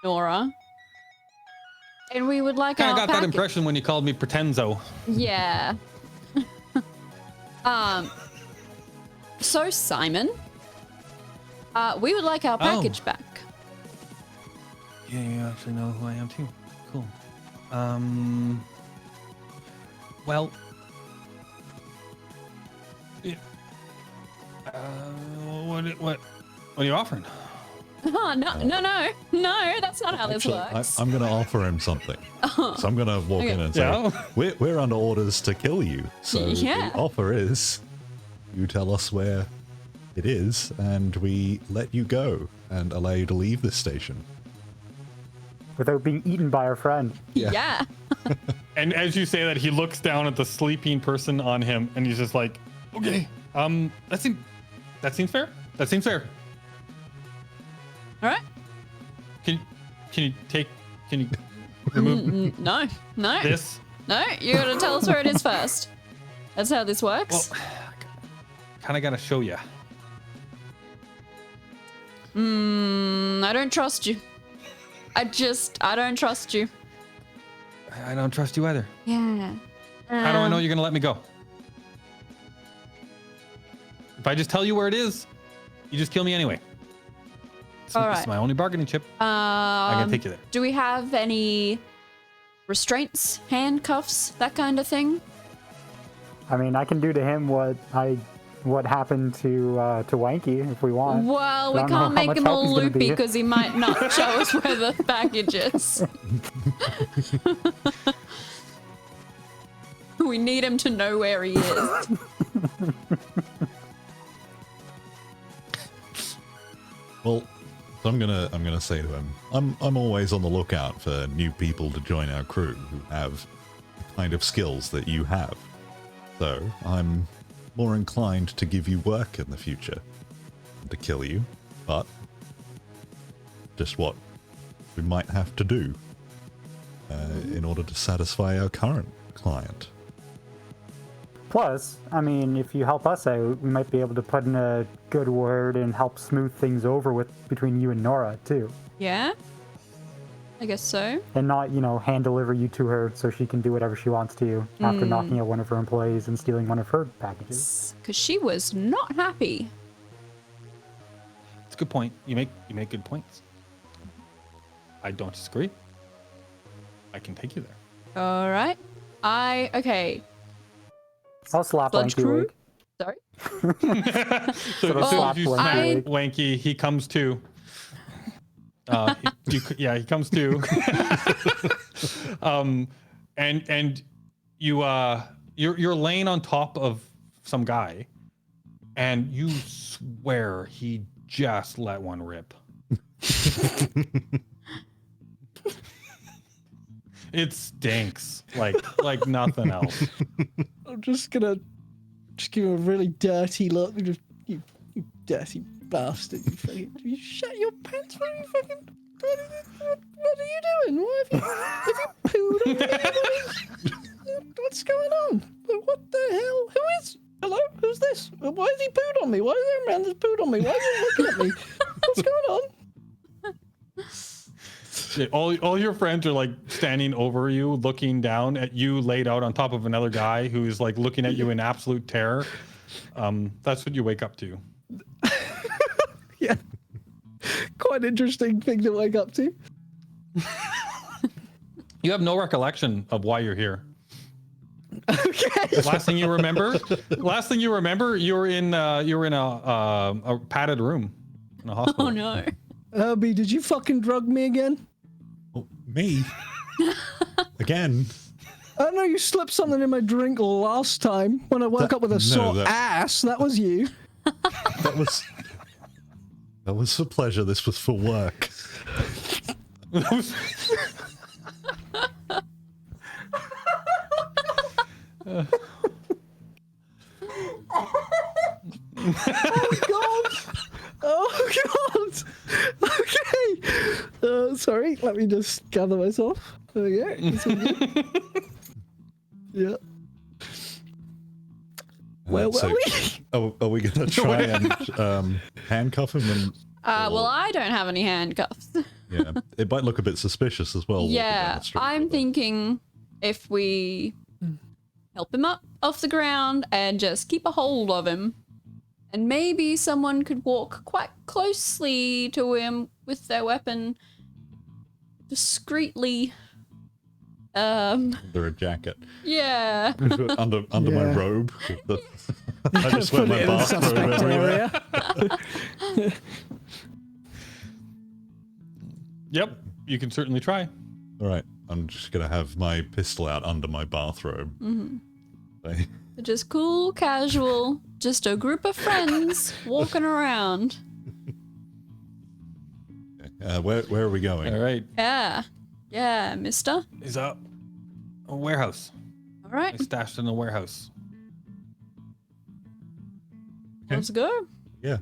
Nora. And we would like I our got that impression when you called me Pretenzo. Yeah. So Simon, we would like our package back. Yeah, you actually know who I am too. Cool. Well, yeah. What are you offering? Oh, no, that's not how this works. I'm going to offer him something. So I'm going to walk in and say, Yeah. we're under orders to kill you. So Yeah. the offer is you tell us where it is and we let you go and allow you to leave this station. Without being eaten by our friend. Yeah. And as you say that, he looks down at the sleeping person on him, and he's just like, "Okay, that seems fair. That seems fair. All right. Can you remove No. this?" No, you gotta tell us where it is first. That's how this works. Well, kind of gotta show you. I don't trust you. I don't trust you. I don't trust you either. Yeah. How do I know you're gonna let me go? If I just tell you where it is, you just kill me anyway. This All is right. my only bargaining chip. I can take you there. Do we have any restraints, handcuffs, that kind of thing? I mean, I can do to him what happened to Wanky if we want. Well, I we don't know can't how make much him help all he's gonna loopy be. because he might not show us where the package is. We need him to know where he is. Well, so I'm gonna say to him, I'm always on the lookout for new people to join our crew who have the kind of skills that you have. So I'm more inclined to give you work in the future than to kill you, but just what we might have to do in order to satisfy our current client. Plus, I mean, if you help us out, we might be able to put in a good word and help smooth things over between you and Nora too, Yeah? I guess so. and not hand deliver you to her so she can do whatever she wants to you after knocking out one of her employees and stealing one of her packages. Because she was not happy. It's a good point. You make good points. I don't disagree. I can take you there. All right. Okay. I'll slap Sledge Wanky crew? awake. Sorry. So Sort of as soon slap as you Wanky slap awake. Wanky, he comes to. He comes to. And you're laying on top of some guy, and you swear he just let one rip. It stinks like nothing else. I'm just gonna give him a really dirty look. Just, you dirty bastard! You shut your pants. What are you fucking? What are you doing? What have you pooed on me? What's going on? What the hell? Who is? Hello? Who's this? Why has he pooed on me? Why is there a man that's pooed on me? Why is he looking at me? What's going on? Yeah, all your friends are like standing over you, looking down at you laid out on top of another guy who's like looking at you in absolute terror. That's what you wake up to. Yeah. Quite an interesting thing to wake up to. You have no recollection of why you're here. Okay. Last thing you remember, you're in a padded room in a hospital. Oh no. Herbie, did you fucking drug me again? Oh, me? Again? I know you slipped something in my drink last time when I woke up with a sore ass. That was you. That was for pleasure. This was for work. Oh god! Oh god! Okay. Sorry. Let me just gather myself. There we go. It's all good. Yeah. Where were So, we? are we going to try and handcuff him? And, Well, I don't have any handcuffs. yeah, it might look a bit suspicious as well. walking down Yeah, the street, I'm but- thinking if we help him up off the ground and just keep a hold of him, and maybe someone could walk quite closely to him with their weapon discreetly. under a jacket. Yeah. under my Yeah. robe. I just wear Put my it in the bathrobe suspect everywhere. area. Yep, you can certainly try. All right, I'm just gonna have my pistol out under my bathrobe. Okay. Just cool, casual, just a group of friends walking around. Where are we going? All right, Yeah, mister. is a warehouse. All right, I stashed in a warehouse. Okay. let's go. Yeah,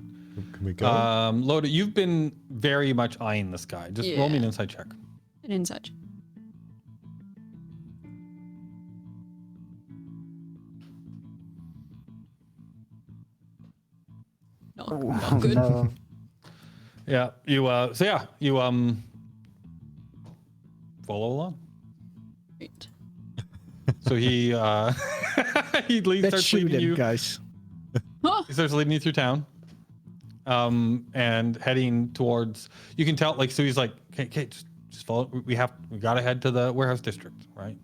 can we go? Loda, you've been very much eyeing this guy. Just roll me an Yeah. insight check. An insight check. Not good. No. Yeah, you follow along. Right. So he he Let's starts shoot leading him, you. guys. Huh. He starts leading you through town, and heading towards. You can tell, like, so he's like, okay, just follow. We gotta head to the warehouse district, right?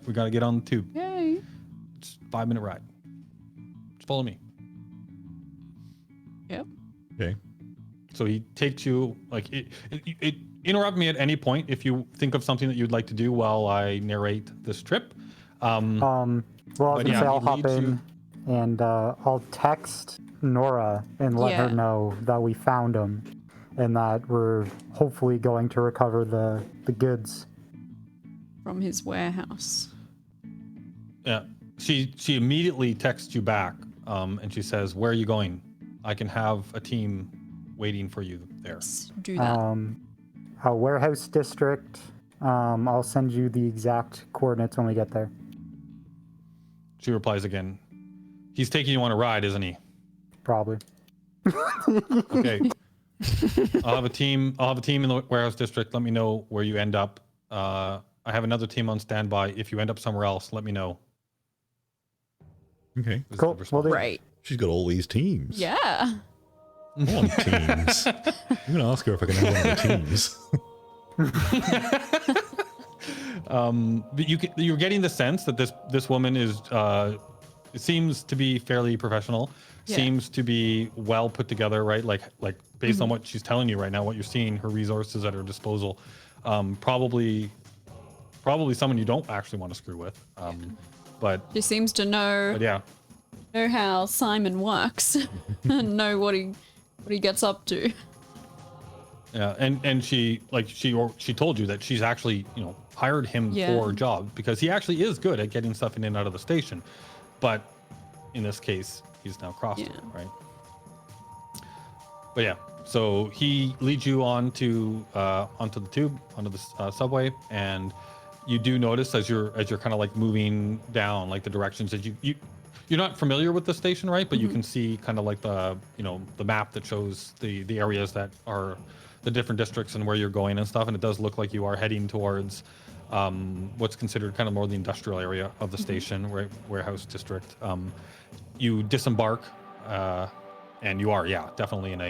We gotta get on the tube. Yay. It's a 5-minute ride. Just follow me. Yep. Okay. So he takes you, like, it interrupt me at any point if you think of something that you'd like to do while I narrate this trip. Well, I was But gonna yeah, say I'll he hop leads in and I'll text Nora and let her Yeah. know that we found him and that we're hopefully going to recover the goods. From his warehouse. Yeah. She immediately texts you back, and she says, "Where are you going? I can have a team waiting for you there." Let's do that. A warehouse district. I'll send you the exact coordinates when we get there. She replies again, "He's taking you on a ride, isn't he?" Probably. Okay. I'll have a team in the warehouse district. Let me know where you end up. I have another team on standby. If you end up somewhere else, let me know. Okay. This is Cool. the response. Will do. Right. She's got all these teams. Yeah. I want teams. I'm gonna ask her if I can have one of the teams. But you're getting the sense that this woman is seems to be fairly professional. Yeah. Seems to be well put together, right? Like based on what she's telling you right now, what you're seeing, her resources at her disposal. Probably someone you don't actually want to screw with. But She seems to know yeah, how Simon works and know what he gets up to. yeah, and she told you that she's actually hired him Yeah. for a job because he actually is good at getting stuff in and out of the station, but in this case he's now crossed it, Yeah. right? But yeah, so he leads you onto the tube, onto the subway, and you do notice as you're kind of like moving down, like the directions that you're not familiar with the station, right? But you can see kind of like the map that shows the areas that are the different districts and where you're going and stuff. And it does look like you are heading towards what's considered kind of more the industrial area of the station, right? Warehouse district. You disembark, and you are, definitely in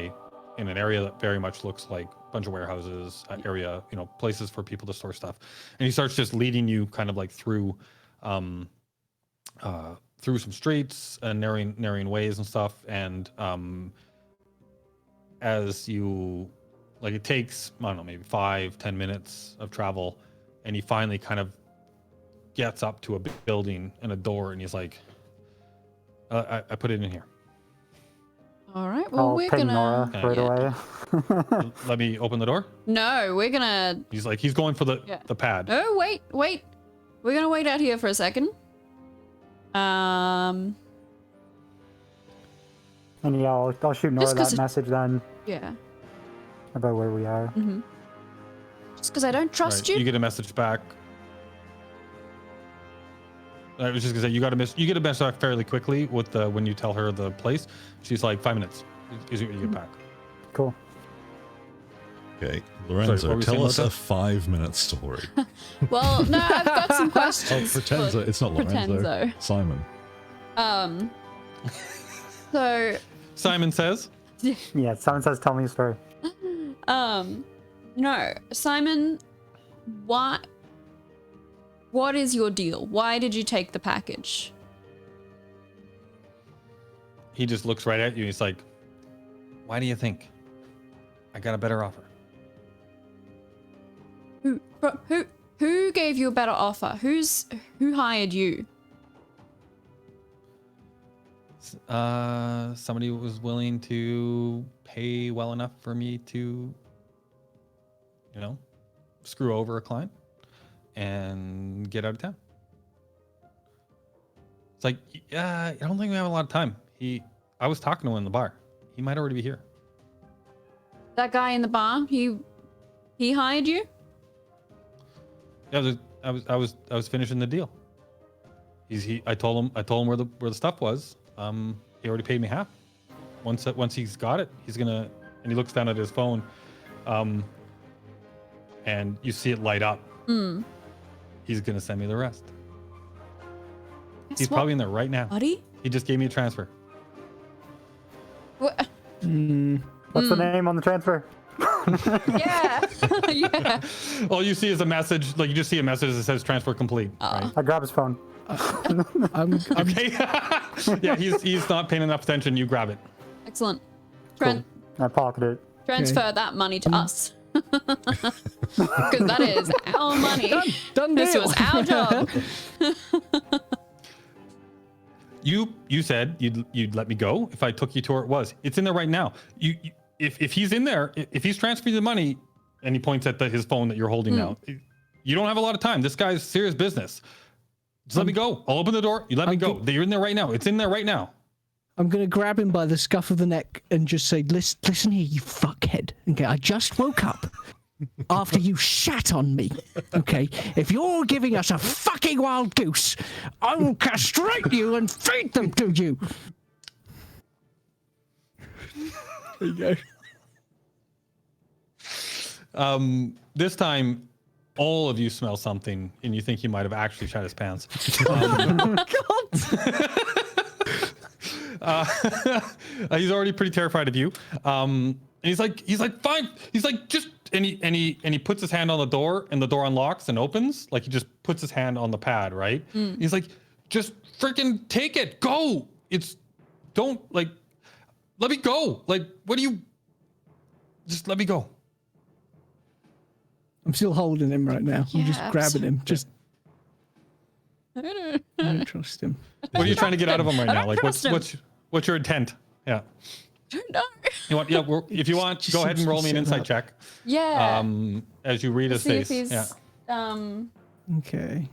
an area that very much looks like a bunch of warehouses, area, places for people to store stuff. And he starts just leading you kind of like through through some streets and narrowing ways and stuff. And as you, like, it takes, I don't know, maybe 5-10 minutes of travel, and he finally kind of gets up to a building and a door, and he's like, I put it in here. All right. Well, I'll we're ping gonna. Nora right away. Let me open the door. No, we're gonna. He's going for the pad. Oh, wait. We're gonna wait out here for a second. And yeah, I'll shoot Nora that message then Yeah. about where we are. Mm-hmm. Just because I don't trust You you. get a message back. I was just gonna say you get a message back fairly quickly with when you tell her the place. She's like 5 minutes. Is what you get back. Cool. Okay, Sorry, Lorenzo, what were we saying tell us about a 5-minute story. Well, no, I've got some Oh, questions. Pretenzo. It's not Lorenzo. Pretenzo. Simon. So, Simon says, Yeah, Simon says, tell me a story. no, Simon, what is your deal? Why did you take the package? he just looks right at you. He's like, why do you think? I got a better offer. Who gave you a better offer? Who hired you? Somebody was willing to pay well enough for me to, screw over a client and get out of town. It's like, I don't think we have a lot of time. I was talking to him in the bar. He might already be here. That guy in the bar, he hired you? Yeah, I was finishing the deal. I told him where the stuff was. He already paid me half. Once he's got it, he's gonna, and he looks down at his phone, and you see it light up. He's gonna send me the rest. He's probably in there right now. Buddy? He just gave me a transfer. What? What's the name on the transfer? Yeah. Yeah. All you see is a message. Like, you just see a message that says transfer complete. Right? I grab his phone. Okay. Yeah, he's not paying enough attention. You grab it. Excellent. Cool. I pocket it. Transfer that money to us. Because that is our money. Done This deal. was our job. You said you'd let me go if I took you to where it was. It's in there right now. If he's in there, if he's transferring the money, and he points at his phone that you're holding now, you don't have a lot of time. This guy's serious business. Just let me go. I'll open the door. You let me go. You're in there right now. It's in there right now. I'm going to grab him by the scuff of the neck and just say, listen here, you fuckhead. Okay, I just woke up after you shat on me. Okay, if you're giving us a fucking wild goose, I will castrate you and feed them to you. There you go. This time, all of you smell something, and you think he might have actually shat his pants. He's already pretty terrified of you. And he's like, fine. He's like, just, and he puts his hand on the door, and the door unlocks and opens. Like, he just puts his hand on the pad, right? He's like, just freaking take it, go. Don't, like, let me go. Like, just let me go. I'm still holding him right now. I'm just grabbing him. Just. I don't trust him. What are you trying to get out of him right now? Like, trust him. what's your intent? Yeah. No. You want? Yeah. If you want, go ahead and roll me an insight check. Yeah. As you read his See if face. he's, Yeah. Okay.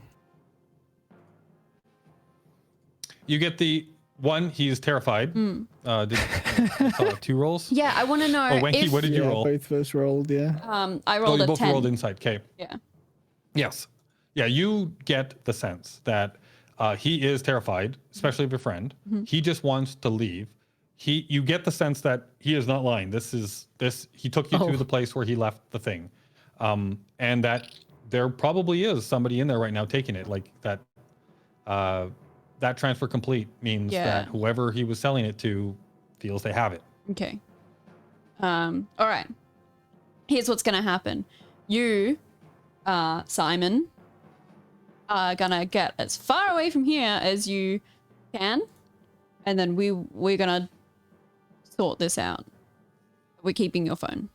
You get the one. He's terrified. I saw 2 rolls. Yeah, I want to know Oh, Wenky, if what did you roll? Both of us rolled, yeah. I rolled you a both 10. rolled insight. Okay. Yeah. Yes. Yeah. You get the sense that he is terrified, especially of your friend. He just wants to leave. You get the sense that he is not lying. He took you to the place where he left the thing, and that there probably is somebody in there right now taking it. Like that. That transfer complete means that whoever he was selling it to feels they have it. Okay. All right. Here's what's going to happen. You, Simon, are gonna get as far away from here as you can, and then we're gonna sort this out. We're keeping your phone.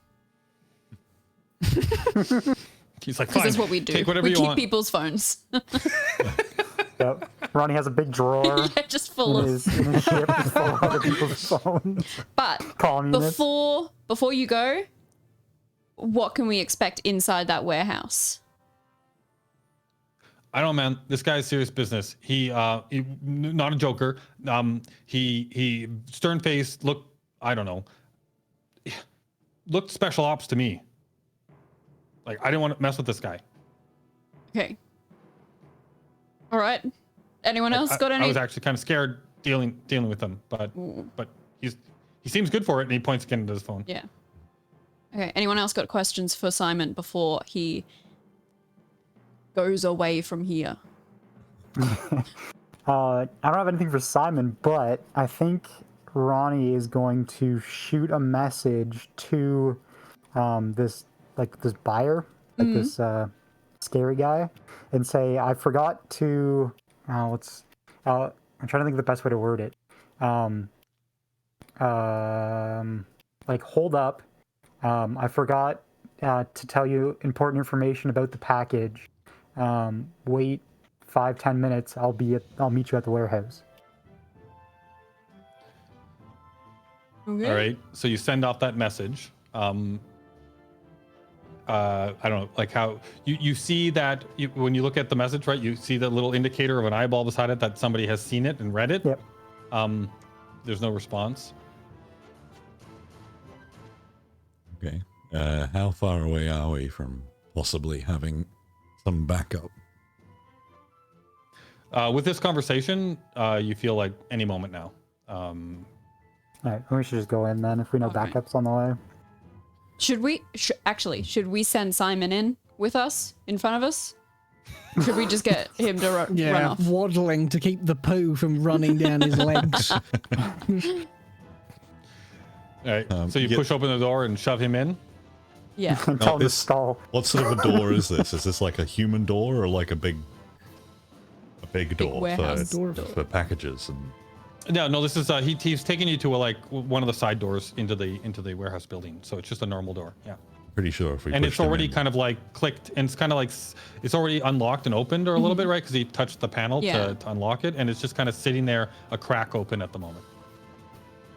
He's like, Because fine, that's what we do. take whatever we you keep want. people's phones. Yep. Ronnie has a big drawer Yeah, just full in of. his ship full of other people's phones. But Comm units. before you go, what can we expect inside that warehouse? I don't know, man. This guy's serious business. He not a joker. He stern faced. I don't know. Looked special ops to me. Like, I didn't want to mess with this guy. Okay. All right. Anyone else got any? I was actually kind of scared dealing with him, but he seems good for it, and he points again to his phone. Yeah. Okay. Anyone else got questions for Simon before he goes away from here? I don't have anything for Simon, but I think Ronnie is going to shoot a message to this buyer, this scary guy, and say, I forgot to I'm trying to think of the best way to word it. Hold up. I forgot to tell you important information about the package. Wait 5-10 minutes. I'll meet you at the warehouse. Okay. All right. So you send off that message. I don't know, like how you see that when you look at the message, right? You see the little indicator of an eyeball beside it that somebody has seen it and read it. Yep. There's no response. Okay. How far away are we from possibly having some backup? With this conversation, you feel like any moment now. All right, we should just go in then if we know Okay. backups on the way. Should we should we send Simon in with us in front of us? Should we just get him to run off? Waddling to keep the poo from running down his legs. All right. So you yeah. push open the door and shove him in. Yeah. And tell him to this- stall. What sort of a door is this? Is this like a human door or like a big door warehouse for, door. for packages? And No. This is he's taking you to one of the side doors into the warehouse building. So it's just a normal door. Yeah. pretty sure if we And pushed it's him already in- kind of like clicked, and it's kind of like it's already unlocked and opened or a little bit, right? Because he touched the panel Yeah. to unlock it, and it's just kind of sitting there, a crack open at the moment.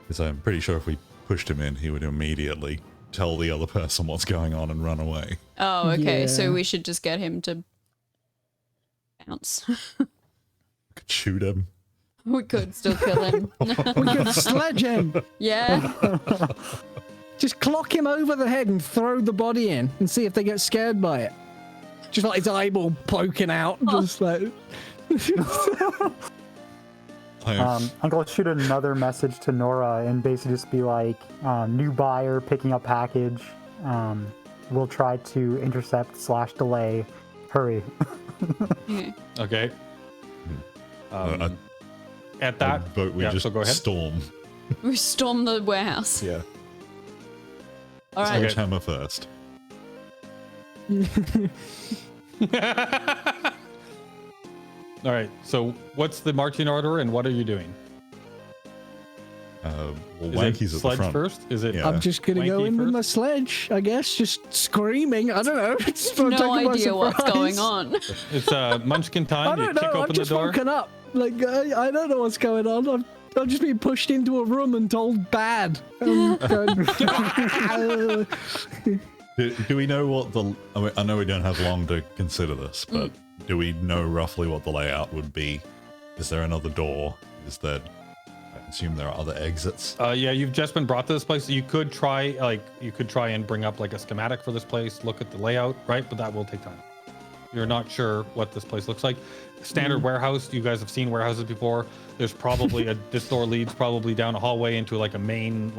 Because I'm pretty sure if we pushed him in, he would immediately tell the other person what's going on and run away. Oh, okay. Yeah. So we should just get him to bounce. Could shoot him. We could still kill him. We could sledge him. Yeah. Just clock him over the head and throw the body in and see if they get scared by it. Just like his eyeball poking out. Just like. I think I'll shoot another message to Nora and basically just be like, new buyer picking up package. We'll try to intercept / delay. Hurry. Okay. Okay. I At that, vote we yeah, just so go ahead. storm. We storm the warehouse. Yeah. All right. Okay. Sledgehammer first. All right. So what's the marching order, and what are you doing? Well, Is Wanky's it at the Sledge front. first? Is it? Yeah. I'm just gonna go Wanky in with my first? sledge, I guess, just screaming. I don't know. Just No taken by idea what's surprise. going on. It's Munchkin I time. You don't kick know. I've open the just door. woken up. Like I don't know what's going on. I've just been pushed into a room and told bad. Going, Do we know what the... I know we don't have long to consider this, but do we know roughly what the layout would be? Is there another door? Is there... I assume there are other exits. Yeah, you've just been brought to this place. You could try and bring up like a schematic for this place, look at the layout, right? But that will take time. You're not sure what this place looks like. Standard warehouse. You guys have seen warehouses before. There's probably this door leads probably down a hallway into like a main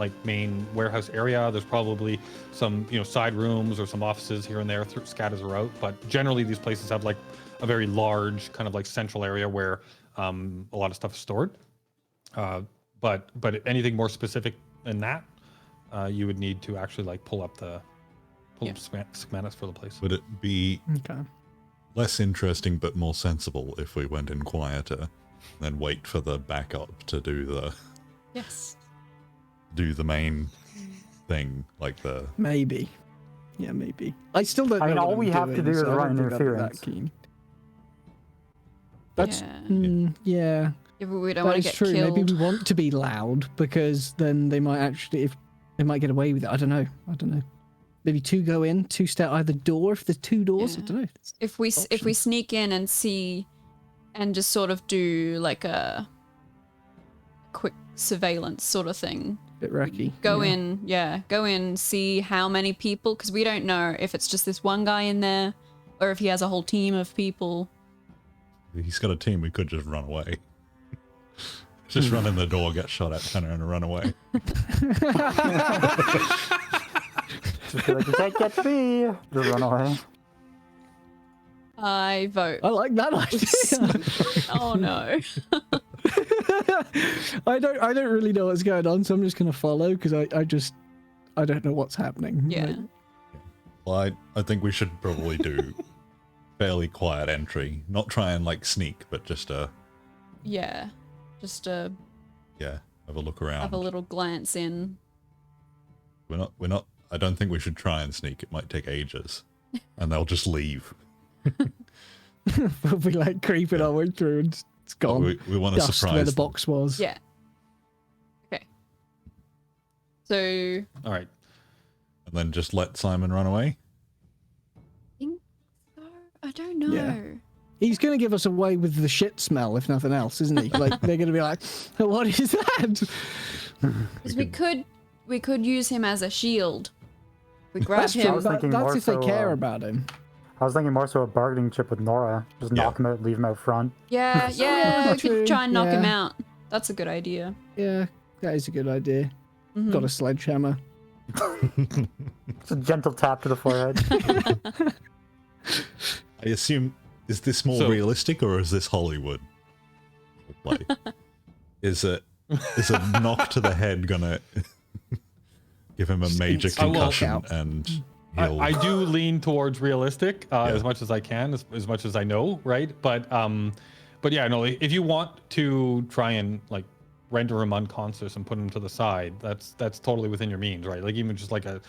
warehouse area. There's probably some side rooms or some offices here and there scattered throughout. But generally, these places have like a very large kind of like central area where a lot of stuff is stored. But anything more specific than that, you would need to actually like pull up schematics for the place. Would it be... okay. less interesting but more sensible if we went in quieter, then wait for the backup to do the Yes. main thing, like the Maybe. Yeah, maybe. I still don't know. I mean, what all I'm we have to doing, do is so I don't run think I'd be that interference. keen. That's Yeah. yeah. Yeah, but we don't That want is to get true. killed. Maybe we want to be loud because then they might actually, if they might get away with it. I don't know. Maybe 2 go in, 2 stay at either door. If there's 2 doors, I Yeah. don't know. If we Options. sneak in and see, and just sort of do like a quick surveillance sort of thing. Bit wrecky. Go yeah. in, see how many people, because we don't know if it's just this one guy in there, or if he has a whole team of people. he's got a team. We could just run away. Just run in the door, get shot at, turn around and run away. Just be like, you can't catch me. Just run away. I vote. I like that idea. Oh no. I don't really know what's going on, so I'm just gonna follow because I don't know what's happening. Yeah. Like, Well, I think we should probably do fairly quiet entry. Not try and like sneak, but just Yeah. Just have a look around. have a little glance in. We're not. I don't think we should try and sneak. It might take ages, and they'll just leave. we'll be like creeping our way through and it's gone. We want to Dust surprise where the them. box was. Yeah. Okay. So All right. And then just let Simon run away. I don't know. Yeah. He's going to give us away with the shit smell, if nothing else, isn't he? Like they're going to be like, "What is that?" Because we could use him as a shield. We grab That's him. true. was thinking That's more if they so, care about him. I was thinking more so a bargaining chip with Nora. Just Yeah. knock him out, leave him out front. Yeah, we True, could try and knock him yeah. out. That's a good idea. Yeah, that is a good idea. Mhm. Got a sledgehammer. Just a gentle tap to the forehead. I assume, is this more So- realistic or is this Hollywood? Like, is a knock to the head gonna give him a major instant concussion knockout. and he'll... I do lean towards realistic as much as I can, as much as I know, right? But yeah, no. If you want to try and like render him unconscious and put him to the side, that's totally within your means, right? Like even just like a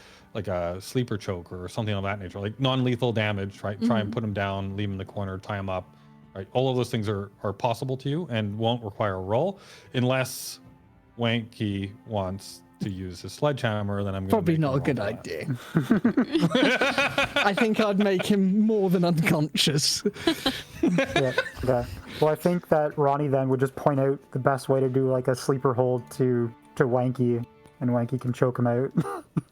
sleeper choke or something of that nature, like non-lethal damage. Try and put him down, leave him in the corner, tie him up. Right, all of those things are possible to you and won't require a roll, unless Wanky wants to use his sledgehammer. Then I'm gonna Probably make not a him good roll idea. I think I'd make him more than unconscious. Yeah. Okay. Well, I think that Ronnie then would just point out the best way to do like a sleeper hold to Wanky, and Wanky can choke him out.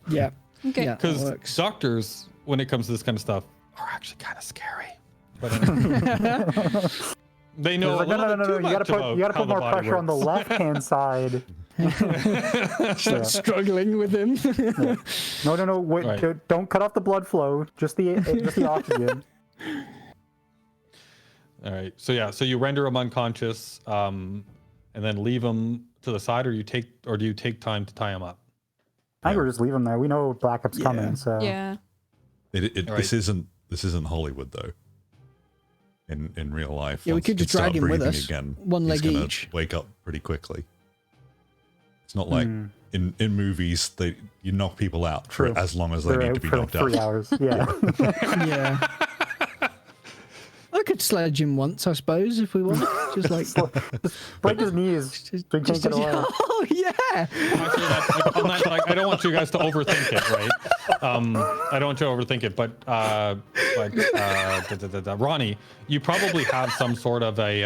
Yeah. Okay. Yeah, that Because works. doctors, when it comes to this kind of stuff, are actually kind of scary. But anyway. They know He's like, a little bit too You much gotta about put how the more body pressure on the works. left-hand side. Yeah. Struggling with him. No. Wait, Right. don't cut off the blood flow. Just the oxygen. All right. So yeah. So you render him unconscious, and then leave him to the side, or do you take time to tie him up? I think we're just leave him there. We know backup's Yeah. coming, so Yeah. All This isn't Hollywood though. In real life, Yeah, we once could he just drag start him with breathing us. Again, One he's leg gonna each. wake up pretty quickly. It's not like in movies you knock people out True. for as long as they they're need out to be for like knocked 3 out. hours. Yeah. Yeah. I could sledge him once, I suppose, if we want. Just like. Break his knees. So he can't get away. Oh, yeah. I don't want you guys to overthink it, right? I don't want you to overthink it, but Ronnie, you probably have some sort of a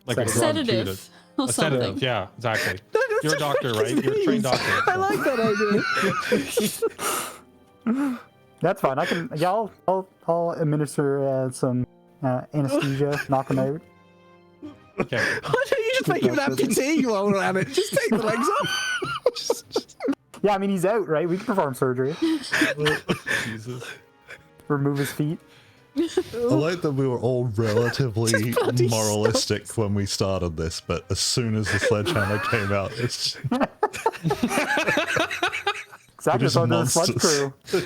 like a drug Sedative or a sedative. something. Yeah, exactly. That's You're a doctor, right? You're a trained doctor. I like that idea. That's fine. I can. Yeah, I'll administer some anesthesia. Knock him out. Okay. Why don't you just make him an amputee while we're at it? Just take the legs off. Yeah, I mean he's out, right? We can perform surgery. Jesus. Remove his feet. I like that we were all relatively bloody moralistic when we started this, but as soon as the sledgehammer came out, it's Exactly. just So the Sledge monsters. crew.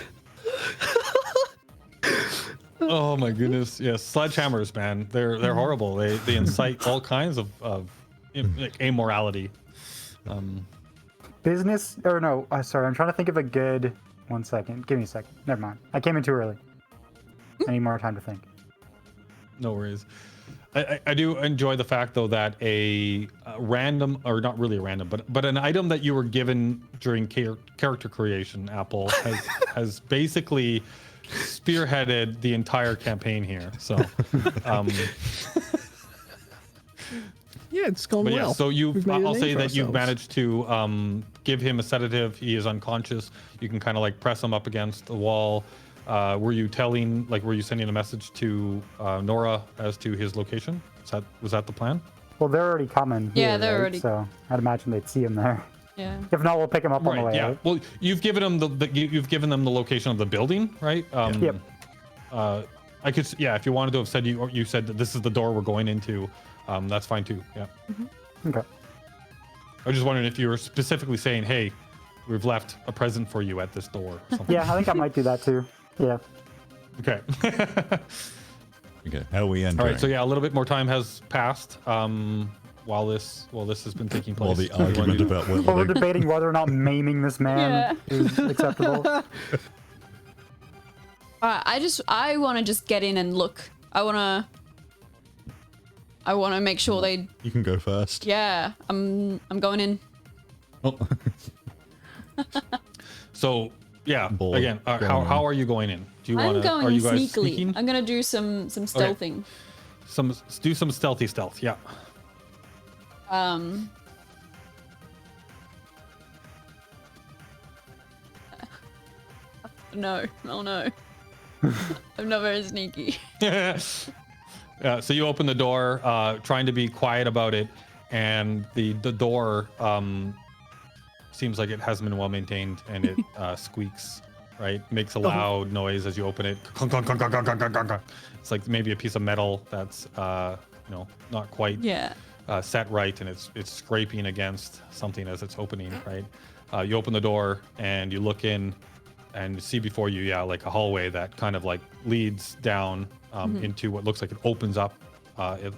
Oh my goodness. Yes, sledgehammers, man. They're horrible. They incite all kinds of like, amorality. Business or no? Sorry, I'm trying to think of a good. 1 second. Give me a second. Never mind. I came in too early. I need more time to think. No worries. I do enjoy the fact though that a random, or not really a random, but an item that you were given during character creation, Apple, has basically spearheaded the entire campaign here. So Yeah, it's gone but well. yeah, so We've made a I'll name say for that you've ourselves. managed to give him a sedative. He is unconscious. You can kind of like press him up against the wall. Were you sending a message to Nora as to his location? Was that the plan? Well, they're already coming. Yeah, here, they're right? already- So I'd imagine they'd see him there. Yeah. If not, we'll pick him up on the way. Yeah. Right? Well, you've given them you've given them the location of the building, right? Yep. I could, yeah. If you wanted to have said you said that this is the door we're going into, that's fine too. Yeah. Okay. I was just wondering if you were specifically saying, "Hey, we've left a present for you at this door." Or something. Yeah, I think I might do that too. Yeah. Okay. Okay, how are we entering? All right. So yeah, a little bit more time has passed while this has been taking place. While the What do you wanna argument do? about Well, we're whether debating whether or not maiming this man is acceptable. I want to just get in and look. I want to make sure they. you can go first. Yeah, I'm going in. Oh. So yeah, Bold. again, Go how on. are you going in? Do you I'm want to? going Are you guys sneakily. sneaking? I'm gonna do some stealthing. Do some stealthy stealth. Yeah. No. Oh no. I'm not very sneaky. Yeah, so you open the door, trying to be quiet about it, and the door seems like it hasn't been well maintained, and it squeaks, right? Makes a loud noise as you open it. Clunk, clunk, clunk, clunk, clunk, clunk, clunk, clunk. It's like maybe a piece of metal that's not quite Yeah. set right, and it's scraping against something as it's opening, right? You open the door and you look in and you see before you, like a hallway that kind of like leads down into what looks like it opens up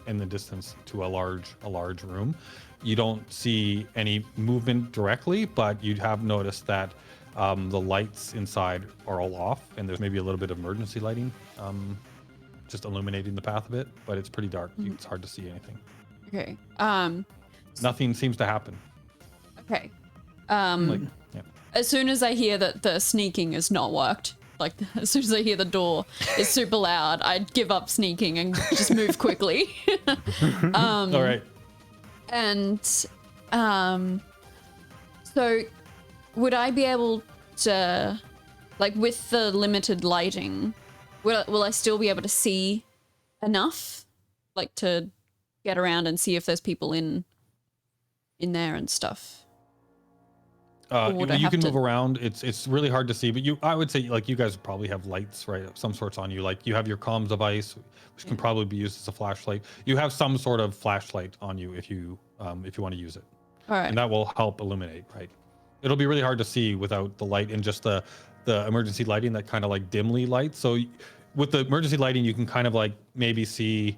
in the distance to a large room. You don't see any movement directly, but you have noticed that the lights inside are all off, and there's maybe a little bit of emergency lighting just illuminating the path a bit, but it's pretty dark. It's hard to see anything. Okay. Nothing seems to happen. Okay. Like, yeah. As soon as I hear that the sneaking has not worked, like as soon as I hear the door is super loud, I'd give up sneaking and just move quickly. All right. And so would I be able to, like with the limited lighting, will I still be able to see enough, like to get around and see if there's people in there and stuff? Would I You have can to- move around. It's really hard to see, but I would say like you guys probably have lights, right, of some sorts on you. Like you have your comms device, which can probably be used as a flashlight. You have some sort of flashlight on you if you want to use it, All right. and that will help illuminate. Right, it'll be really hard to see without the light and just the emergency lighting that kind of like dimly lights. So with the emergency lighting, you can kind of like maybe see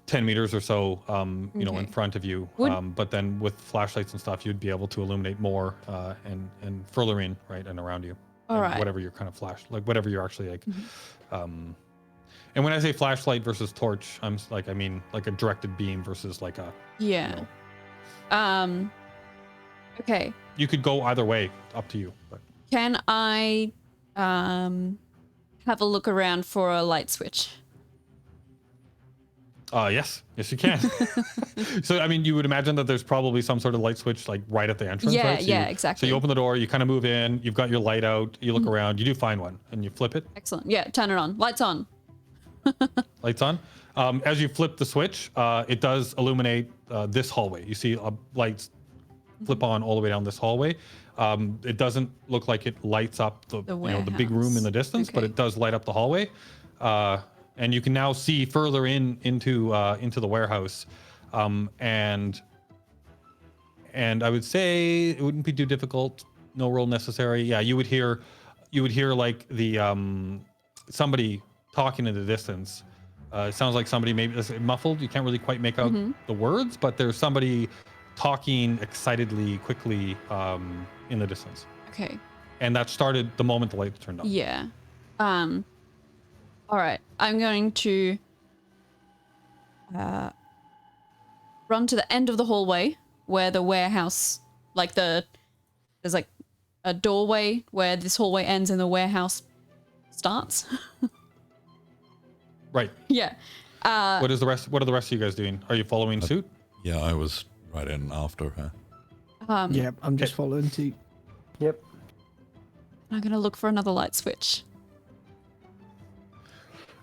10 meters or so, in Okay. front of you. Would- But then with flashlights and stuff, you'd be able to illuminate more and further in, right, and around you. All and right. Whatever your kind of whatever you're actually like. And when I say flashlight versus torch, I mean like a directed beam versus like a. Yeah. Okay. You could go either way, up to you. But Can I have a look around for a light switch? yes, you can. So I mean, you would imagine that there's probably some sort of light switch like right at the entrance. Yeah, right? So yeah, So exactly. you open the door, you kind of move in, you've got your light out, you look around, you do find one, and you flip it. Excellent. Yeah, turn it on. Lights on. Lights on. As you flip the switch, it does illuminate this hallway. You see lights flip on all the way down this hallway. It doesn't look like it lights up the big room in the distance, but Okay. it does light up the hallway. And you can now see further into the warehouse. And I would say it wouldn't be too difficult. No roll necessary. Yeah, you would hear like the somebody talking in the distance. It sounds like somebody maybe it's muffled. You can't really quite make out the words, but there's somebody talking excitedly, quickly in the distance. Okay. And that started the moment the lights turned on. Yeah. All right. I'm going to run to the end of the hallway where the warehouse, there's like a doorway where this hallway ends and the warehouse starts. Right. Yeah. What are the rest of you guys doing? Are you following suit? Yeah, I was right in after her. Yeah, I'm just following too. Yep. I'm gonna look for another light switch.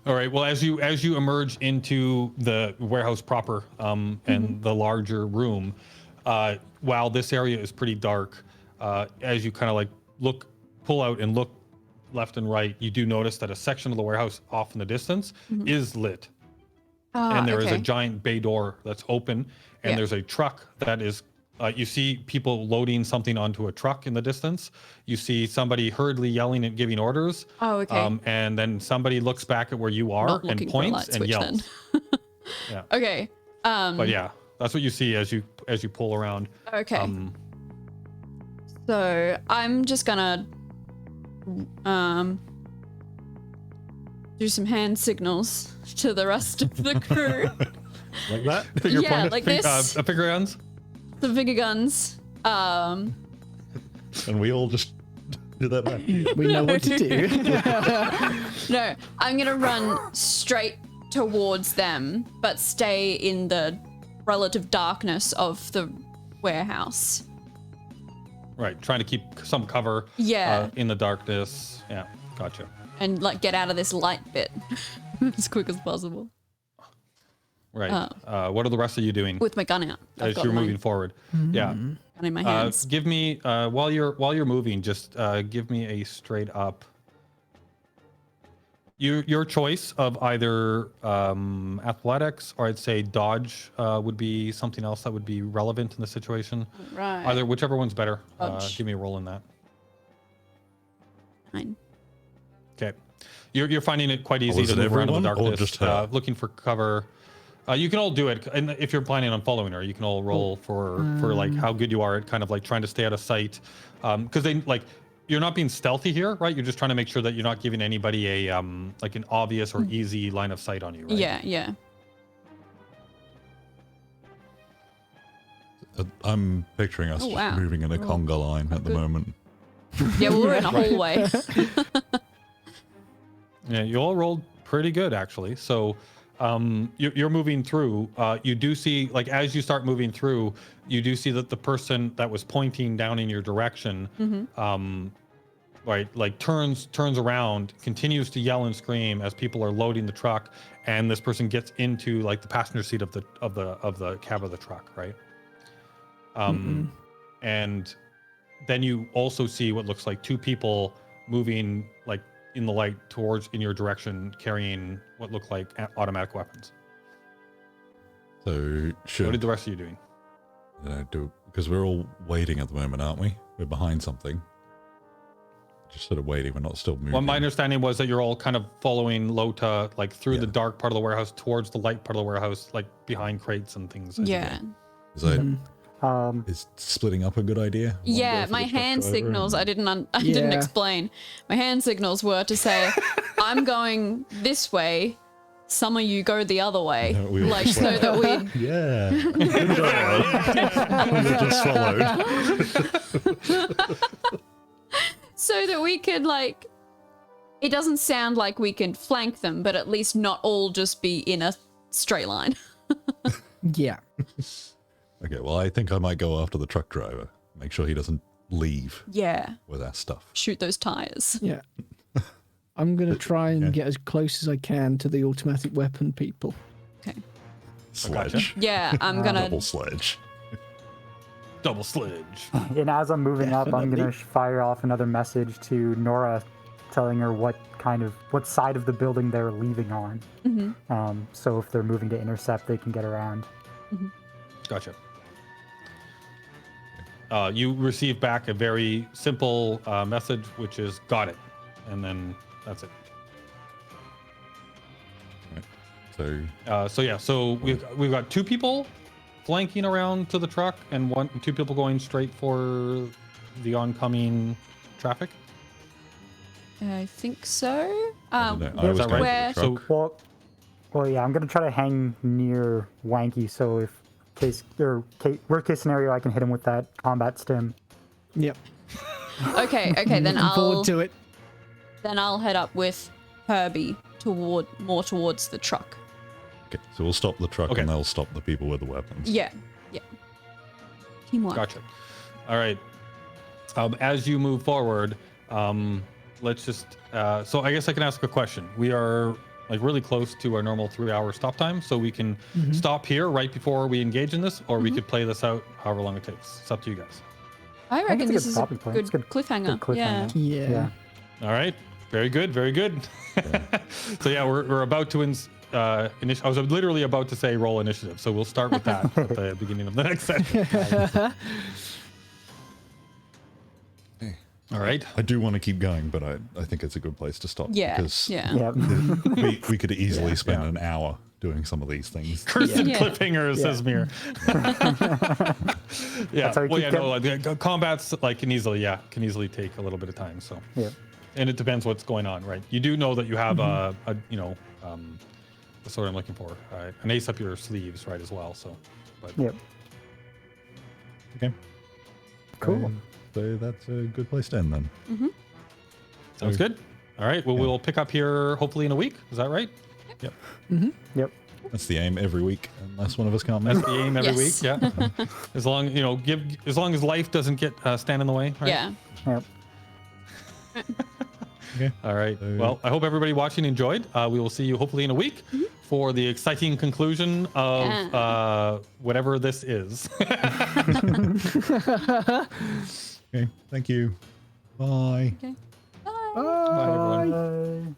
All right. Well, as you emerge into the warehouse proper and the larger room, while this area is pretty dark, as you kind of pull out and look left and right, you do notice that a section of the warehouse off in the distance is lit, and there is a giant bay door that's open, and there's a truck that is. You see people loading something onto a truck in the distance. You see somebody hurriedly yelling and giving orders. Oh, okay. And then somebody looks back at where you are Not and looking for a points light and switch yells. then. Yeah. Okay. But yeah, that's what you see as you pull around. Okay. So I'm just gonna do some hand signals to the rest of the crew. Like that? Finger Yeah, point- like fing- this. Finger guns. The finger guns. And we all just do that back. We know what to do. No, I'm gonna run straight towards them, but stay in the relative darkness of the warehouse. Right, trying to keep some cover. Yeah. In the darkness. Yeah, gotcha. And get out of this light bit as quick as possible. Right. What are the rest of you doing With my gun out. I've as got you're my moving forward? Yeah. gun in my hands. Give me while you're moving, just give me a straight up. Your choice of either athletics or I'd say dodge would be something else that would be relevant in the situation. Right. Either whichever one's better. Dodge. Give me a roll in that. 9. Okay. You're finding it quite easy is to it move around in the everyone or darkness, just her? looking for cover. You can all do it, and if you're planning on following her, you can all roll for like how good you are at kind of like trying to stay out of sight, because they you're not being stealthy here, right? You're just trying to make sure that you're not giving anybody a like an obvious or easy line of sight on you, right? Yeah. I'm picturing us Oh, wow. moving in a conga line at the good. moment. Yeah, well, we're in a hallway. Yeah, you all rolled pretty good actually. So you're moving through. You do see, like, as you start moving through, you do see that the person that was pointing down in your direction, right, like turns around, continues to yell and scream as people are loading the truck, and this person gets into like the passenger seat of the cab of the truck, right? And then you also see what looks like two people moving like in the light in your direction, carrying what look like automatic weapons. So What should did the rest of you doing? do because we're all waiting at the moment, aren't we? We're behind something. Just sort of waiting. We're not still moving. Well, my understanding was that you're all kind of following Lota, like through the dark part of the warehouse towards the light part of the warehouse, like behind crates and things. as you Yeah. go. Is splitting up a good idea? One Yeah, go for my the truck hand driver signals, and- I didn't Yeah. explain. My hand signals were to say, I'm going this way, some of you go the other way. No, we all Like, just so went, that we, Yeah. Good job. We were just swallowed. so that we could, like, it doesn't sound like we can flank them, but at least not all just be in a straight line. Yeah. Okay, well, I think I might go after the truck driver. Make sure he doesn't leave Yeah. with our stuff. Shoot those tires. Yeah. I'm going to try and get as close as I can to the automatic weapon people. Okay. Sledge. Yeah, I'm gonna. Double sledge. Double sledge. And as I'm moving up, I'm Definitely. gonna fire off another message to Nora, telling her what side of the building they're leaving on. So if they're moving to intercept, they can get around. Gotcha. You receive back a very simple message, which is "got it," and then that's it. So So we've got 2 people flanking around to the truck and 2 people going straight for the oncoming traffic. I think so. I don't know. I is was that going right? for the truck. Well, yeah, I'm gonna try to hang near Wanky, so if worst case scenario, I can hit him with that combat stim. Yep. Okay, then Looking forward to it. Then I'll head up with Herbie more towards the truck. Okay, so we'll stop the truck Okay. and they'll stop the people with the weapons. Yeah. Teamwork. Gotcha. All right. As you move forward, let's just. So I guess I can ask a question. We are like really close to our normal 3-hour stop time, so we can stop here right before we engage in this, or we could play this out however long it takes. It's up to you guys. I think reckon it's a this good is a stopping point. good, It's good- cliffhanger. good Yeah. cliffhanger. Yeah. All right. Very good. Very good. So yeah, we're about to I was literally about to say roll initiative, so we'll start with that at the beginning of the next session. All right. I do want to keep going, but I think it's a good place to stop. Yeah. Because Yeah. Yeah. we could easily spend Yeah. an hour doing some of these things. Cursed Yeah. cliffhanger, says Mir. Yeah. That's how we Well, keep yeah, no, like, the combats like can easily take a little bit of time. So, Yeah. and it depends what's going on, right? You do know that you have that's what I'm looking for, an ace up your sleeves, right, as well. So, but Yep. Okay. Cool. So that's a good place to end then. sounds good. All right. Well, we'll pick up here hopefully in a week. Is that right? Yep. Yep. That's the aim every week, unless one of us can't make That's it. the aim every Yes. week. Yeah. As long as long as life doesn't get stand in the way. Right? Yeah. Yep. Okay. All right. So- Well, I hope everybody watching enjoyed. We will see you hopefully in a week for the exciting conclusion of whatever this is. Okay. Thank you. Bye. Okay. Bye, everyone. Bye.